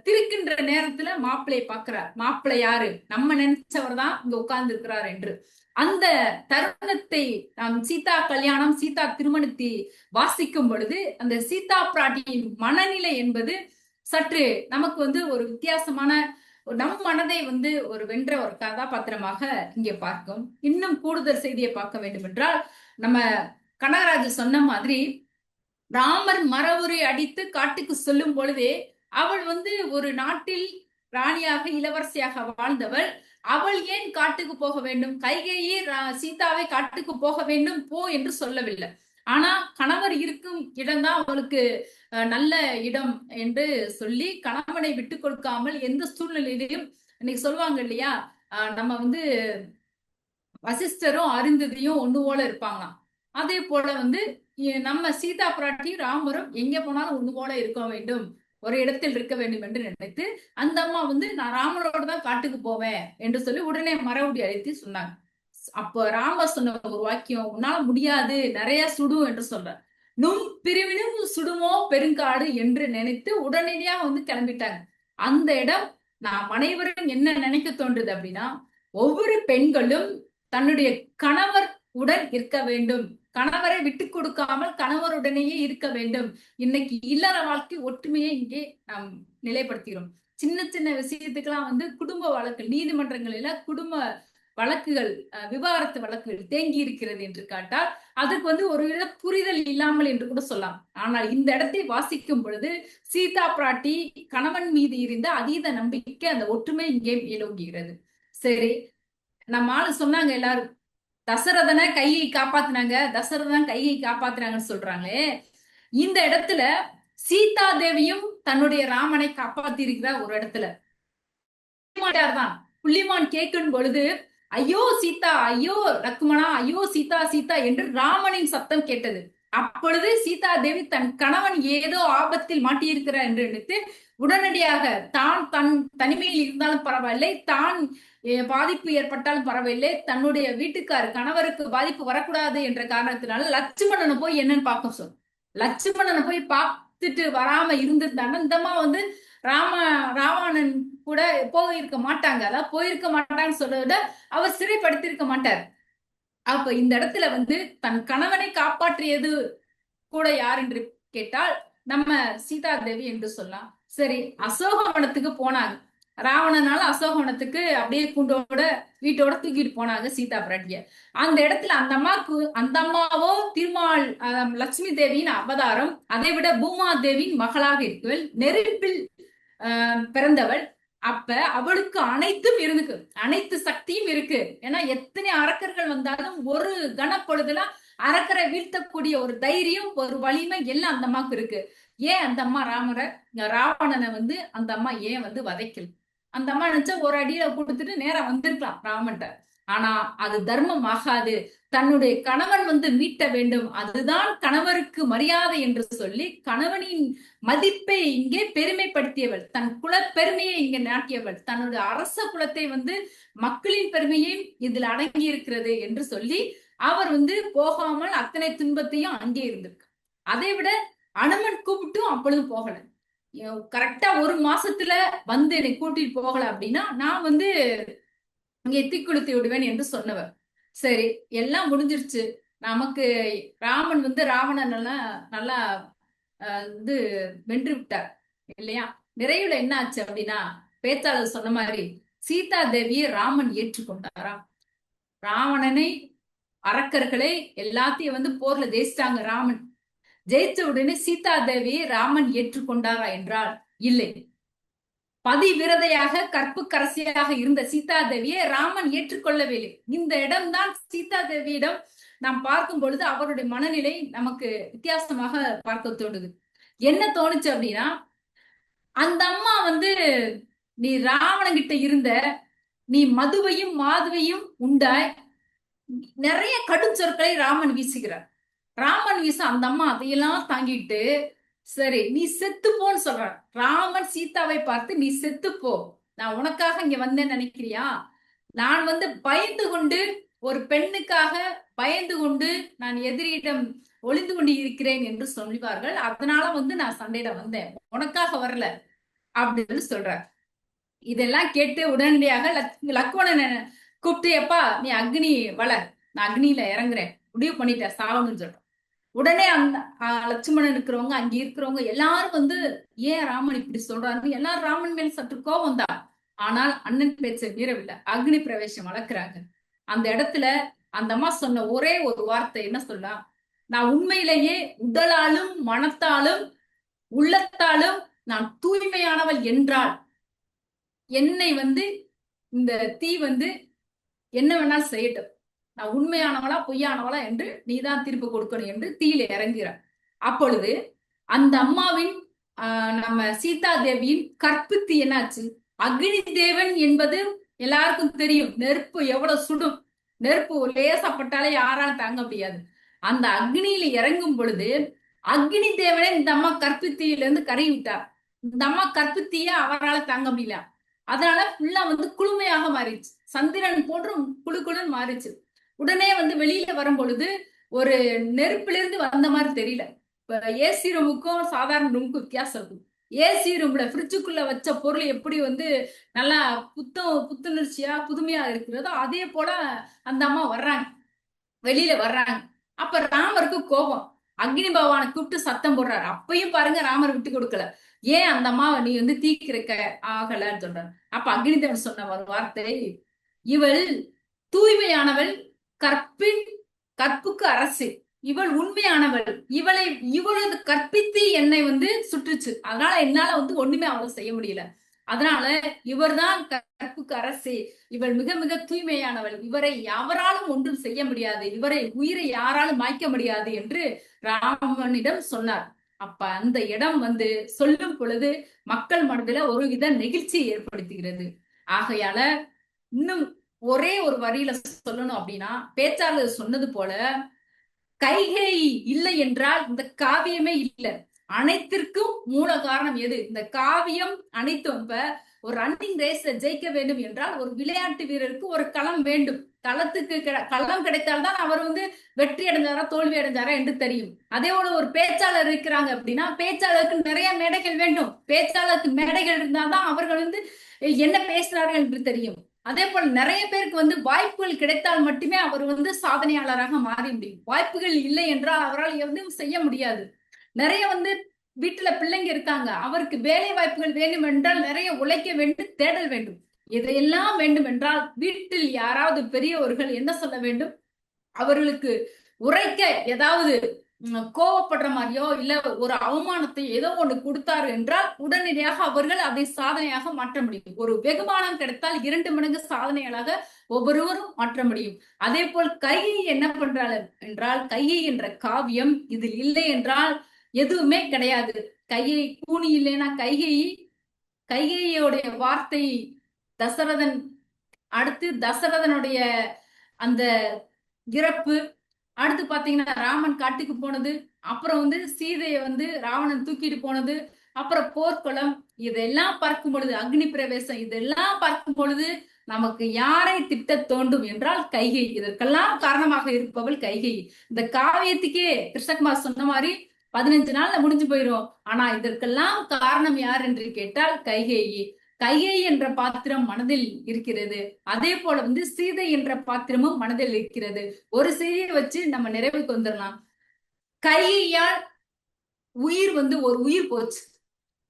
S2: திருக்கின்ற நேரத்துல மாப்பிள்ளையை பார்க்கிறார். மாப்பிள்ளை யாரு? நம்ம நினைச்சவர் தான் இங்க உட்கார்ந்து இருக்கிறார் என்று. அந்த தருணத்தை நாம் சீதா கல்யாணம், சீதா திருமணத்தை வாசிக்கும் பொழுது அந்த சீதா பிராட்டியின் மனநிலை என்பது சற்று நமக்கு ஒரு வித்தியாசமான, நம் மனதை ஒரு வென்ற ஒரு கதாபாத்திரமாக இங்கே பார்க்கும். இன்னும் கூடுதல் செய்தியை பார்க்க வேண்டும் என்றால், நம்ம கனகராஜ் சொன்ன மாதிரி ராமர் மரவுரை அடித்து காட்டுக்கு சொல்லும் பொழுதே அவள் ஒரு நாட்டில் ராணியாக இளவரசியாக வாழ்ந்தவள். அவள் ஏன் காட்டுக்கு போக வேண்டும்? கைகேயி சீதாவை காட்டுக்கு போக வேண்டும் போ என்று சொல்லவில்லை. ஆனா கணவர் இருக்கும் இடம்தான் அவளுக்கு நல்ல இடம் என்று சொல்லி கணவனை விட்டு கொடுக்காமல் எந்த சூழ்நிலையிலையும், இன்னைக்கு சொல்லுவாங்க இல்லையா, நம்ம வந்து வசிஷ்டரும் அருந்ததியும் ஒண்ணு போல இருப்பாங்களாம். அதே போல வந்து நம்ம சீதா பிராட்டியும் ராமரும் எங்க போனாலும் ஒண்ணு போல இருக்க வேண்டும், ஒரு இடத்தில் இருக்க வேண்டும் என்று நினைத்து அந்த அம்மா வந்து நான் ராமரோட தான் காட்டுக்கு போவேன் என்று சொல்லி உடனே மரவுடி அழைத்து சொன்னாங்க. அப்ப ராமர் சொன்ன ஒரு வாக்கியம், உன்னால முடியாது, நிறைய சுடும் என்று சொல்ற. நும் பிரிவினும் சுடுமோ பெருங்காடு என்று நினைத்து உடனடியாக வந்து கிளம்பிட்டாங்க. அந்த இடம் நாம் அனைவரும் என்ன நினைக்க தோன்றுது அப்படின்னா, ஒவ்வொரு பெண்களும் தன்னுடைய கணவர் உடன் இருக்க வேண்டும், கணவரை விட்டு கொடுக்காமல் கணவருடனேயே இருக்க வேண்டும். இன்னைக்கு இல்லற வாழ்க்கை ஒற்றுமையை இங்கே நாம் நிலைப்படுத்துகிறோம். சின்ன சின்ன விஷயத்துக்கெல்லாம் வந்து குடும்ப வழக்கு நீதிமன்றங்களில குடும்ப வழக்குகள், விவாகரத்து வழக்குகள் தேங்கி இருக்கிறது என்று காட்டால் அதுக்கு வந்து ஒரு வித புரிதல் இல்லாமல் என்று கூட சொல்லலாம். ஆனால் இந்த இடத்தை வாசிக்கும் பொழுது சீதா பிராட்டி கணவன் மீது இருந்த அதீத நம்பிக்கை, அந்த ஒற்றுமை இங்கே மேலோங்குகிறது. சரி, நம்ம ஆளு சொன்னாங்க எல்லாரும் தசரதனை கையை காப்பாத்தினாங்க, தசரதன் கையை காப்பாத்தினாங்கன்னு சொல்றாங்களே, இந்த இடத்துல சீதா தேவியும் தன்னுடைய ராமனை காப்பாத்தி இருக்கிறார். ஒரு இடத்துல தான் புள்ளிமான் கேட்கும் பொழுது ஐயோ சீதா, ஐயோ லக்மணா, ஐயோ சீதா சீதா என்று ராமனின் சத்தம் கேட்டது. அப்பொழுது சீதா தேவி தன் கணவன் ஏதோ ஆபத்தில் மாட்டியிருக்கிறார் என்று நினைத்து உடனடியாக தான் தன் தனிமையில் இருந்தாலும் பரவாயில்லை, தான் பாதிப்பு ஏற்பட்டாலும் பரவாயில்லை, தன்னுடைய வீட்டுக்கார் கணவருக்கு பாதிப்பு வரக்கூடாது என்ற காரணத்தினால லட்சுமணனை போய் என்னன்னு பார்க்க சொல். லட்சுமணனை போய் பார்த்துட்டு வராம இருந்திருந்தாங்க இந்தமா வந்து ராவணன் கூட போயிருக்க மாட்டாங்க. அதாவது போயிருக்க மாட்டான்னு சொல்றத விட அவர் சிறைப்படுத்திருக்க மாட்டார். அப்ப இந்த இடத்துல வந்து தன் கணவனை காப்பாற்றியது கூட யார் என்று கேட்டால் நம்ம சீதா தேவி என்று சொல்லலாம். சரி, அசோகவனத்துக்கு போனாங்க. ராவணனால அசோகவனத்துக்கு அப்படியே கூண்டோட வீட்டோட தூக்கிட்டு போனாங்க சீதா பிராட்டிய. அந்த இடத்துல அந்த அம்மாவோ திருமால் லட்சுமி தேவியின் அவதாரம், அதை விட பூமா தேவியின் மகளாக இருக்கவள், நெருப்பில் பிறந்தவள். அப்ப அவளுக்கு அனைத்தும் இருக்கு, அனைத்து சக்தியும் இருக்கு. ஏன்னா எத்தனை அரக்கர்கள் வந்தாலும் ஒரு கனப்பொழுதுல அரக்கரை வீழ்த்தக்கூடிய ஒரு தைரியம், ஒரு வலிமை எல்லாம் அந்த அம்மாவுக்கு இருக்கு. ஏன் அந்த அம்மா ராவணனை வந்து அந்த அம்மா ஏன் வந்து வதைக்கல? அந்த அம்மா நினைச்சா ஒரு அடியில கொடுத்துட்டு நேரா வந்திருக்கலாம் ராமன்ட்ட. ஆனா அது தர்மம் ஆகாது, தன்னுடைய கணவன் வந்து மீட்ட வேண்டும், அதுதான் கணவருக்கு மரியாதை என்று சொல்லி கணவனின் மதிப்பை இங்கே பெருமைப்படுத்தியவள், தன் குல பெருமையை இங்கே நாட்டியவள், தன்னுடைய அரச குலத்தை வந்து மக்களின் பெருமையும் இதில் அடங்கி இருக்கிறது என்று சொல்லி அவர் வந்து போகாமல் அத்தனை துன்பத்தையும் அங்கே இருந்திருக்கு. அதை விட அனுமன் கூப்பிட்டும் அப்பொழுது போகல. கரெக்டா ஒரு மாசத்துல வந்து என்னை கூட்டிட்டு போகல அப்படின்னா நான் வந்து இங்கே தீக்குளித்து விடுவேன் என்று சொன்னவர். சரி, எல்லாம் முடிஞ்சிருச்சு. நமக்கு ராமன் வந்து ராவணன் நல்லா இது வென்று விட்டார் இல்லையா? நிறைவுல என்ன ஆச்சு அப்படின்னா, பேச்சாளர் சொன்ன மாதிரி சீதா தேவியை ராமன் ஏற்றுக்கொண்டாராம். ராவணனை, அரக்கர்களை எல்லாத்தையும் வந்து போர்ல ஜெயிச்சிட்டாங்க ராமன். ஜெயிச்ச உடனே சீதா தேவியை ராமன் ஏற்றுக்கொண்டாரா என்றால் இல்லை. பதிவிரதையாக கற்புக்கரசியாக இருந்த சீதா தேவியை ராமன் ஏற்றுக்கொள்ளவில்லை. இந்த இடம்தான் சீதா தேவியிடம் நாம் பார்க்கும் பொழுது அவருடைய மனநிலை நமக்கு வித்தியாசமாக பார்க்க தோணுது. என்ன தோணுச்சு அப்படின்னா, அந்த அம்மா வந்து நீ ராவணங்கிட்ட இருந்த, நீ மதுவையும் மாதுவையும் உண்டாய், நிறைய கடும் சொற்களை ராமன் வீசுகிறார். ராமன் வீச அந்த அம்மா அதையெல்லாம் தாங்கிட்டு சரி நீ செத்துப்போன்னு சொல்றான். ராமன் சீதாவை பார்த்து நீ செத்துப்போ, நான் உனக்காக இங்க வந்தேன்னு நினைக்கிறியா? நான் வந்து பயந்து கொண்டு, ஒரு பெண்ணுக்காக பயந்து கொண்டு நான் எதிரியிடம் ஒளிந்து கொண்டு இருக்கிறேன் என்று சொல்லுவார்கள். அதனால வந்து நான் சண்டையிட வந்தேன், உனக்காக வரல அப்படின்னு சொல்றார். இதெல்லாம் கேட்டு உடனடியாக லக்ஷ்மணனை கூப்பிட்டு, எப்பா நீ அக்னி வள, நான் அக்னியில இறங்குறேன், முடிவு பண்ணிட்டேன் சாகணும்னு சொல்றேன். உடனே அந்த லட்சுமணன் இருக்கிறவங்க, அங்க இருக்கிறவங்க எல்லாரும் வந்து ஏன் ராமன் இப்படி சொல்றாரு, எல்லாரும் ராமன் மேல் சற்று கோபம் தான். ஆனால் அண்ணன் பேச்சை மீறவில்லை, அக்னி பிரவேசம் வளர்க்கிறாங்க. அந்த இடத்துல அந்த அம்மா சொன்ன ஒரே ஒரு வார்த்தை என்ன சொல்லலாம், நான் உண்மையிலேயே உடலாலும் மனத்தாலும் உள்ளத்தாலும் நான் தூய்மையானவள் என்றால் என்னை வந்து இந்த தீ வந்து என்ன வேணாலும் செய்யட்டும், நான் உண்மையானவளா பொய்யானவளா என்று நீதான் தீர்ப்பு கொடுக்கணும் என்று தீயில இறங்குகிறார். அப்பொழுது அந்த அம்மாவின் நம்ம சீதா தேவியின் கற்புத்தி என்னாச்சு? அக்னி தேவன் என்பது எல்லாருக்கும் தெரியும். நெருப்பு எவ்வளவு சுடும், நெருப்பு லேசப்பட்டாலே யாராலும் தாங்க முடியாது. அந்த அக்னியில இறங்கும் பொழுது அக்னி தேவனே இந்த அம்மா கற்புத்தியில இருந்து கருகி விட்டார். இந்த அம்மா கற்புத்திய அவரால் தாங்க முடியல. அதனால ஃபுல்லா வந்து குளுமையாக மாறிடுச்சு. சந்திரன் போன்றும் குழுக்குழுன்னு மாறிச்சு. உடனே வந்து வெளியில வரும் பொழுது ஒரு நெருப்புல இருந்து வந்த மாதிரி தெரியல. ஏசி ரூமுக்கும் சாதாரண ரூமுக்கும் வித்தியாசம் இருக்கும். ஏசி ரூம்ல ஃப்ரிட்ஜுக்குள்ள வச்ச பொருள் எப்படி வந்து நல்லா புத்துணர்ச்சியா புதுமையா இருக்கிறதோ அதே போல அந்த அம்மா வர்றாங்க, வெளியில வர்றாங்க. அப்ப ராமருக்கு கோபம், அக்னி பகவானை கூப்பிட்டு சத்தம் போடுறாரு. அப்பயும் பாருங்க ராமர் விட்டு கொடுக்கல. ஏன் அந்த அம்மாவை நீ வந்து தீக்கிருக்க ஆகலன்னு சொல்றாரு. அப்ப அக்னிதேவன் சொன்ன ஒரு வார்த்தை, இவள் தூய்மையானவள், கற்புக்கு அரசு, இவள் உண்மையானவள், இவளது கற்பித்து என்னை வந்து சுற்றுச்சு. அதனால என்னால வந்து ஒண்ணுமே அவளை செய்ய முடியல. அதனால இவர்தான் கற்புக்கு அரசு, இவள் மிக மிக தூய்மையானவள், இவரை யாராலும் ஒன்றும் செய்ய முடியாது, உயிரை யாராலும் மாய்க்க முடியாது என்று ராமனிடம் சொன்னார். அப்ப அந்த இடம் வந்து சொல்லும் பொழுது மக்கள் மனதில ஒரு வித நெகிழ்ச்சியை ஏற்படுத்துகிறது. ஆகையால இன்னும் ஒரே ஒரு வரியில சொல்லணும் அப்படின்னா, பேச்சாளர் சொன்னது போல கைகேயி இல்லை என்றால் இந்த காவியமே இல்லை. அனைத்திற்கும் மூல காரணம் எது? இந்த காவியம் அனைத்தும். இப்ப ஒரு ரன்னிங் ரேஸ்ல ஜெயிக்க வேண்டும் என்றால் ஒரு விளையாட்டு வீரருக்கு ஒரு களம் வேண்டும். களத்துக்கு களம் கிடைத்தால்தான் அவர் வந்து வெற்றி அடைஞ்சாரா தோல்வி அடைஞ்சாரா என்று தெரியும். அதே போல ஒரு பேச்சாளர் இருக்கிறாங்க அப்படின்னா பேச்சாளருக்கு நிறைய மேடைகள் வேண்டும். பேச்சாளருக்கு மேடைகள் இருந்தால்தான் அவர்கள் வந்து என்ன பேசுறார்கள் என்று தெரியும். அதே போல நிறைய பேருக்கு வந்து வாய்ப்புகள் கிடைத்தால் மட்டுமே அவர் வந்து சாதனையாளராக மாற முடியும். வாய்ப்புகள் இல்லை என்றால் அவரால் எதுவும் செய்ய முடியாது. நிறைய வந்து வீட்டுல பிள்ளைங்க இருக்காங்க, அவருக்கு வேலை வாய்ப்புகள் வேண்டும் என்றால் நிறைய உழைக்க வேண்டும், தேடல் வேண்டும். இதையெல்லாம் வேண்டும் என்றால் வீட்டில் யாராவது பெரியவர்கள் என்ன சொல்ல வேண்டும்? அவர்களுக்கு உரைக்க ஏதாவது கோவப்படுற மாதிரியோ இல்ல ஒரு அவமானத்தை ஏதோ ஒண்ணு கொடுத்தாரு என்றால் உடனடியாக அவர்கள் அதை சாதனையாக மாற்ற முடியும். ஒரு வெகுமானம் கிடைத்தால் 2 மடங்கு சாதனைகளாக ஒவ்வொருவரும் மாற்ற முடியும். அதே போல் கையை என்ன பண்றாள் என்றால், கையை என்ற காவியம் இதில் இல்லை என்றால் எதுவுமே கிடையாது. கையை கூனி இல்லைன்னா கைகையோடைய வார்த்தை தசரதன், அடுத்து தசரதனுடைய அந்த இறப்பு, அடுத்து பாத்தீங்கன்னா ராமன் காட்டுக்கு போனது, அப்புறம் வந்து சீதையை வந்து ராவணன் தூக்கிட்டு போனது, அப்புறம் போர்க்குளம், இதெல்லாம் பார்க்கும் பொழுது அக்னி பிரவேசம், இதெல்லாம் பார்க்கும் பொழுது நமக்கு யாரை திட்ட தோண்டும் என்றால் கைகை. இதற்கெல்லாம் காரணமாக இருப்பவள் கைகை. இந்த காவியத்துக்கே கிருஷ்ணகுமார் சொன்ன மாதிரி 15 நாள்ல முடிஞ்சு போயிரும். ஆனா இதற்கெல்லாம் காரணம் யார் என்று கேட்டால் கைகேயி. கைகேயி என்ற பாத்திரம் மனதில் இருக்கிறது. அதே போல வந்து சீதை என்ற பாத்திரமும் மனதில் இருக்கிறது. ஒரு செய்தியை வச்சு நம்ம நிறைவுக்கு வந்துடலாம். கைகையால் உயிர் வந்து ஒரு உயிர் போச்சு,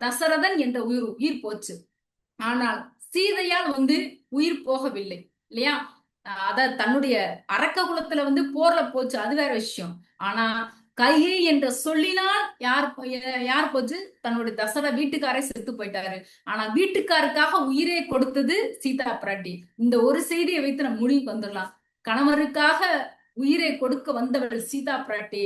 S2: தசரதன் என்ற உயிர் போச்சு. ஆனால் சீதையால் வந்து உயிர் போகவில்லை இல்லையா? அத தன்னுடைய அரக்க குலத்துல வந்து போர்ல போச்சு, அது வேற விஷயம். ஆனா கைகை என்ற சொல்லினால் யார் போச்சு? தன்னுடைய தசரத வீட்டுக்காரே செத்து போயிட்டாரு. ஆனா வீட்டுக்காருக்காக உயிரை கொடுத்தது சீதா பிராட்டி. இந்த ஒரு செய்தியை வைத்து நம்ம முடிவுக்கு வந்துடலாம். கணவருக்காக உயிரை கொடுக்க வந்தவள் சீதா பிராட்டி.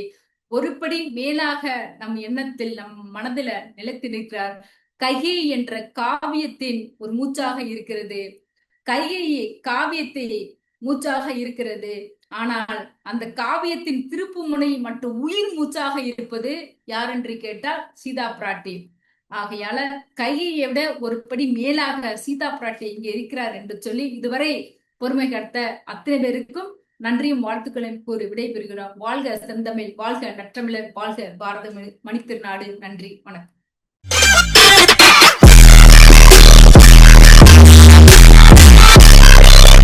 S2: ஒருபடி மேலாக நம் எண்ணத்தில் நம் மனதில நிலைத்து நிற்கிறார். கைகை என்ற காவியத்தின் ஒரு மூச்சாக இருக்கிறது. கைகை காவியத்தை மூச்சாக இருக்கிறது. ஆனால் அந்த காவியத்தின் திருப்பு முனை மற்றும் உயிர் மூச்சாக இருப்பது யார் என்று கேட்டால் சீதா பிராட்டி. ஆகையால கையை விட ஒரு படி மேலாக சீதா பிராட்டி இங்க இருக்கிறார் என்று சொல்லி இதுவரை பொறுமை காத்த அத்தனை பேருக்கும் நன்றியும் வாழ்த்துக்களையும் கூறி விடைபெறுகிறோம். வாழ்க செந்தமிழ், வாழ்க நற்றமிழர், வாழ்க பாரத மணித்திருநாடு. நன்றி, வணக்கம்.